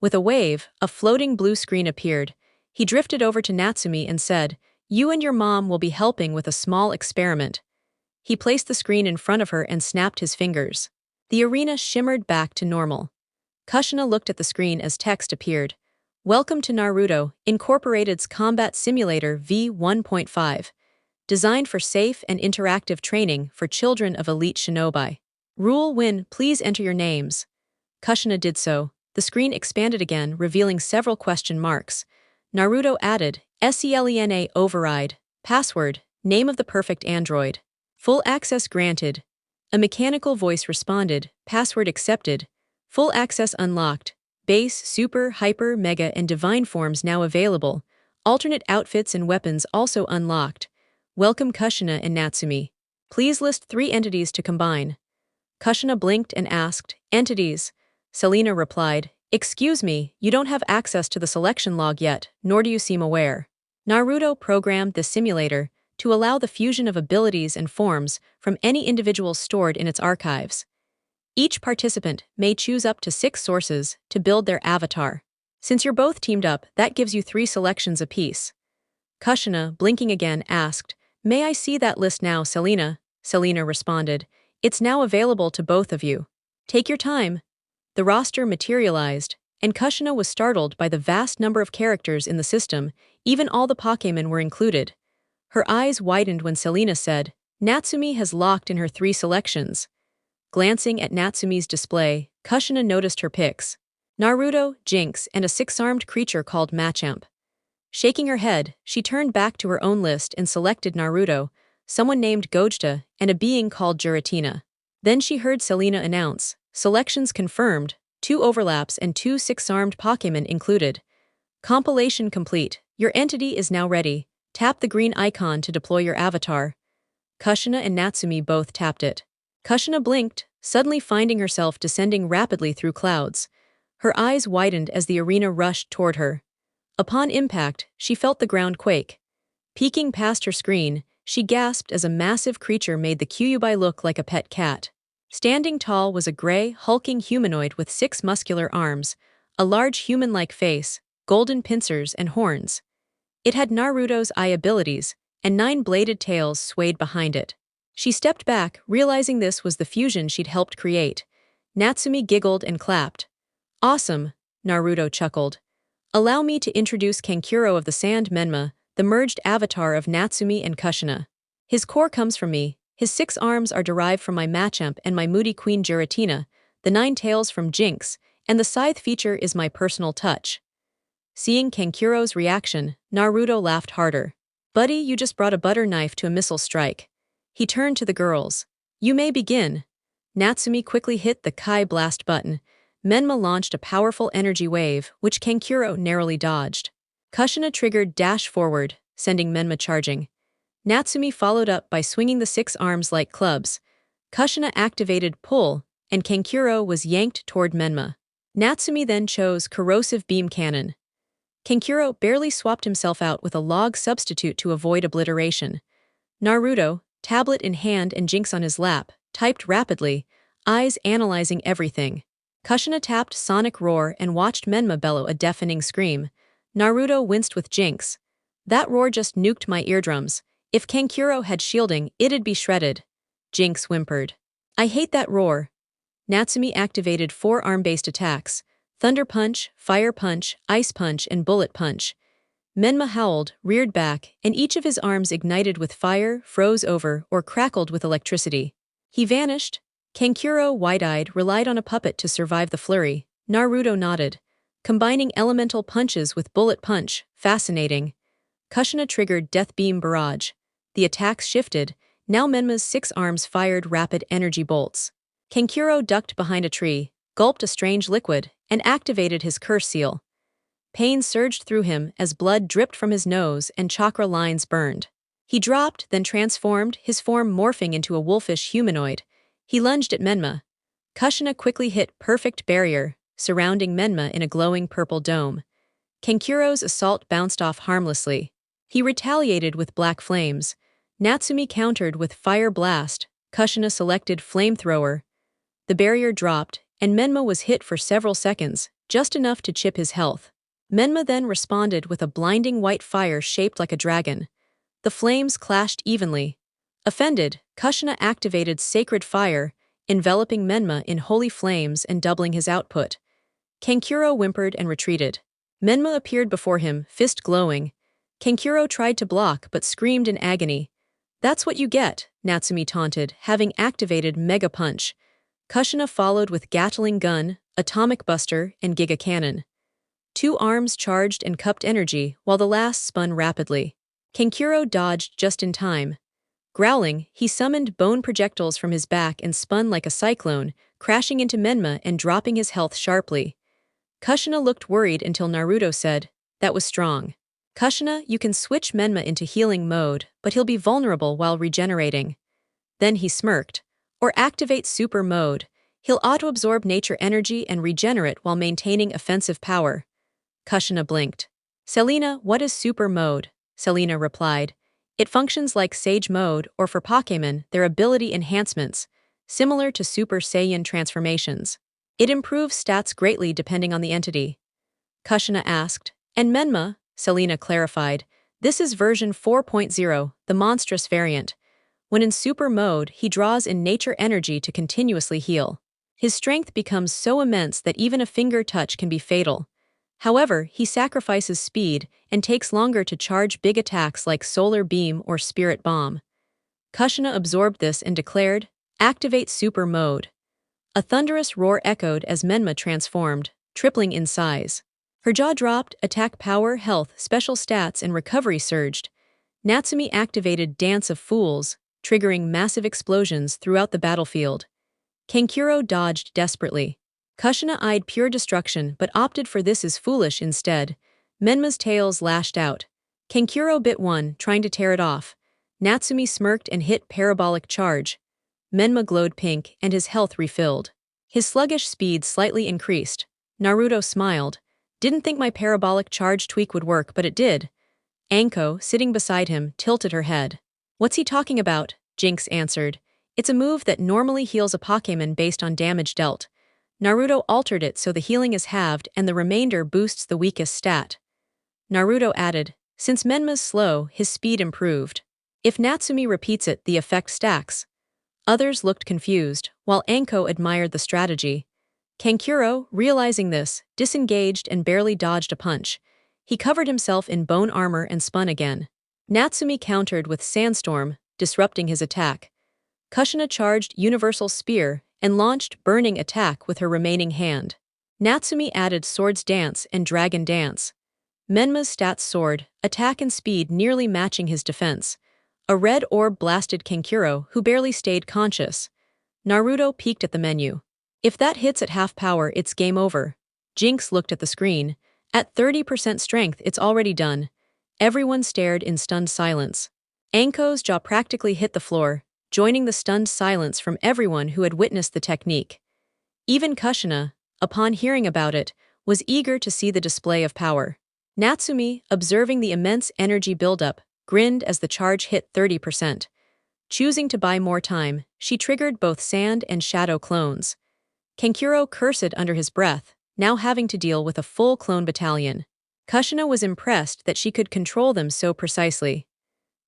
S1: With a wave, a floating blue screen appeared. He drifted over to Natsumi and said, You and your mom will be helping with a small experiment. He placed the screen in front of her and snapped his fingers. The arena shimmered back to normal. Kushina looked at the screen as text appeared. Welcome to Naruto Incorporated's Combat Simulator V1.5. Designed for safe and interactive training for children of elite shinobi. Rule win, please enter your names. Kushina did so. The screen expanded again, revealing several question marks. Naruto added, SELENA override. Password, name of the perfect android. Full access granted. A mechanical voice responded, password accepted. Full access unlocked. Base, super, hyper, mega, and divine forms now available. Alternate outfits and weapons also unlocked. Welcome Kushina and Natsumi. Please list 3 entities to combine. Kushina blinked and asked, Entities? Selena replied, Excuse me, you don't have access to the selection log yet, nor do you seem aware. Naruto programmed the simulator to allow the fusion of abilities and forms from any individual stored in its archives. Each participant may choose up to 6 sources to build their avatar. Since you're both teamed up, that gives you 3 selections apiece. Kushina, blinking again, asked, May I see that list now, Selena? Selena responded, It's now available to both of you. Take your time. The roster materialized, and Kushina was startled by the vast number of characters in the system, even all the Pokémon were included. Her eyes widened when Selena said, Natsumi has locked in her 3 selections. Glancing at Natsumi's display, Kushina noticed her picks. Naruto, Jinx, and a 6-armed creature called Machamp. Shaking her head, she turned back to her own list and selected Naruto, someone named Gogeta, and a being called Giratina. Then she heard Selena announce, Selections confirmed, 2 overlaps and 2 6-armed Pokémon included. Compilation complete. Your entity is now ready. Tap the green icon to deploy your avatar. Kushina and Natsumi both tapped it. Kushina blinked, suddenly finding herself descending rapidly through clouds. Her eyes widened as the arena rushed toward her. Upon impact, she felt the ground quake. Peeking past her screen, she gasped as a massive creature made the Kyuubi look like a pet cat. Standing tall was a gray, hulking humanoid with 6 muscular arms, a large human-like face, golden pincers and horns. It had Naruto's eye abilities, and 9 bladed tails swayed behind it. She stepped back, realizing this was the fusion she'd helped create. Natsumi giggled and clapped. Awesome, Naruto chuckled. Allow me to introduce Kankuro of the Sand Menma, the merged avatar of Natsumi and Kushina. His core comes from me, his 6 arms are derived from my Machamp and my moody queen Giratina, the 9 tails from Jinx, and the scythe feature is my personal touch. Seeing Kankuro's reaction, Naruto laughed harder. Buddy, you just brought a butter knife to a missile strike. He turned to the girls. You may begin. Natsumi quickly hit the Kai Blast button. Menma launched a powerful energy wave, which Kankuro narrowly dodged. Kushina triggered Dash Forward, sending Menma charging. Natsumi followed up by swinging the 6 arms like clubs. Kushina activated Pull, and Kankuro was yanked toward Menma. Natsumi then chose Corrosive Beam Cannon. Kankuro barely swapped himself out with a log substitute to avoid obliteration. Naruto, tablet in hand and Jinx on his lap, typed rapidly, eyes analyzing everything. Kushina tapped Sonic Roar and watched Menma bellow a deafening scream. Naruto winced with Jinx. That roar just nuked my eardrums. If Kankuro had shielding, it'd be shredded. Jinx whimpered. I hate that roar. Natsumi activated 4 arm-based attacks: Thunder Punch, Fire Punch, Ice Punch, and Bullet Punch. Menma howled, reared back, and each of his arms ignited with fire, froze over, or crackled with electricity. He vanished. Kankuro, wide-eyed, relied on a puppet to survive the flurry. Naruto nodded. Combining elemental punches with Bullet Punch, fascinating. Kushina triggered Death Beam Barrage. The attacks shifted. Now Menma's 6 arms fired rapid energy bolts. Kankuro ducked behind a tree, gulped a strange liquid, and activated his curse seal. Pain surged through him as blood dripped from his nose and chakra lines burned. He dropped, then transformed, his form morphing into a wolfish humanoid. He lunged at Menma. Kushina quickly hit Perfect Barrier, surrounding Menma in a glowing purple dome. Kankuro's assault bounced off harmlessly. He retaliated with Black Flames. Natsumi countered with Fire Blast. Kushina selected Flamethrower. The barrier dropped, and Menma was hit for several seconds, just enough to chip his health. Menma then responded with a blinding white fire shaped like a dragon. The flames clashed evenly. Offended, Kushina activated Sacred Fire, enveloping Menma in holy flames and doubling his output. Kankuro whimpered and retreated. Menma appeared before him, fist glowing. Kankuro tried to block but screamed in agony. That's what you get, Natsumi taunted, having activated Mega Punch. Kushina followed with Gatling Gun, Atomic Buster, and Giga Cannon. 2 arms charged and cupped energy, while the last spun rapidly. Kankuro dodged just in time. Growling, he summoned bone projectiles from his back and spun like a cyclone, crashing into Menma and dropping his health sharply. Kushina looked worried until Naruto said, "That was strong. Kushina, you can switch Menma into healing mode, but he'll be vulnerable while regenerating." Then he smirked. Or activate Super Mode. He'll auto-absorb nature energy and regenerate while maintaining offensive power. Kushina blinked. Selena, what is Super Mode? Selena replied. It functions like Sage Mode, or for Pokémon, their ability enhancements, similar to Super Saiyan transformations. It improves stats greatly depending on the entity. Kushina asked. And Menma, Selena clarified. This is version 4.0, the monstrous variant. When in super mode, he draws in nature energy to continuously heal. His strength becomes so immense that even a finger touch can be fatal. However, he sacrifices speed and takes longer to charge big attacks like Solar Beam or Spirit Bomb. Kushina absorbed this and declared, "Activate Super Mode." A thunderous roar echoed as Menma transformed, tripling in size. Her jaw dropped, attack power, health, special stats, and recovery surged. Natsumi activated Dance of Fools, triggering massive explosions throughout the battlefield. Kankuro dodged desperately. Kushina eyed pure destruction but opted for This Is Foolish instead. Menma's tails lashed out. Kankuro bit one, trying to tear it off. Natsumi smirked and hit Parabolic Charge. Menma glowed pink and his health refilled. His sluggish speed slightly increased. Naruto smiled. Didn't think my Parabolic Charge tweak would work, but it did. Anko, sitting beside him, tilted her head. What's he talking about? Jinx answered. It's a move that normally heals a Pokémon based on damage dealt. Naruto altered it so the healing is halved and the remainder boosts the weakest stat. Naruto added, since Menma's slow, his speed improved. If Natsumi repeats it, the effect stacks. Others looked confused, while Anko admired the strategy. Kankuro, realizing this, disengaged and barely dodged a punch. He covered himself in bone armor and spun again. Natsumi countered with Sandstorm, disrupting his attack. Kushina charged Universal Spear and launched Burning Attack with her remaining hand. Natsumi added Swords Dance and Dragon Dance. Menma's stats soared, attack and speed nearly matching his defense. A red orb blasted Kankuro, who barely stayed conscious. Naruto peeked at the menu. If that hits at half power, it's game over. Jinx looked at the screen. At 30% strength, it's already done. Everyone stared in stunned silence. Anko's jaw practically hit the floor, joining the stunned silence from everyone who had witnessed the technique. Even Kushina, upon hearing about it, was eager to see the display of power. Natsumi, observing the immense energy buildup, grinned as the charge hit 30%. Choosing to buy more time, she triggered both sand and shadow clones. Kankuro cursed under his breath, now having to deal with a full clone battalion. Kushina was impressed that she could control them so precisely.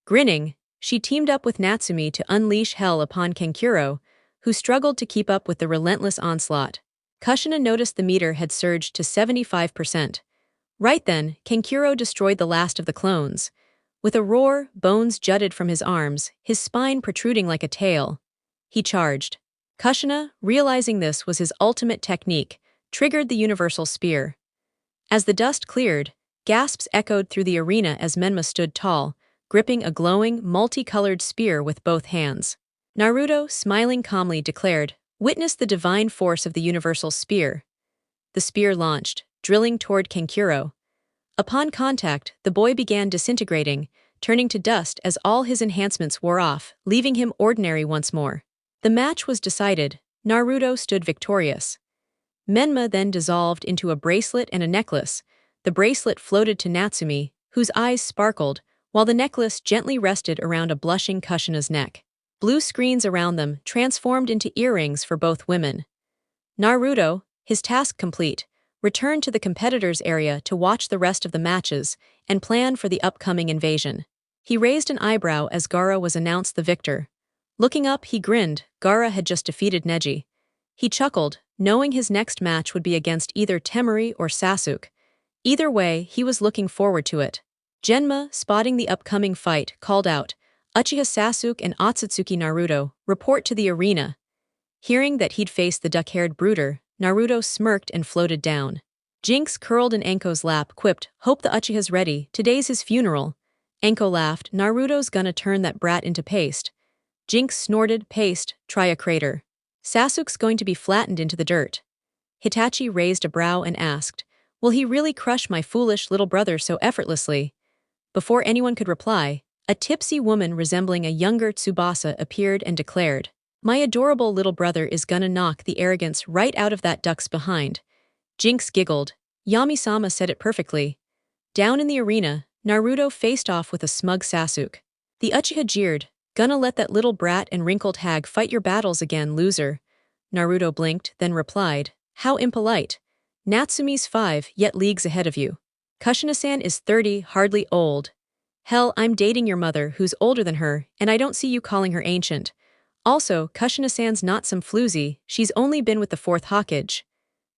S1: Grinning, she teamed up with Natsumi to unleash hell upon Kankuro, who struggled to keep up with the relentless onslaught. Kushina noticed the meter had surged to 75%. Right then, Kankuro destroyed the last of the clones. With a roar, bones jutted from his arms, his spine protruding like a tail. He charged. Kushina, realizing this was his ultimate technique, triggered the universal spear. As the dust cleared, gasps echoed through the arena as Menma stood tall, gripping a glowing, multicolored spear with both hands. Naruto, smiling calmly, declared, "Witness the divine force of the universal spear." The spear launched, drilling toward Kankuro. Upon contact, the boy began disintegrating, turning to dust as all his enhancements wore off, leaving him ordinary once more. The match was decided. Naruto stood victorious. Menma then dissolved into a bracelet and a necklace. The bracelet floated to Natsumi, whose eyes sparkled, while the necklace gently rested around a blushing Kushina's neck. Blue screens around them transformed into earrings for both women. Naruto, his task complete, returned to the competitors' area to watch the rest of the matches and plan for the upcoming invasion. He raised an eyebrow as Gaara was announced the victor. Looking up, he grinned. Gaara had just defeated Neji. He chuckled, knowing his next match would be against either Temari or Sasuke. Either way, he was looking forward to it. Genma, spotting the upcoming fight, called out, "Uchiha Sasuke and OTSUTSUKI Naruto, report to the arena." Hearing that he'd face the duck-haired brooder, Naruto smirked and floated down. Jinx, curled in Anko's lap, quipped, "Hope the Uchiha's ready, today's his funeral." Anko laughed, "Naruto's gonna turn that brat into paste." Jinx snorted, "Paste, try a crater. Sasuke's going to be flattened into the dirt." Hitachi raised a brow and asked, "Will he really crush my foolish little brother so effortlessly?" Before anyone could reply, a tipsy woman resembling a younger Tsubasa appeared and declared, "My adorable little brother is gonna knock the arrogance right out of that duck's behind." Jinx giggled. Yami-sama said it perfectly. Down in the arena, Naruto faced off with a smug Sasuke. The Uchiha jeered, "Gonna let that little brat and wrinkled hag fight your battles again, loser." Naruto blinked, then replied, "How impolite. Natsumi's 5, yet leagues ahead of you. Kushina-san is 30, hardly old. Hell, I'm dating your mother, who's older than her, and I don't see you calling her ancient. Also, Kushina-san's not some floozy, she's only been with the 4th Hokage."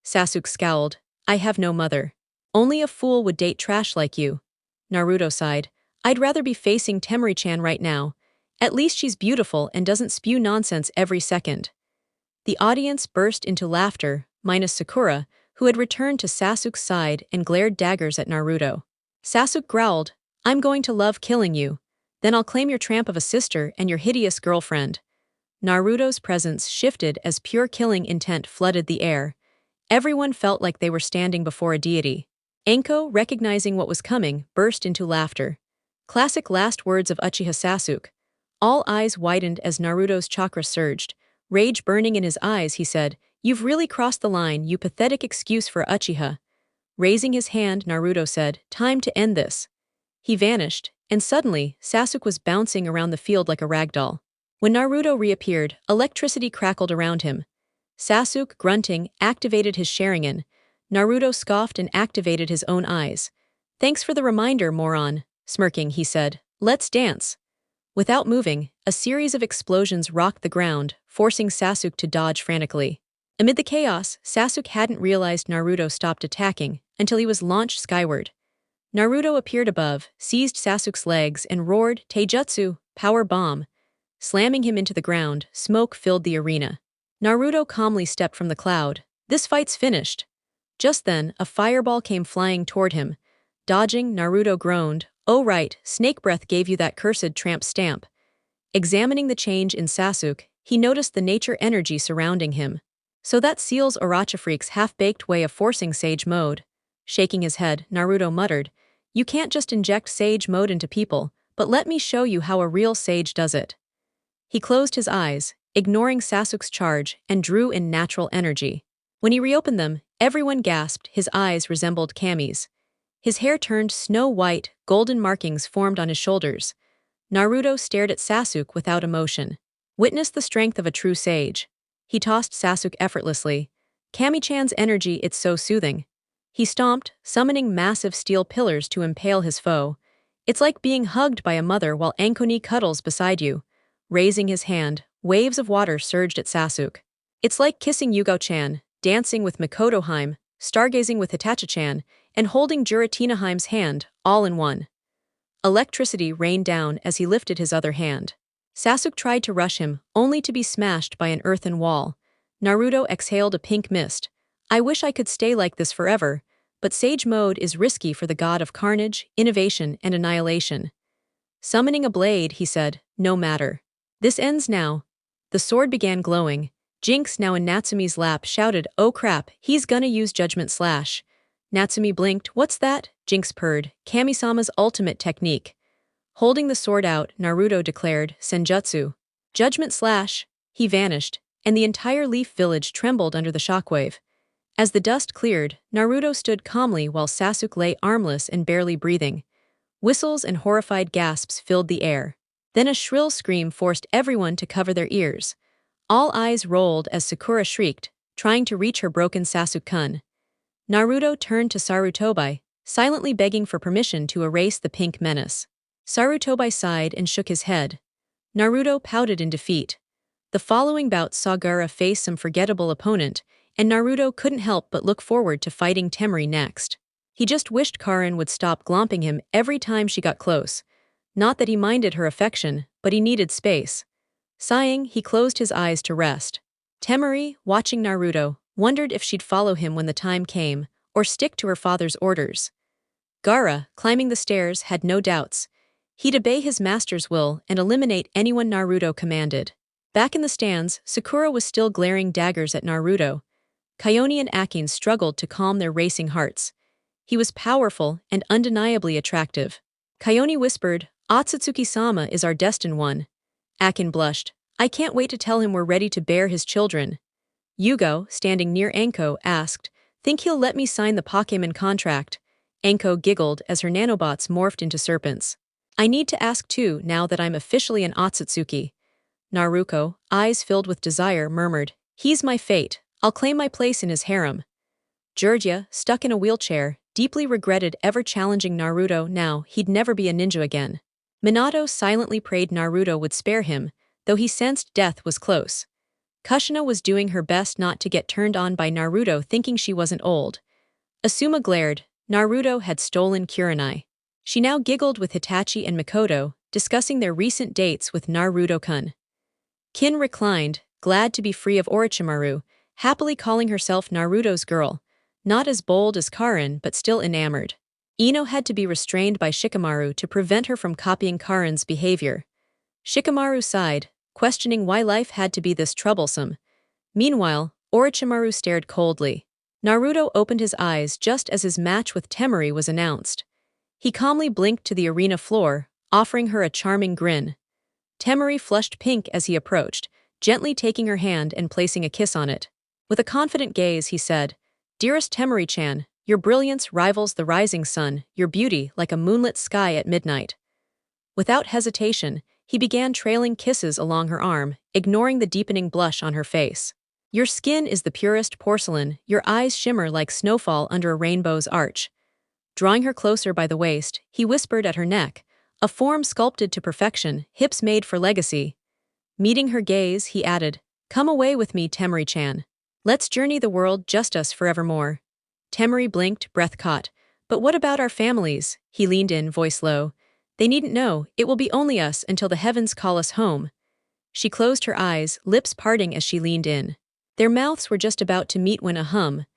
S1: Sasuke scowled, "I have no mother. Only a fool would date trash like you." Naruto sighed, "I'd rather be facing Temari-chan right now. At least she's beautiful and doesn't spew nonsense every second." The audience burst into laughter, minus Sakura, who had returned to Sasuke's side and glared daggers at Naruto. Sasuke growled, "I'm going to love killing you. Then I'll claim your tramp of a sister and your hideous girlfriend." Naruto's presence shifted as pure killing intent flooded the air. Everyone felt like they were standing before a deity. Anko, recognizing what was coming, burst into laughter. Classic last words of Uchiha Sasuke. All eyes widened as Naruto's chakra surged. Rage burning in his eyes, he said, "You've really crossed the line, you pathetic excuse for Uchiha." Raising his hand, Naruto said, "Time to end this." He vanished, and suddenly, Sasuke was bouncing around the field like a ragdoll. When Naruto reappeared, electricity crackled around him. Sasuke, grunting, activated his Sharingan. Naruto scoffed and activated his own eyes. "Thanks for the reminder, moron." Smirking, he said, "Let's dance." Without moving, a series of explosions rocked the ground, forcing Sasuke to dodge frantically. Amid the chaos, Sasuke hadn't realized Naruto stopped attacking until he was launched skyward. Naruto appeared above, seized Sasuke's legs, and roared, "Taijutsu, power bomb." Slamming him into the ground, smoke filled the arena. Naruto calmly stepped from the cloud. "This fight's finished." Just then, a fireball came flying toward him. Dodging, Naruto groaned, "Oh right, snake breath gave you that cursed tramp stamp." Examining the change in Sasuke, he noticed the nature energy surrounding him. So that seals Orochifreak's half-baked way of forcing Sage Mode. Shaking his head, Naruto muttered, "You can't just inject Sage Mode into people, but let me show you how a real sage does it." He closed his eyes, ignoring Sasuke's charge, and drew in natural energy. When he reopened them, everyone gasped. His eyes resembled Kami's. His hair turned snow-white, golden markings formed on his shoulders. Naruto stared at Sasuke without emotion. Witness the strength of a true sage. He tossed Sasuke effortlessly. Kami-chan's energy, it's so soothing. He stomped, summoning massive steel pillars to impale his foe. It's like being hugged by a mother while Ankoni cuddles beside you. Raising his hand, waves of water surged at Sasuke. It's like kissing Yugo-chan, dancing with Mikoto-hime, stargazing with Hitachi-chan, and holding Juratina-hime's hand, all in one. Electricity rained down as he lifted his other hand. Sasuke tried to rush him, only to be smashed by an earthen wall. Naruto exhaled a pink mist. I wish I could stay like this forever, but Sage Mode is risky for the god of carnage, innovation, and annihilation. Summoning a blade, he said, no matter. This ends now. The sword began glowing. Jinx, now in Natsume's lap, shouted, oh crap, he's gonna use Judgment Slash. Natsumi blinked. What's that? Jinx purred. Kami-sama's ultimate technique. Holding the sword out, Naruto declared, Senjutsu. Judgment Slash. He vanished, and the entire Leaf Village trembled under the shockwave. As the dust cleared, Naruto stood calmly while Sasuke lay armless and barely breathing. Whistles and horrified gasps filled the air. Then a shrill scream forced everyone to cover their ears. All eyes rolled as Sakura shrieked, trying to reach her broken Sasuke-kun. Naruto turned to Sarutobi, silently begging for permission to erase the pink menace. Sarutobi sighed and shook his head. Naruto pouted in defeat. The following bout saw Gaara face some forgettable opponent, and Naruto couldn't help but look forward to fighting Temari next. He just wished Karin would stop glomping him every time she got close. Not that he minded her affection, but he needed space. Sighing, he closed his eyes to rest. Temari, watching Naruto, wondered if she'd follow him when the time came, or stick to her father's orders. Gaara, climbing the stairs, had no doubts. He'd obey his master's will and eliminate anyone Naruto commanded. Back in the stands, Sakura was still glaring daggers at Naruto. Kayone and Akin struggled to calm their racing hearts. He was powerful and undeniably attractive. Kayone whispered, Otsutsuki-sama is our destined one. Akin blushed. I can't wait to tell him we're ready to bear his children. Yugo, standing near Anko, asked, think he'll let me sign the Pokemon contract? Anko giggled as her nanobots morphed into serpents. I need to ask too, now that I'm officially an Otsutsuki. Naruto, eyes filled with desire, murmured, he's my fate. I'll claim my place in his harem. Jiraiya, stuck in a wheelchair, deeply regretted ever challenging Naruto. Now he'd never be a ninja again. Minato silently prayed Naruto would spare him, though he sensed death was close. Kushina was doing her best not to get turned on by Naruto, thinking she wasn't old. Asuma glared. Naruto had stolen Kurenai. She now giggled with Hitachi and Mikoto, discussing their recent dates with Naruto-kun. Kin reclined, glad to be free of Orochimaru, happily calling herself Naruto's girl, not as bold as Karin but still enamored. Ino had to be restrained by Shikamaru to prevent her from copying Karin's behavior. Shikamaru sighed, questioning why life had to be this troublesome. Meanwhile, Orochimaru stared coldly. Naruto opened his eyes just as his match with Temari was announced. He calmly blinked to the arena floor, offering her a charming grin. Temari flushed pink as he approached, gently taking her hand and placing a kiss on it. With a confident gaze, he said, Dearest Temari-chan, your brilliance rivals the rising sun, your beauty like a moonlit sky at midnight. Without hesitation, he began trailing kisses along her arm, ignoring the deepening blush on her face. Your skin is the purest porcelain, your eyes shimmer like snowfall under a rainbow's arch. Drawing her closer by the waist, he whispered at her neck, a form sculpted to perfection, hips made for legacy. Meeting her gaze, he added, Come away with me, Temari-chan. Let's journey the world, just us forevermore. Temari blinked, breath caught. But what about our families? He leaned in, voice low. They needn't know, it will be only us until the heavens call us home. She closed her eyes, lips parting as she leaned in. Their mouths were just about to meet when a hum.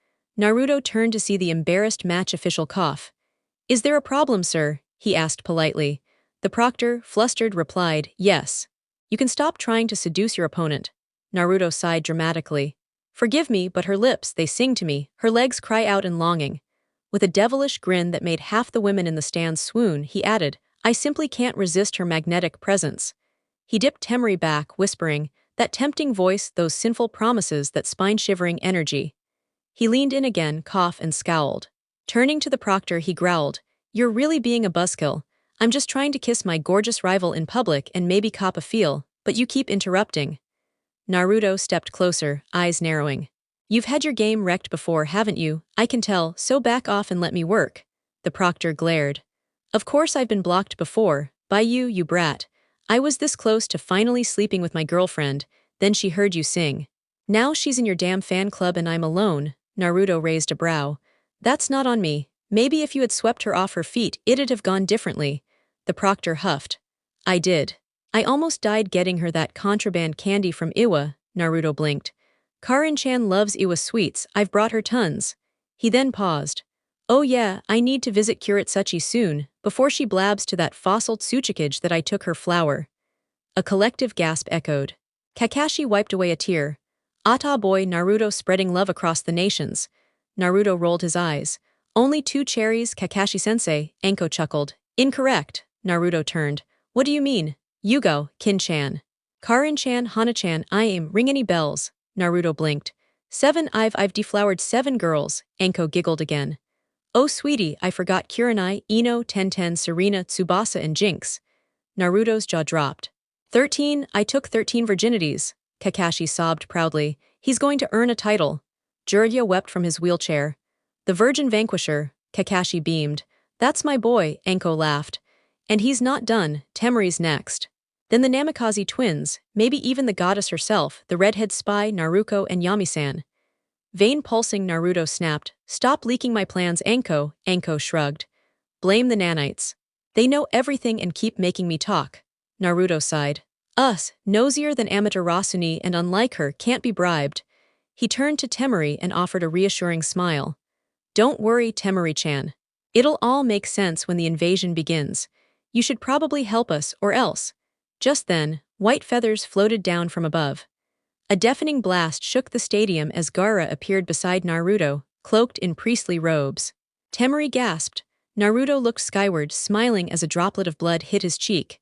S1: Naruto turned to see the embarrassed match official cough. Is there a problem, sir? He asked politely. The proctor, flustered, replied, Yes. You can stop trying to seduce your opponent. Naruto sighed dramatically. Forgive me, but her lips, they sing to me, her legs cry out in longing. With a devilish grin that made half the women in the stands swoon, he added, I simply can't resist her magnetic presence. He dipped Temari back, whispering, that tempting voice, those sinful promises, that spine-shivering energy. He leaned in again, coughed and scowled. Turning to the proctor, he growled, "You're really being a buzzkill. I'm just trying to kiss my gorgeous rival in public and maybe cop a feel, but you keep interrupting." Naruto stepped closer, eyes narrowing. "You've had your game wrecked before, haven't you? I can tell, so back off and let me work." The proctor glared. "Of course I've been blocked before, by you, you brat. I was this close to finally sleeping with my girlfriend, then she heard you sing. Now she's in your damn fan club and I'm alone." Naruto raised a brow. "That's not on me. Maybe if you had swept her off her feet, it'd have gone differently." The proctor huffed. "I did. I almost died getting her that contraband candy from Iwa." Naruto blinked. "Karin-chan loves Iwa sweets, I've brought her tons." He then paused. "Oh yeah, I need to visit Kuretsuchi soon, before she blabs to that fossil Tsuchikage that I took her flower." A collective gasp echoed. Kakashi wiped away a tear. "Ata boy, Naruto spreading love across the nations." Naruto rolled his eyes. "Only 2 cherries, Kakashi-sensei," Anko chuckled. "Incorrect." Naruto turned. "What do you mean?" "Yugo, Kin-chan." "Karin-chan, Hana-chan, I aim, ring any bells?" Naruto blinked. 7 I've deflowered 7 girls," Anko giggled again. "Oh sweetie, I forgot Kurenai, Ino, Tenten, Serena, Tsubasa and Jinx." Naruto's jaw dropped. 13 I took 13 virginities," Kakashi sobbed proudly. "He's going to earn a title." Jiraiya wept from his wheelchair. "The Virgin Vanquisher," Kakashi beamed. "That's my boy," Anko laughed. "And he's not done, Temari's next." Then the Namikaze twins, maybe even the goddess herself, the redhead spy, Naruko and Yami-san. Vein pulsing, Naruto snapped. "Stop leaking my plans, Anko," Anko shrugged. "Blame the nanites. They know everything and keep making me talk." Naruto sighed. "Us, nosier than Amaterasu and unlike her, can't be bribed." He turned to Temari and offered a reassuring smile. "Don't worry, Temari-chan. It'll all make sense when the invasion begins. You should probably help us, or else." Just then, white feathers floated down from above. A deafening blast shook the stadium as Gaara appeared beside Naruto, cloaked in priestly robes. Temari gasped. Naruto looked skyward, smiling as a droplet of blood hit his cheek.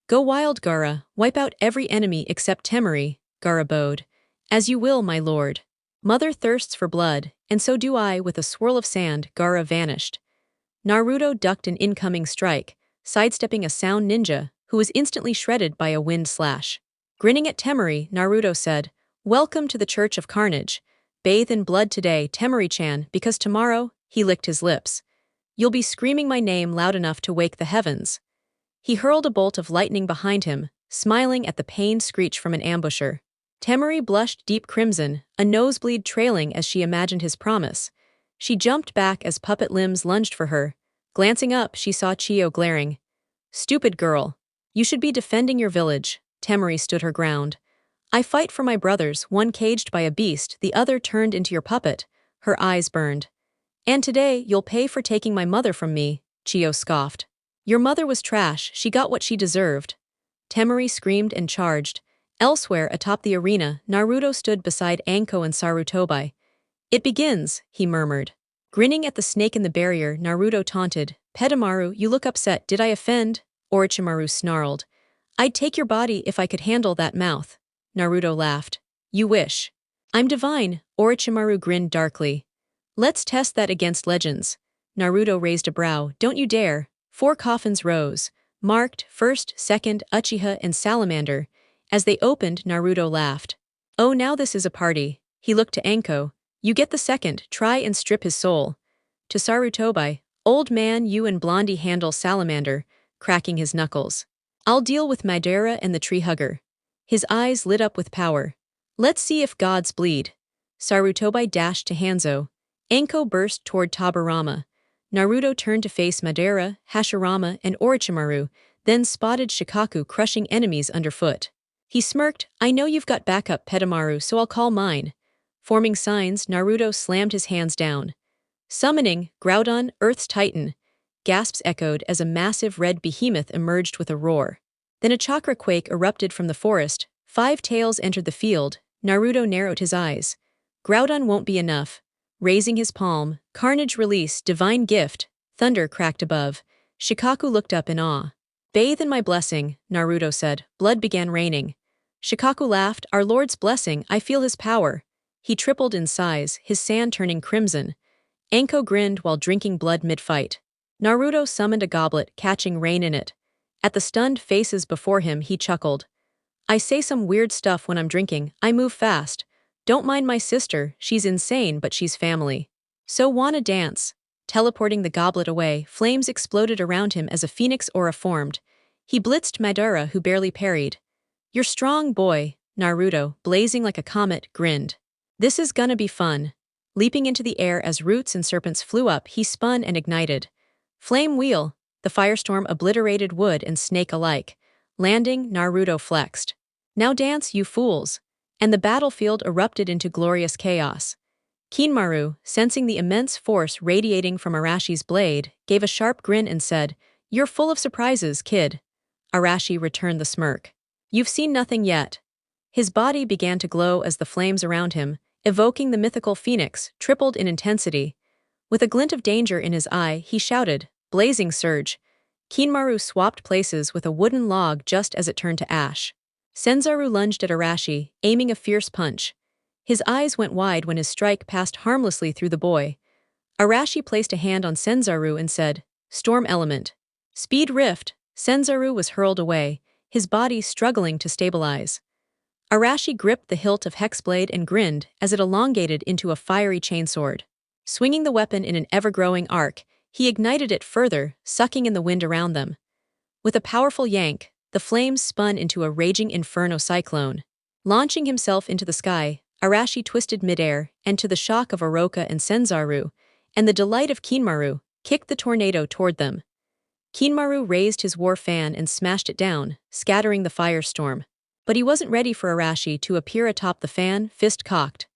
S1: "Go wild, Gaara, wipe out every enemy except Temari," Gaara bowed. "As you will, my lord." "Mother thirsts for blood, and so do I." With a swirl of sand, Gaara vanished. Naruto ducked an incoming strike, sidestepping a sound ninja, who was instantly shredded by a wind slash. Grinning at Temari, Naruto said, "Welcome to the Church of Carnage. Bathe in blood today, Temari-chan, because tomorrow," he licked his lips, "you'll be screaming my name loud enough to wake the heavens." He hurled a bolt of lightning behind him, smiling at the pained screech from an ambusher. Temari blushed deep crimson, a nosebleed trailing as she imagined his promise. She jumped back as puppet limbs lunged for her. Glancing up, she saw Chiyo glaring. "Stupid girl. You should be defending your village." Temari stood her ground. "I fight for my brothers, one caged by a beast, the other turned into your puppet." Her eyes burned. "And today, you'll pay for taking my mother from me," Chiyo scoffed. "Your mother was trash, she got what she deserved." Temari screamed and charged. Elsewhere atop the arena, Naruto stood beside Anko and Sarutobi. "It begins," he murmured. Grinning at the snake in the barrier, Naruto taunted, "Pedamaru, you look upset, did I offend?" Orochimaru snarled. "I'd take your body if I could handle that mouth." Naruto laughed. "You wish." "I'm divine," Orochimaru grinned darkly. "Let's test that against legends." Naruto raised a brow. "Don't you dare." 4 coffins rose, marked 1st, 2nd, Uchiha, and Salamander. As they opened, Naruto laughed. "Oh, now this is a party." He looked to Anko. "You get the 2nd, try and strip his soul." To Sarutobi, "Old man, you and Blondie handle Salamander," cracking his knuckles. "I'll deal with Madara and the tree hugger." His eyes lit up with power. "Let's see if gods bleed." Sarutobi dashed to Hanzo. Anko burst toward Tobirama. Naruto turned to face Madara, Hashirama, and Orochimaru, then spotted Shikaku crushing enemies underfoot. He smirked, "I know you've got backup, Pedamaru, so I'll call mine." Forming signs, Naruto slammed his hands down. Summoning, Groudon, Earth's Titan. Gasps echoed as a massive red behemoth emerged with a roar. Then a chakra quake erupted from the forest. 5 tails entered the field. Naruto narrowed his eyes. Groudon won't be enough. Raising his palm, Carnage release, divine gift. Thunder cracked above. Shikaku looked up in awe. "Bathe in my blessing," Naruto said. Blood began raining. Shikaku laughed, "Our Lord's blessing, I feel his power." he tripled in size, his sand turning crimson. Anko grinned while drinking blood mid-fight. Naruto summoned a goblet, catching rain in it. At the stunned faces before him, he chuckled. I say some weird stuff when I'm drinking, I move fast. Don't mind my sister, she's insane but she's family. So wanna dance? Teleporting the goblet away, flames exploded around him as a phoenix aura formed. He blitzed Madara, who barely parried. You're strong, boy, Naruto, blazing like a comet, grinned. This is gonna be fun. Leaping into the air as roots and serpents flew up, he spun and ignited. Flame wheel, the firestorm obliterated wood and snake alike. Landing, Naruto flexed. Now dance, you fools. And the battlefield erupted into glorious chaos. Kinmaru, sensing the immense force radiating from Arashi's blade, gave a sharp grin and said, You're full of surprises, kid. Arashi returned the smirk. You've seen nothing yet. His body began to glow as the flames around him, evoking the mythical phoenix, tripled in intensity. With a glint of danger in his eye, he shouted, Blazing surge. Kinmaru swapped places with a wooden log just as it turned to ash. Senzaru lunged at Arashi, aiming a fierce punch. His eyes went wide when his strike passed harmlessly through the boy. Arashi placed a hand on Senzaru and said, Storm element. Speed rift. Senzaru was hurled away, his body struggling to stabilize. Arashi gripped the hilt of Hexblade and grinned as it elongated into a fiery chainsword. Swinging the weapon in an ever-growing arc, he ignited it further, sucking in the wind around them. With a powerful yank, the flames spun into a raging inferno cyclone. Launching himself into the sky, Arashi twisted midair, and to the shock of Oroka and Senzaru, and the delight of Kinmaru, kicked the tornado toward them. Kinmaru raised his war fan and smashed it down, scattering the firestorm. But he wasn't ready for Arashi to appear atop the fan, fist cocked.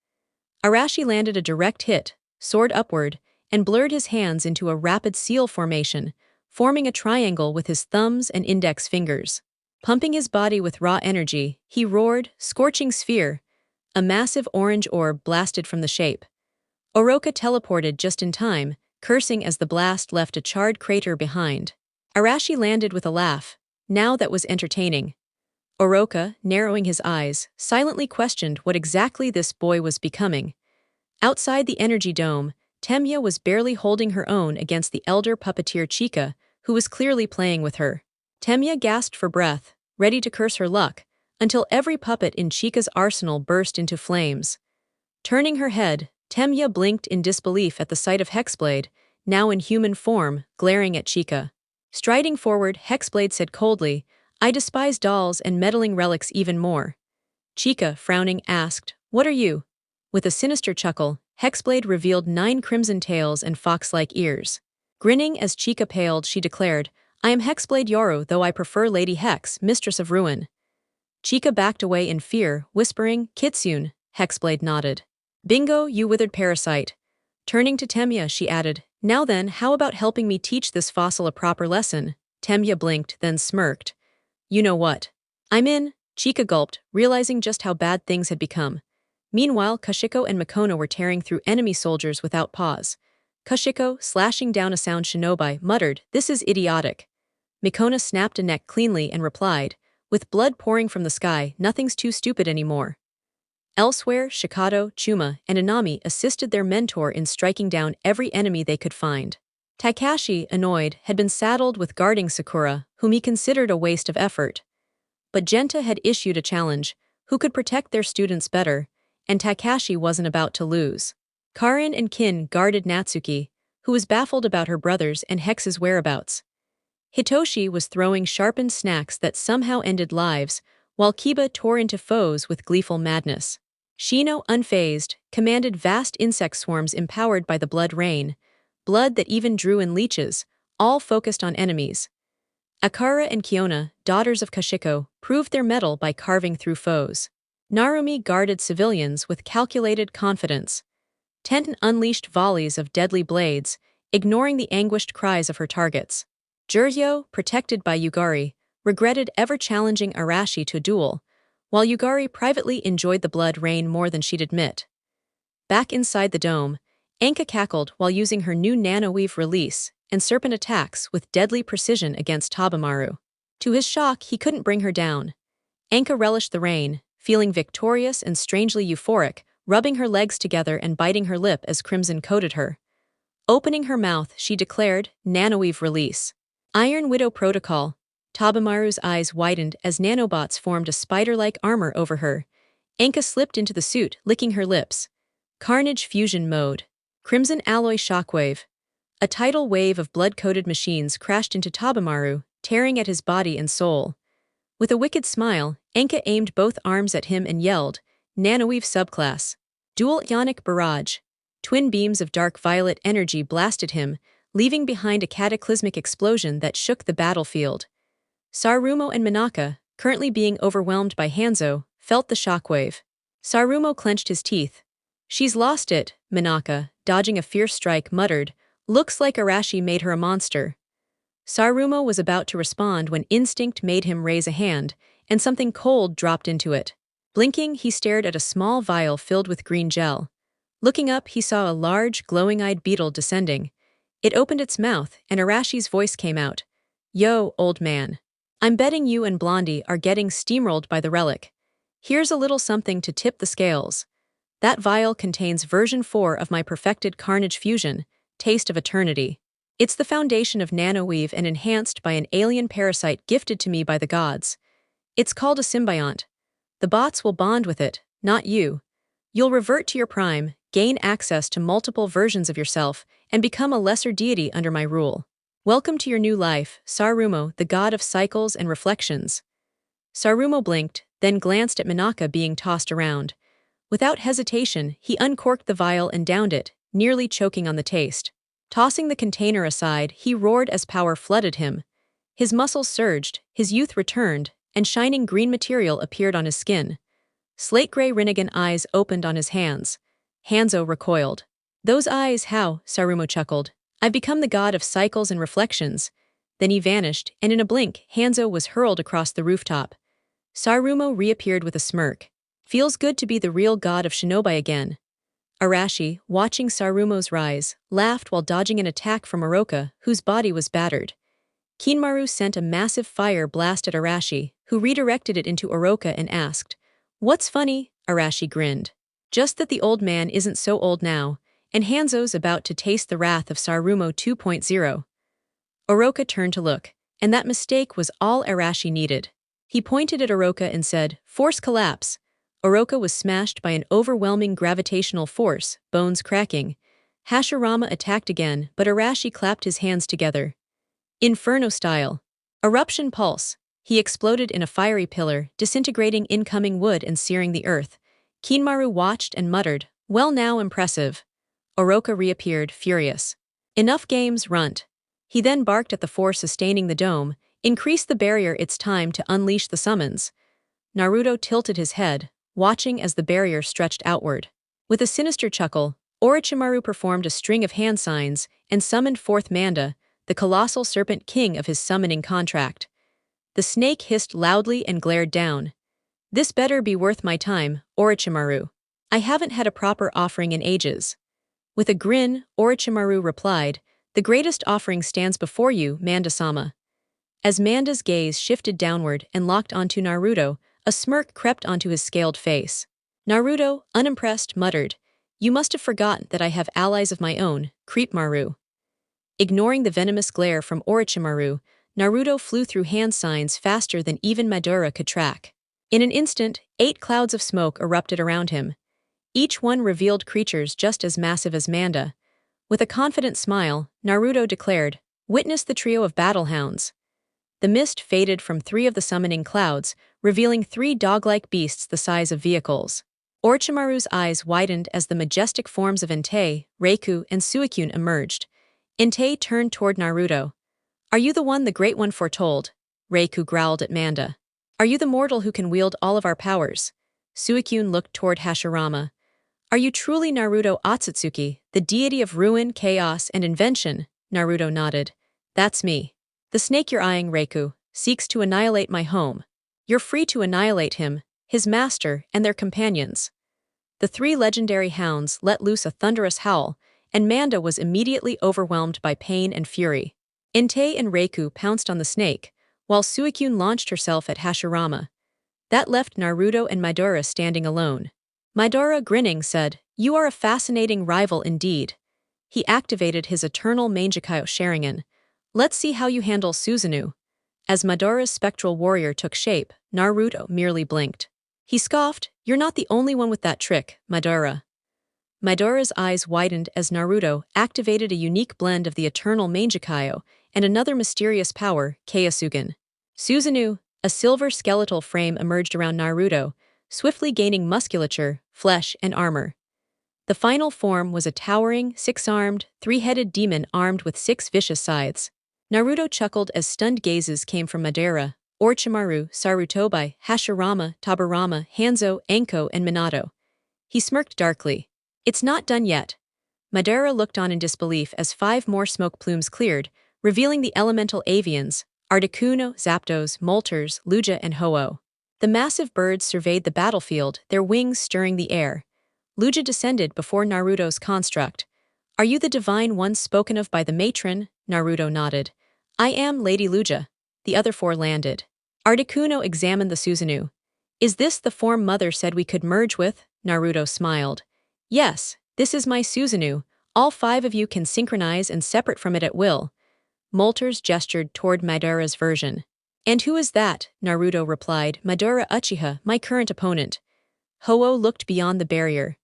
S1: Arashi landed a direct hit, sword upward, and blurred his hands into a rapid seal formation, forming a triangle with his thumbs and index fingers. Pumping his body with raw energy, he roared, Scorching Sphere. A massive orange orb blasted from the shape. Oroka teleported just in time, cursing as the blast left a charred crater behind. Arashi landed with a laugh. Now that was entertaining. Oroka, narrowing his eyes, silently questioned what exactly this boy was becoming. Outside the energy dome, Temya was barely holding her own against the elder puppeteer Chika, who was clearly playing with her. Temya gasped for breath, ready to curse her luck, until every puppet in Chika's arsenal burst into flames. Turning her head, Temya blinked in disbelief at the sight of Hexblade, now in human form, glaring at Chika. Striding forward, Hexblade said coldly, I despise dolls and meddling relics even more. Chika, frowning, asked, What are you? With a sinister chuckle, Hexblade revealed 9 crimson tails and fox-like ears. Grinning as Chika paled, she declared, I am Hexblade Yoru, though I prefer Lady Hex, Mistress of Ruin. Chika backed away in fear, whispering, Kitsune. Hexblade nodded. Bingo, you withered parasite. Turning to Temya, she added, Now then, how about helping me teach this fossil a proper lesson? Temya blinked, then smirked. You know what? I'm in, Chika gulped, realizing just how bad things had become. Meanwhile, Kashiko and Mikono were tearing through enemy soldiers without pause. Kashiko, slashing down a sound shinobi, muttered, This is idiotic. Mikono snapped a neck cleanly and replied, With blood pouring from the sky, nothing's too stupid anymore. Elsewhere, Shikado, Chuma, and Inami assisted their mentor in striking down every enemy they could find. Takashi, annoyed, had been saddled with guarding Sakura, whom he considered a waste of effort. But Genta had issued a challenge, who could protect their students better, and Takashi wasn't about to lose. Karin and Kin guarded Natsuki, who was baffled about her brothers and Hex's whereabouts. Hitoshi was throwing sharpened snacks that somehow ended lives, while Kiba tore into foes with gleeful madness. Shino, unfazed, commanded vast insect swarms empowered by the blood rain, blood that even drew in leeches, all focused on enemies. Akara and Kiona, daughters of Kashiko, proved their mettle by carving through foes. Narumi guarded civilians with calculated confidence. Tenten unleashed volleys of deadly blades, ignoring the anguished cries of her targets. Juryo, protected by Yugari, regretted ever challenging Arashi to a duel, while Yugari privately enjoyed the blood rain more than she'd admit. Back inside the dome, Anka cackled while using her new nanoweave release and serpent attacks with deadly precision against Tabamaru. To his shock, he couldn't bring her down. Anka relished the rain, feeling victorious and strangely euphoric, rubbing her legs together and biting her lip as crimson coated her. Opening her mouth, she declared, "Nanoweave release." Iron Widow Protocol. Tabamaru's eyes widened as nanobots formed a spider-like armor over her. Anka slipped into the suit, licking her lips. Carnage fusion mode. Crimson alloy shockwave. A tidal wave of blood-coated machines crashed into Tabamaru, tearing at his body and soul. With a wicked smile, Anka aimed both arms at him and yelled, "Nanoweave subclass." Dual ionic barrage. Twin beams of dark violet energy blasted him, leaving behind a cataclysmic explosion that shook the battlefield. Sarumo and Minaka, currently being overwhelmed by Hanzo, felt the shockwave. Sarumo clenched his teeth. "She's lost it," Minaka, dodging a fierce strike, muttered. "Looks like Arashi made her a monster." Sarumo was about to respond when instinct made him raise a hand, and something cold dropped into it. Blinking, he stared at a small vial filled with green gel. Looking up, he saw a large, glowing-eyed beetle descending. It opened its mouth, and Arashi's voice came out. "Yo, old man. I'm betting you and Blondie are getting steamrolled by the relic. Here's a little something to tip the scales. That vial contains version 4 of my perfected Carnage fusion, Taste of Eternity. It's the foundation of Nanoweave and enhanced by an alien parasite gifted to me by the gods. It's called a symbiont. The bots will bond with it, not you. You'll revert to your prime, gain access to multiple versions of yourself, and become a lesser deity under my rule. Welcome to your new life, Sarumo, the god of cycles and reflections." Sarumo blinked, then glanced at Minaka being tossed around. Without hesitation, he uncorked the vial and downed it, nearly choking on the taste. Tossing the container aside, he roared as power flooded him. His muscles surged, his youth returned, and shining green material appeared on his skin. Slate-gray Rinnegan eyes opened on his hands. Hanzo recoiled. "Those eyes, how?" Sarumo chuckled. "I've become the god of cycles and reflections." Then he vanished, and in a blink, Hanzo was hurled across the rooftop. Sarumo reappeared with a smirk. "Feels good to be the real god of shinobi again." Arashi, watching Sarumo's rise, laughed while dodging an attack from Oroka, whose body was battered. Kinmaru sent a massive fire blast at Arashi, who redirected it into Oroka and asked, "What's funny?" Arashi grinned. "Just that the old man isn't so old now, and Hanzo's about to taste the wrath of Sarumo 2.0. Oroka turned to look, and that mistake was all Arashi needed. He pointed at Oroka and said, "Force collapse." Oroka was smashed by an overwhelming gravitational force, bones cracking. Hashirama attacked again, but Arashi clapped his hands together. Inferno style. Eruption pulse. He exploded in a fiery pillar, disintegrating incoming wood and searing the earth. Kinmaru watched and muttered, "Well now, impressive." Oroka reappeared, furious. "Enough games, runt." He then barked at the force sustaining the dome. "Increase the barrier, it's time to unleash the summons." Naruto tilted his head, watching as the barrier stretched outward. With a sinister chuckle, Orochimaru performed a string of hand signs and summoned forth Manda, the colossal serpent king of his summoning contract. The snake hissed loudly and glared down. "This better be worth my time, Orochimaru. I haven't had a proper offering in ages." With a grin, Orochimaru replied, "The greatest offering stands before you, Manda-sama." As Manda's gaze shifted downward and locked onto Naruto, a smirk crept onto his scaled face. Naruto, unimpressed, muttered, "You must have forgotten that I have allies of my own, Creepmaru." Ignoring the venomous glare from Orochimaru, Naruto flew through hand signs faster than even Madara could track. In an instant, 8 clouds of smoke erupted around him. Each one revealed creatures just as massive as Manda. With a confident smile, Naruto declared, "Witness the trio of battlehounds." The mist faded from 3 of the summoning clouds, revealing 3 dog-like beasts the size of vehicles. Orochimaru's eyes widened as the majestic forms of Entei, Reiku, and Suicune emerged. Entei turned toward Naruto. "Are you the one, the great one foretold?" Reiku growled at Manda. "Are you the mortal who can wield all of our powers?" Suicune looked toward Hashirama. "Are you truly Naruto OTSUTSUKI, the deity of ruin, chaos, and invention?" Naruto nodded. "That's me. The snake you're eyeing, Reiku, seeks to annihilate my home. You're free to annihilate him, his master, and their companions." The 3 legendary hounds let loose a thunderous howl, and Manda was immediately overwhelmed by pain and fury. Entei and Reiku pounced on the snake, while Suicune launched herself at Hashirama. That left Naruto and Madara standing alone. Midora, grinning, said, "You are a fascinating rival indeed." He activated his eternal Mangekyo Sharingan. "Let's see how you handle Susanoo." As Midora's spectral warrior took shape, Naruto merely blinked. He scoffed, "You're not the only one with that trick, Midora." Midora's eyes widened as Naruto activated a unique blend of the eternal Mangekyo and another mysterious power, Kyosugan. Susanoo, a silver skeletal frame emerged around Naruto, swiftly gaining musculature, flesh, and armor. The final form was a towering, six-armed, three-headed demon armed with six vicious scythes. Naruto chuckled as stunned gazes came from Madara, Orochimaru, Sarutobi, Hashirama, Tobirama, Hanzo, Anko, and Minato. He smirked darkly. "It's not done yet." Madara looked on in disbelief as 5 more smoke plumes cleared, revealing the elemental avians, Articuno, Zapdos, Moltres, Lugia, and Ho-Oh. The massive birds surveyed the battlefield, their wings stirring the air. Lugia descended before Naruto's construct. "Are you the divine one spoken of by the matron?" Naruto nodded. "I am Lady Lugia." The other 4 landed. Articuno examined the Susanoo. "Is this the form Mother said we could merge with?" Naruto smiled. "Yes, this is my Susanoo. All 5 of you can synchronize and separate from it at will." Moltres gestured toward Midara's version. "And who is that?" Naruto replied, "Midora Uchiha, my current opponent." Ho-Oh looked beyond the barrier.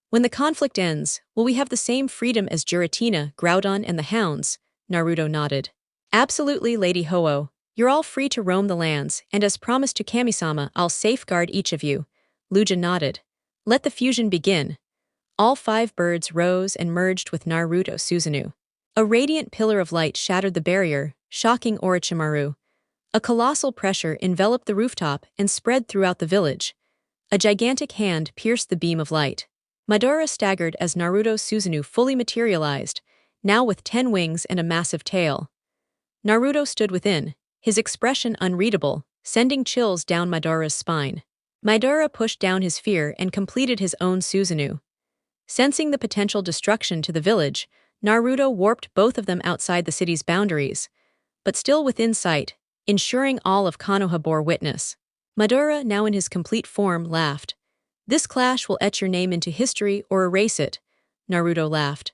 S1: "When the conflict ends, will we have the same freedom as Giratina, Groudon, and the Hounds?" Naruto nodded. "Absolutely, Lady Ho-Oh. You're all free to roam the lands, and as promised to Kami-sama, I'll safeguard each of you." Lugia nodded. "Let the fusion begin." All 5 birds rose and merged with Naruto Susanoo. A radiant pillar of light shattered the barrier, shocking Orochimaru. A colossal pressure enveloped the rooftop and spread throughout the village. A gigantic hand pierced the beam of light. Midora staggered as Naruto's Susanoo fully materialized, now with 10 wings and a massive tail. Naruto stood within, his expression unreadable, sending chills down Midora's spine. Midora pushed down his fear and completed his own Susanoo. Sensing the potential destruction to the village, Naruto warped both of them outside the city's boundaries, but still within sight, ensuring all of Konoha bore witness. Midora, now in his complete form, laughed. "This clash will etch your name into history or erase it." Naruto laughed.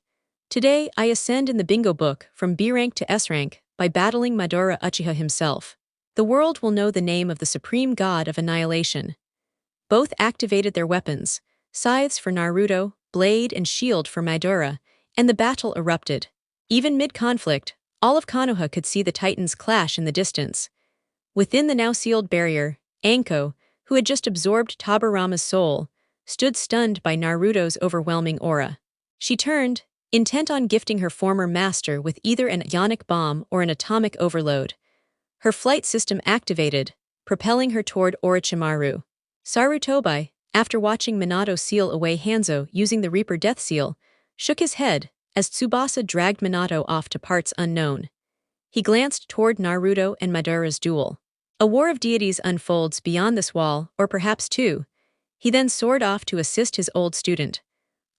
S1: "Today, I ascend in the bingo book from B rank to S rank by battling Midora Uchiha himself. The world will know the name of the supreme god of annihilation." Both activated their weapons, scythes for Naruto, blade and shield for Midora, and the battle erupted. Even mid-conflict, all of Konoha could see the titans clash in the distance. Within the now sealed barrier, Anko, who had just absorbed Tobirama's soul, stood stunned by Naruto's overwhelming aura. She turned, intent on gifting her former master with either an ionic bomb or an atomic overload. Her flight system activated, propelling her toward Orochimaru. Sarutobi, after watching Minato seal away Hanzo using the Reaper Death Seal, shook his head as Tsubasa dragged Minato off to parts unknown. He glanced toward Naruto and Midora's duel. A war of deities unfolds beyond this wall, or perhaps 2. He then soared off to assist his old student.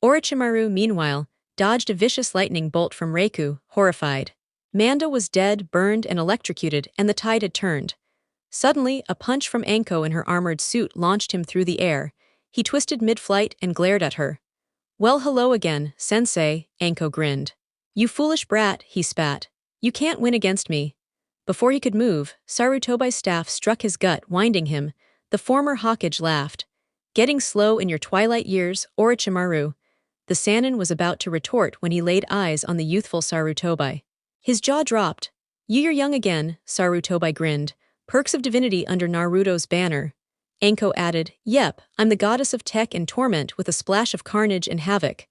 S1: Orochimaru, meanwhile, dodged a vicious lightning bolt from Reiku, horrified. Manda was dead, burned, and electrocuted, and the tide had turned. Suddenly, a punch from Anko in her armored suit launched him through the air. He twisted mid-flight and glared at her. "Well, hello again, sensei," Anko grinned. "You foolish brat," he spat. "You can't win against me." Before he could move, Sarutobi's staff struck his gut, winding him. The former Hokage laughed. "Getting slow in your twilight years, Orochimaru." The Sannin was about to retort when he laid eyes on the youthful Sarutobi. His jaw dropped. "You're young again," Sarutobi grinned. "Perks of divinity under Naruto's banner." Anko added, "Yep, I'm the goddess of tech and torment with a splash of carnage and havoc."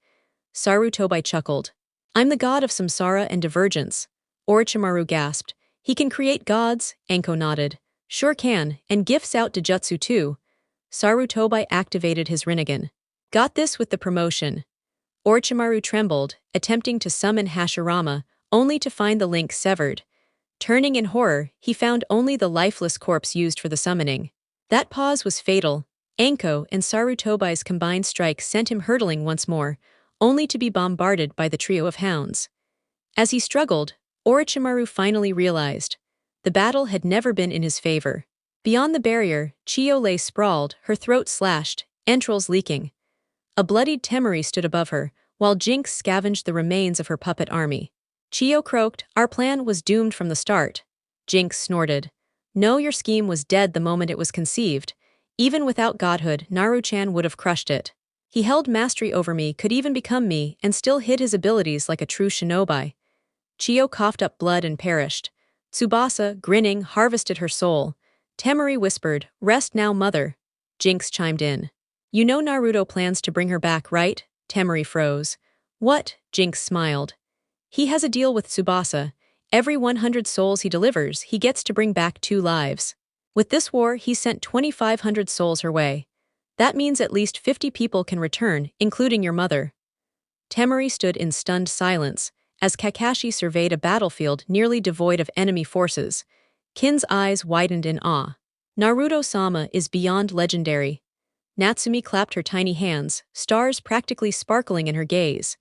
S1: Sarutobi chuckled. "I'm the god of samsara and divergence." Orochimaru gasped. "He can create gods," Anko nodded. "Sure can, and gifts out Dijutsu too." Sarutobi activated his Rinnegan. "Got this with the promotion." Orochimaru trembled, attempting to summon Hashirama, only to find the link severed. Turning in horror, he found only the lifeless corpse used for the summoning. That pause was fatal. Anko and Sarutobi's combined strike sent him hurtling once more, only to be bombarded by the trio of hounds. As he struggled, Orochimaru finally realized. The battle had never been in his favor. Beyond the barrier, Chiyo lay sprawled, her throat slashed, entrails leaking. A bloodied Temari stood above her, while Jinx scavenged the remains of her puppet army. Chio croaked, "Our plan was doomed from the start." Jinx snorted. "No, your scheme was dead the moment it was conceived. Even without godhood, Naru-chan would have crushed it. He held mastery over me, could even become me, and still hid his abilities like a true shinobi." Chio coughed up blood and perished. Tsubasa, grinning, harvested her soul. Temari whispered, "Rest now, mother." Jinx chimed in. "You know Naruto plans to bring her back, right?" Temari froze. "What?" Jinx smiled. "He has a deal with Tsubasa. Every 100 souls he delivers, he gets to bring back 2 lives. With this war, he sent 2,500 souls her way. That means at least 50 people can return, including your mother." Temari stood in stunned silence, as Kakashi surveyed a battlefield nearly devoid of enemy forces. Kin's eyes widened in awe. "Naruto-sama is beyond legendary." Natsumi clapped her tiny hands, stars practically sparkling in her gaze.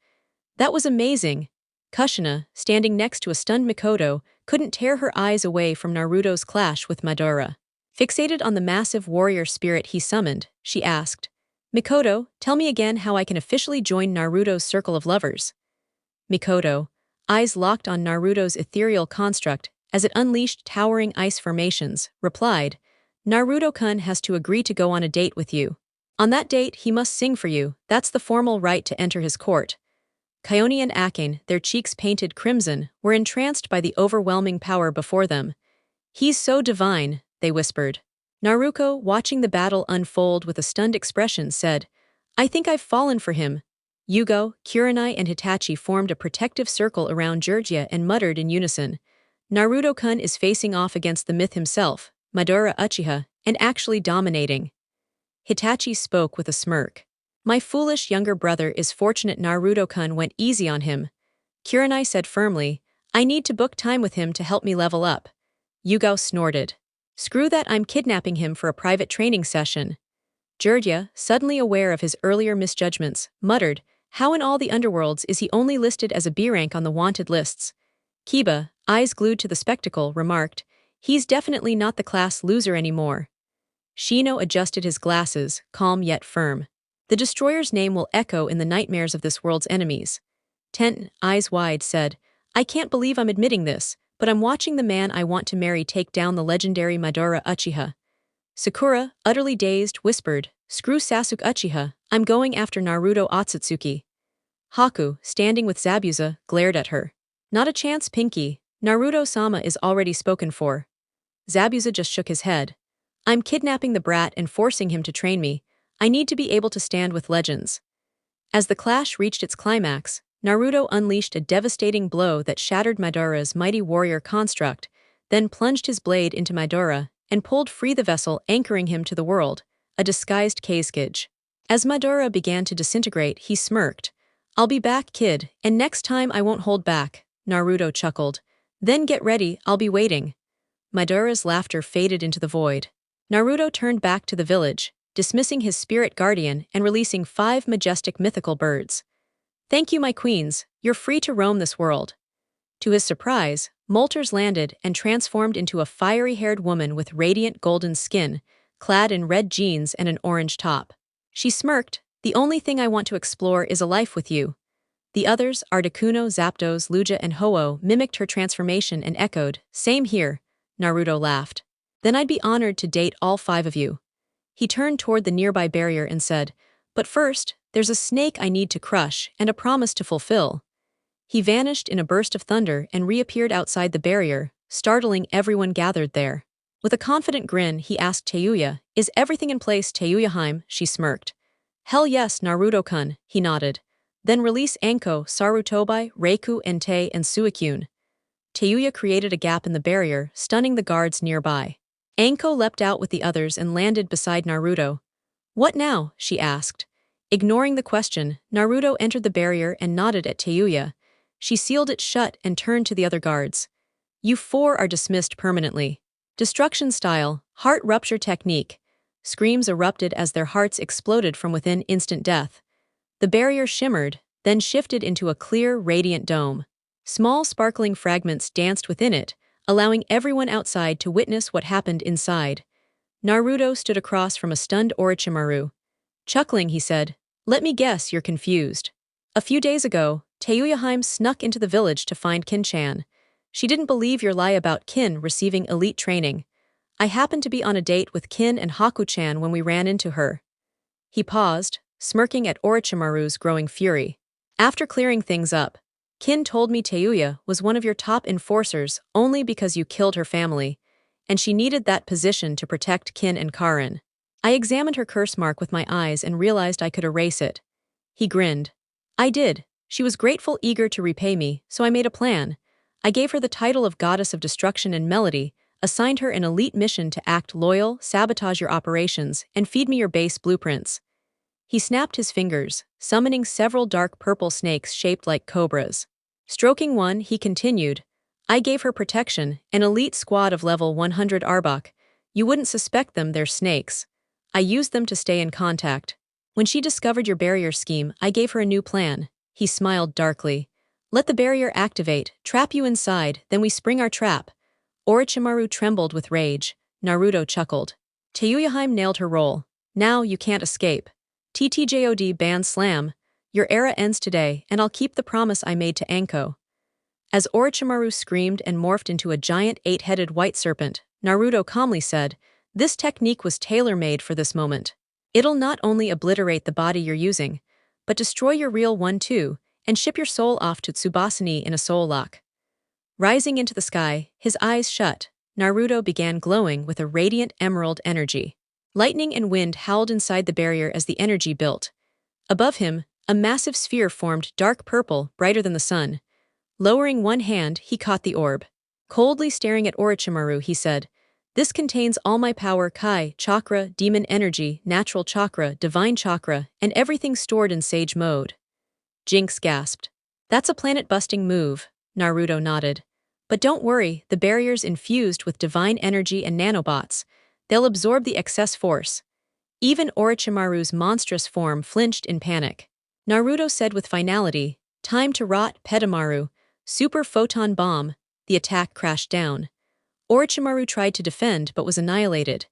S1: "That was amazing." Kushina, standing next to a stunned Mikoto, couldn't tear her eyes away from Naruto's clash with Madara. Fixated on the massive warrior spirit he summoned, she asked, "Mikoto, tell me again how I can officially join Naruto's circle of lovers." Mikoto, eyes locked on Naruto's ethereal construct as it unleashed towering ice formations, replied, "Naruto-kun has to agree to go on a date with you. On that date, he must sing for you. That's the formal right to enter his court." Kayoni and Akane, their cheeks painted crimson, were entranced by the overwhelming power before them. "He's so divine," they whispered. Naruko, watching the battle unfold with a stunned expression, said, "I think I've fallen for him." Yugo, Kurenai, and Hitachi formed a protective circle around Jiraiya and muttered in unison, "Naruto-kun is facing off against the myth himself, Madara Uchiha, and actually dominating." Hitachi spoke with a smirk. "My foolish younger brother is fortunate Naruto-kun went easy on him." Kurenai said firmly, "I need to book time with him to help me level up." Yugo snorted. "Screw that, I'm kidnapping him for a private training session." Jiraiya, suddenly aware of his earlier misjudgments, muttered, "How in all the underworlds is he only listed as a B rank on the wanted lists?" Kiba, eyes glued to the spectacle, remarked, "He's definitely not the class loser anymore." Shino adjusted his glasses, calm yet firm. "The destroyer's name will echo in the nightmares of this world's enemies." Ten, eyes wide, said, "I can't believe I'm admitting this, but I'm watching the man I want to marry take down the legendary Madara Uchiha." Sakura, utterly dazed, whispered, "Screw Sasuke Uchiha, I'm going after Naruto OTSUTSUKI." Haku, standing with Zabuza, glared at her. "Not a chance, Pinky. Naruto-sama is already spoken for." Zabuza just shook his head. "I'm kidnapping the brat and forcing him to train me. I need to be able to stand with legends." As the clash reached its climax, Naruto unleashed a devastating blow that shattered Madara's mighty warrior construct, then plunged his blade into Madara and pulled free the vessel anchoring him to the world, a disguised Kazekage. As Madara began to disintegrate, he smirked. "I'll be back, kid, and next time I won't hold back," Naruto chuckled. "Then get ready, I'll be waiting." Madara's laughter faded into the void. Naruto turned back to the village, dismissing his spirit guardian and releasing 5 majestic mythical birds. "Thank you, my queens, you're free to roam this world." To his surprise, Molters landed and transformed into a fiery-haired woman with radiant golden skin, clad in red jeans and an orange top. She smirked, "The only thing I want to explore is a life with you." The others, Articuno, Zapdos, Lugia, and Ho-Oh, mimicked her transformation and echoed, "Same here." Naruto laughed. "Then I'd be honored to date all 5 of you." He turned toward the nearby barrier and said, "But first, there's a snake I need to crush and a promise to fulfill." He vanished in a burst of thunder and reappeared outside the barrier, startling everyone gathered there. With a confident grin, he asked Tayuya, "Is everything in place, Tayuya-hime?" She smirked. "Hell yes, Naruto-kun," he nodded. "Then release Anko, Sarutobi, Reiku, Entei, and Suikyun." Tayuya created a gap in the barrier, stunning the guards nearby. Anko leapt out with the others and landed beside Naruto. "What now?" she asked. Ignoring the question, Naruto entered the barrier and nodded at Tayuya. She sealed it shut and turned to the other guards. "You 4 are dismissed permanently." Destruction style, heart rupture technique. Screams erupted as their hearts exploded from within instant death. The barrier shimmered, then shifted into a clear, radiant dome. Small sparkling fragments danced within it, allowing everyone outside to witness what happened inside. Naruto stood across from a stunned Orochimaru. Chuckling, he said, Let me guess you're confused. A few days ago, Taeyuyaheim snuck into the village to find Kin-chan. She didn't believe your lie about Kin receiving elite training. I happened to be on a date with Kin and Haku-chan when we ran into her. He paused, smirking at Orochimaru's growing fury. After clearing things up, Kin told me Taeyuya was one of your top enforcers only because you killed her family, and she needed that position to protect Kin and Karin. I examined her curse mark with my eyes and realized I could erase it. He grinned. I did. She was grateful, eager to repay me, so I made a plan. I gave her the title of Goddess of Destruction and Melody, assigned her an elite mission to act loyal, sabotage your operations, and feed me your base blueprints. He snapped his fingers, summoning several dark purple snakes shaped like cobras. Stroking one, he continued, I gave her protection, an elite squad of level 100 Arbok. You wouldn't suspect them, they're snakes. I used them to stay in contact. When she discovered your barrier scheme, I gave her a new plan. He smiled darkly. Let the barrier activate, trap you inside, then we spring our trap. Orochimaru trembled with rage. Naruto chuckled. Taeyuyaheim nailed her role. Now you can't escape. TTJOD band slam. Your era ends today, and I'll keep the promise I made to Anko. As Orochimaru screamed and morphed into a giant 8-headed white serpent, Naruto calmly said, this technique was tailor-made for this moment. It'll not only obliterate the body you're using, but destroy your real one too, and ship your soul off to Tsubasani in a soul lock. Rising into the sky, his eyes shut, Naruto began glowing with a radiant emerald energy. Lightning and wind howled inside the barrier as the energy built. Above him, a massive sphere formed dark purple, brighter than the sun. Lowering one hand, he caught the orb. Coldly staring at Orochimaru, he said, this contains all my power, Kai, chakra, demon energy, natural chakra, divine chakra, and everything stored in sage mode. Jinx gasped. That's a planet-busting move, Naruto nodded. But don't worry, the barrier's infused with divine energy and nanobots. They'll absorb the excess force. Even Orochimaru's monstrous form flinched in panic. Naruto said with finality, time to rot, Petamaru. Super photon bomb. The attack crashed down. Orochimaru tried to defend but was annihilated.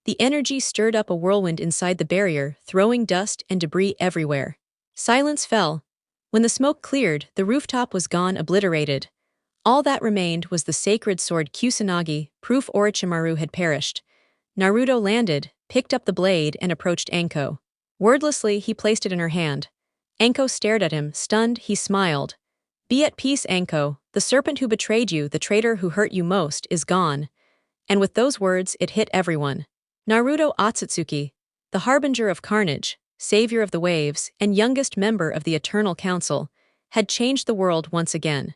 S1: The energy stirred up a whirlwind inside the barrier, throwing dust and debris everywhere. Silence fell. When the smoke cleared, the rooftop was gone, obliterated. All that remained was the sacred sword Kusanagi, proof Orochimaru had perished. Naruto landed, picked up the blade, and approached Anko. Wordlessly, he placed it in her hand. Anko stared at him, stunned. He smiled. Be at peace, Anko. The serpent who betrayed you, the traitor who hurt you most, is gone. And with those words, it hit everyone. Naruto OTSUTSUKI, the harbinger of Carnage, savior of the waves, and youngest member of the Eternal Council, had changed the world once again.